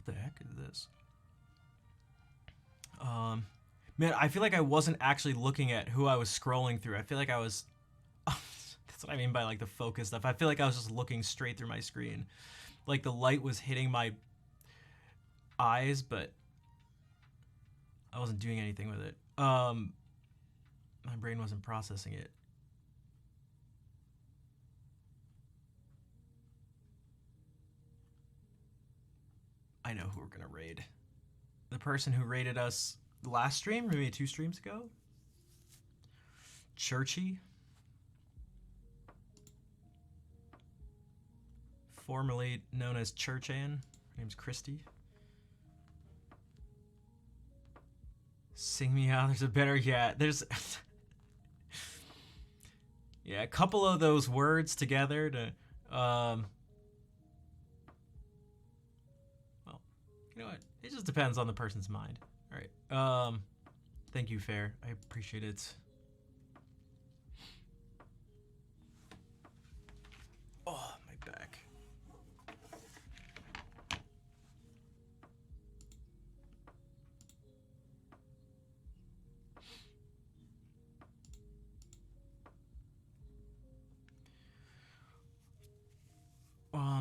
S1: What the heck is this? Man, I feel like I wasn't actually looking at who I was scrolling through. I feel like I was... That's what I mean by like the focus stuff. I feel like I was just looking straight through my screen. Like the light was hitting my eyes, but I wasn't doing anything with it. My brain wasn't processing it. I know who we're gonna raid. The person who raided us last stream, maybe 2 streams ago. Churchy. Formerly known as Churchan. Her name's Christy. Sing Me Out. There's a better. Yeah, there's. Yeah, a couple of those words together to. Well, you know what? It just depends on the person's mind. All right. Thank you, Fair. I appreciate it. Oh, my back.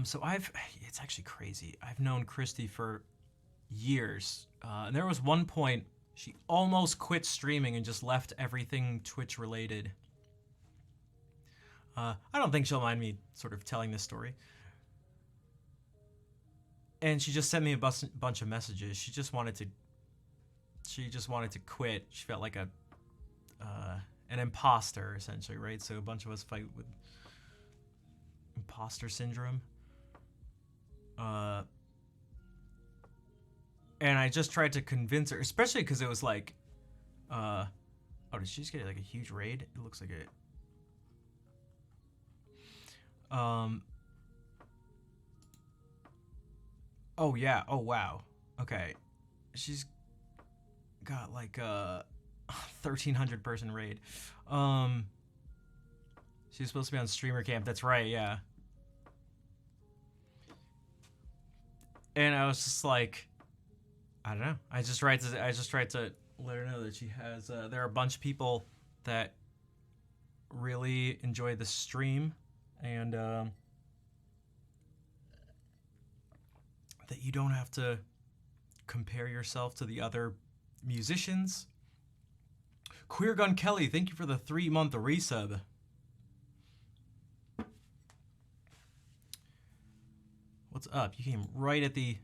S1: So it's actually crazy. I've known Christy for years. And there was one point she almost quit streaming and just left everything Twitch related. I don't think she'll mind me sort of telling this story. And she just sent me a bunch of messages. She just wanted to quit. She felt like an imposter, essentially, right? So a bunch of us fight with imposter syndrome. And I just tried to convince her, especially because it was like, oh, did she just get like a huge raid? It looks like it. Oh yeah. Oh wow. Okay. She's got like a 1,300 person raid. She's supposed to be on streamer camp. That's right. Yeah. And I was just like, I don't know. I just tried to let her know that she has. There are a bunch of people that really enjoy the stream, and that you don't have to compare yourself to the other musicians. Queer Gun Kelly, thank you for the 3-month resub. What's up? You came right at the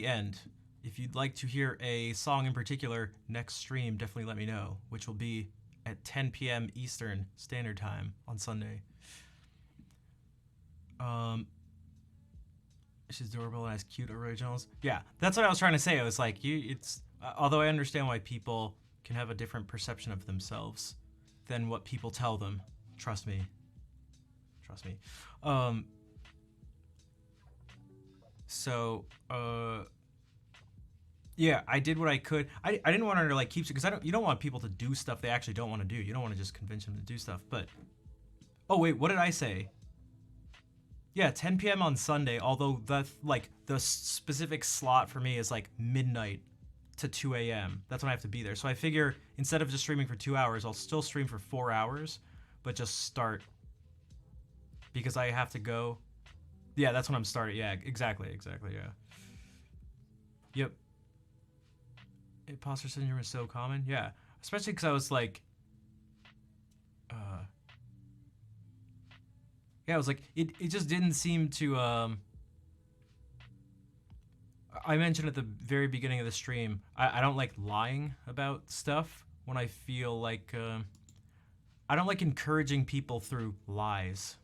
S1: end. If you'd like to hear a song in particular next stream, definitely let me know, which will be at 10 p.m. Eastern Standard Time on Sunday. She's adorable and has cute originals. Yeah, that's what I was trying to say. I was like, although I understand why people can have a different perception of themselves than what people tell them. Trust me. Yeah, I did what I could. I didn't want her to like keep, because you don't want people to do stuff they actually don't want to do. You don't want to just convince them to do stuff. But oh wait, what did I say? Yeah, 10 p.m. on Sunday. Although the specific slot for me is like midnight to 2 a.m. That's when I have to be there. So I figure instead of just streaming for 2 hours, I'll still stream for 4 hours, but just start because I have to go. Yeah, that's when I'm starting. Yeah, exactly. Yeah. Yep. Imposter syndrome is so common. Yeah, especially because I was like, yeah, I was like, it just didn't seem to. I mentioned at the very beginning of the stream, I don't like lying about stuff when I feel like I don't like encouraging people through lies.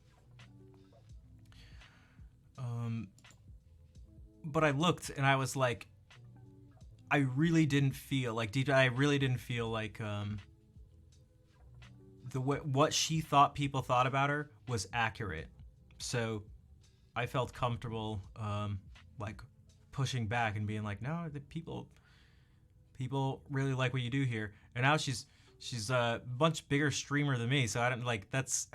S1: But I looked and I was like, I really didn't feel like what she thought people thought about her was accurate. So I felt comfortable like pushing back and being like, no, the people really like what you do here. And now she's a much bigger streamer than me, so I don't like that's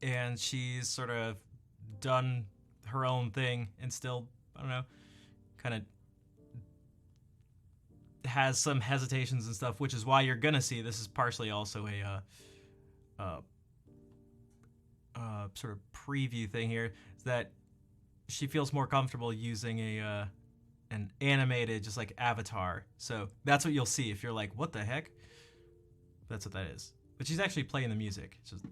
S1: and she's sort of done her own thing and still, I don't know, kind of has some hesitations and stuff, which is why you're gonna see this is partially also a sort of preview thing here, is that she feels more comfortable using an animated just like avatar. So that's what you'll see if you're like, what the heck? That's what that is. But she's actually playing the music. It's just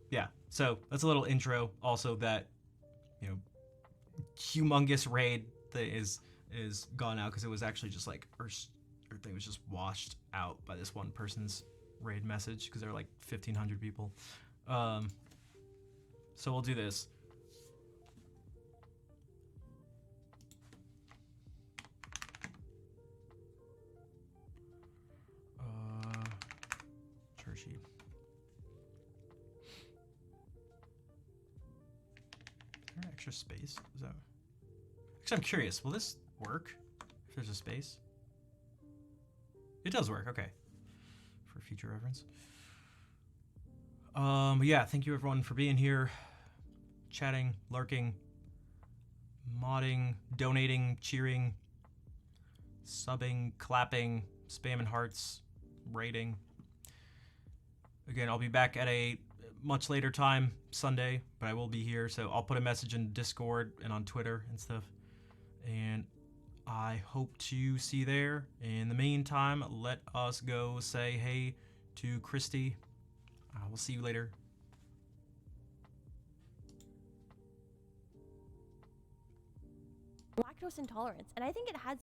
S1: yeah, so that's a little intro. Also, that, you know, humongous raid that is gone out because it was actually just like her thing was just washed out by this one person's raid message because there were like 1,500 people. So we'll do this. extra space? Is that... Actually, I'm curious. Will this work if there's a space? It does work. Okay. For future reference. Yeah, thank you everyone for being here, chatting, lurking, modding, donating, cheering, subbing, clapping, spamming hearts, rating. Again, I'll be back at a much later time Sunday, but I will be here, so I'll put a message in Discord and on Twitter and stuff. And I hope to see you there. In the meantime, let us go say hey to Christy. We'll see you later.
S2: Lactose intolerance, and I think it has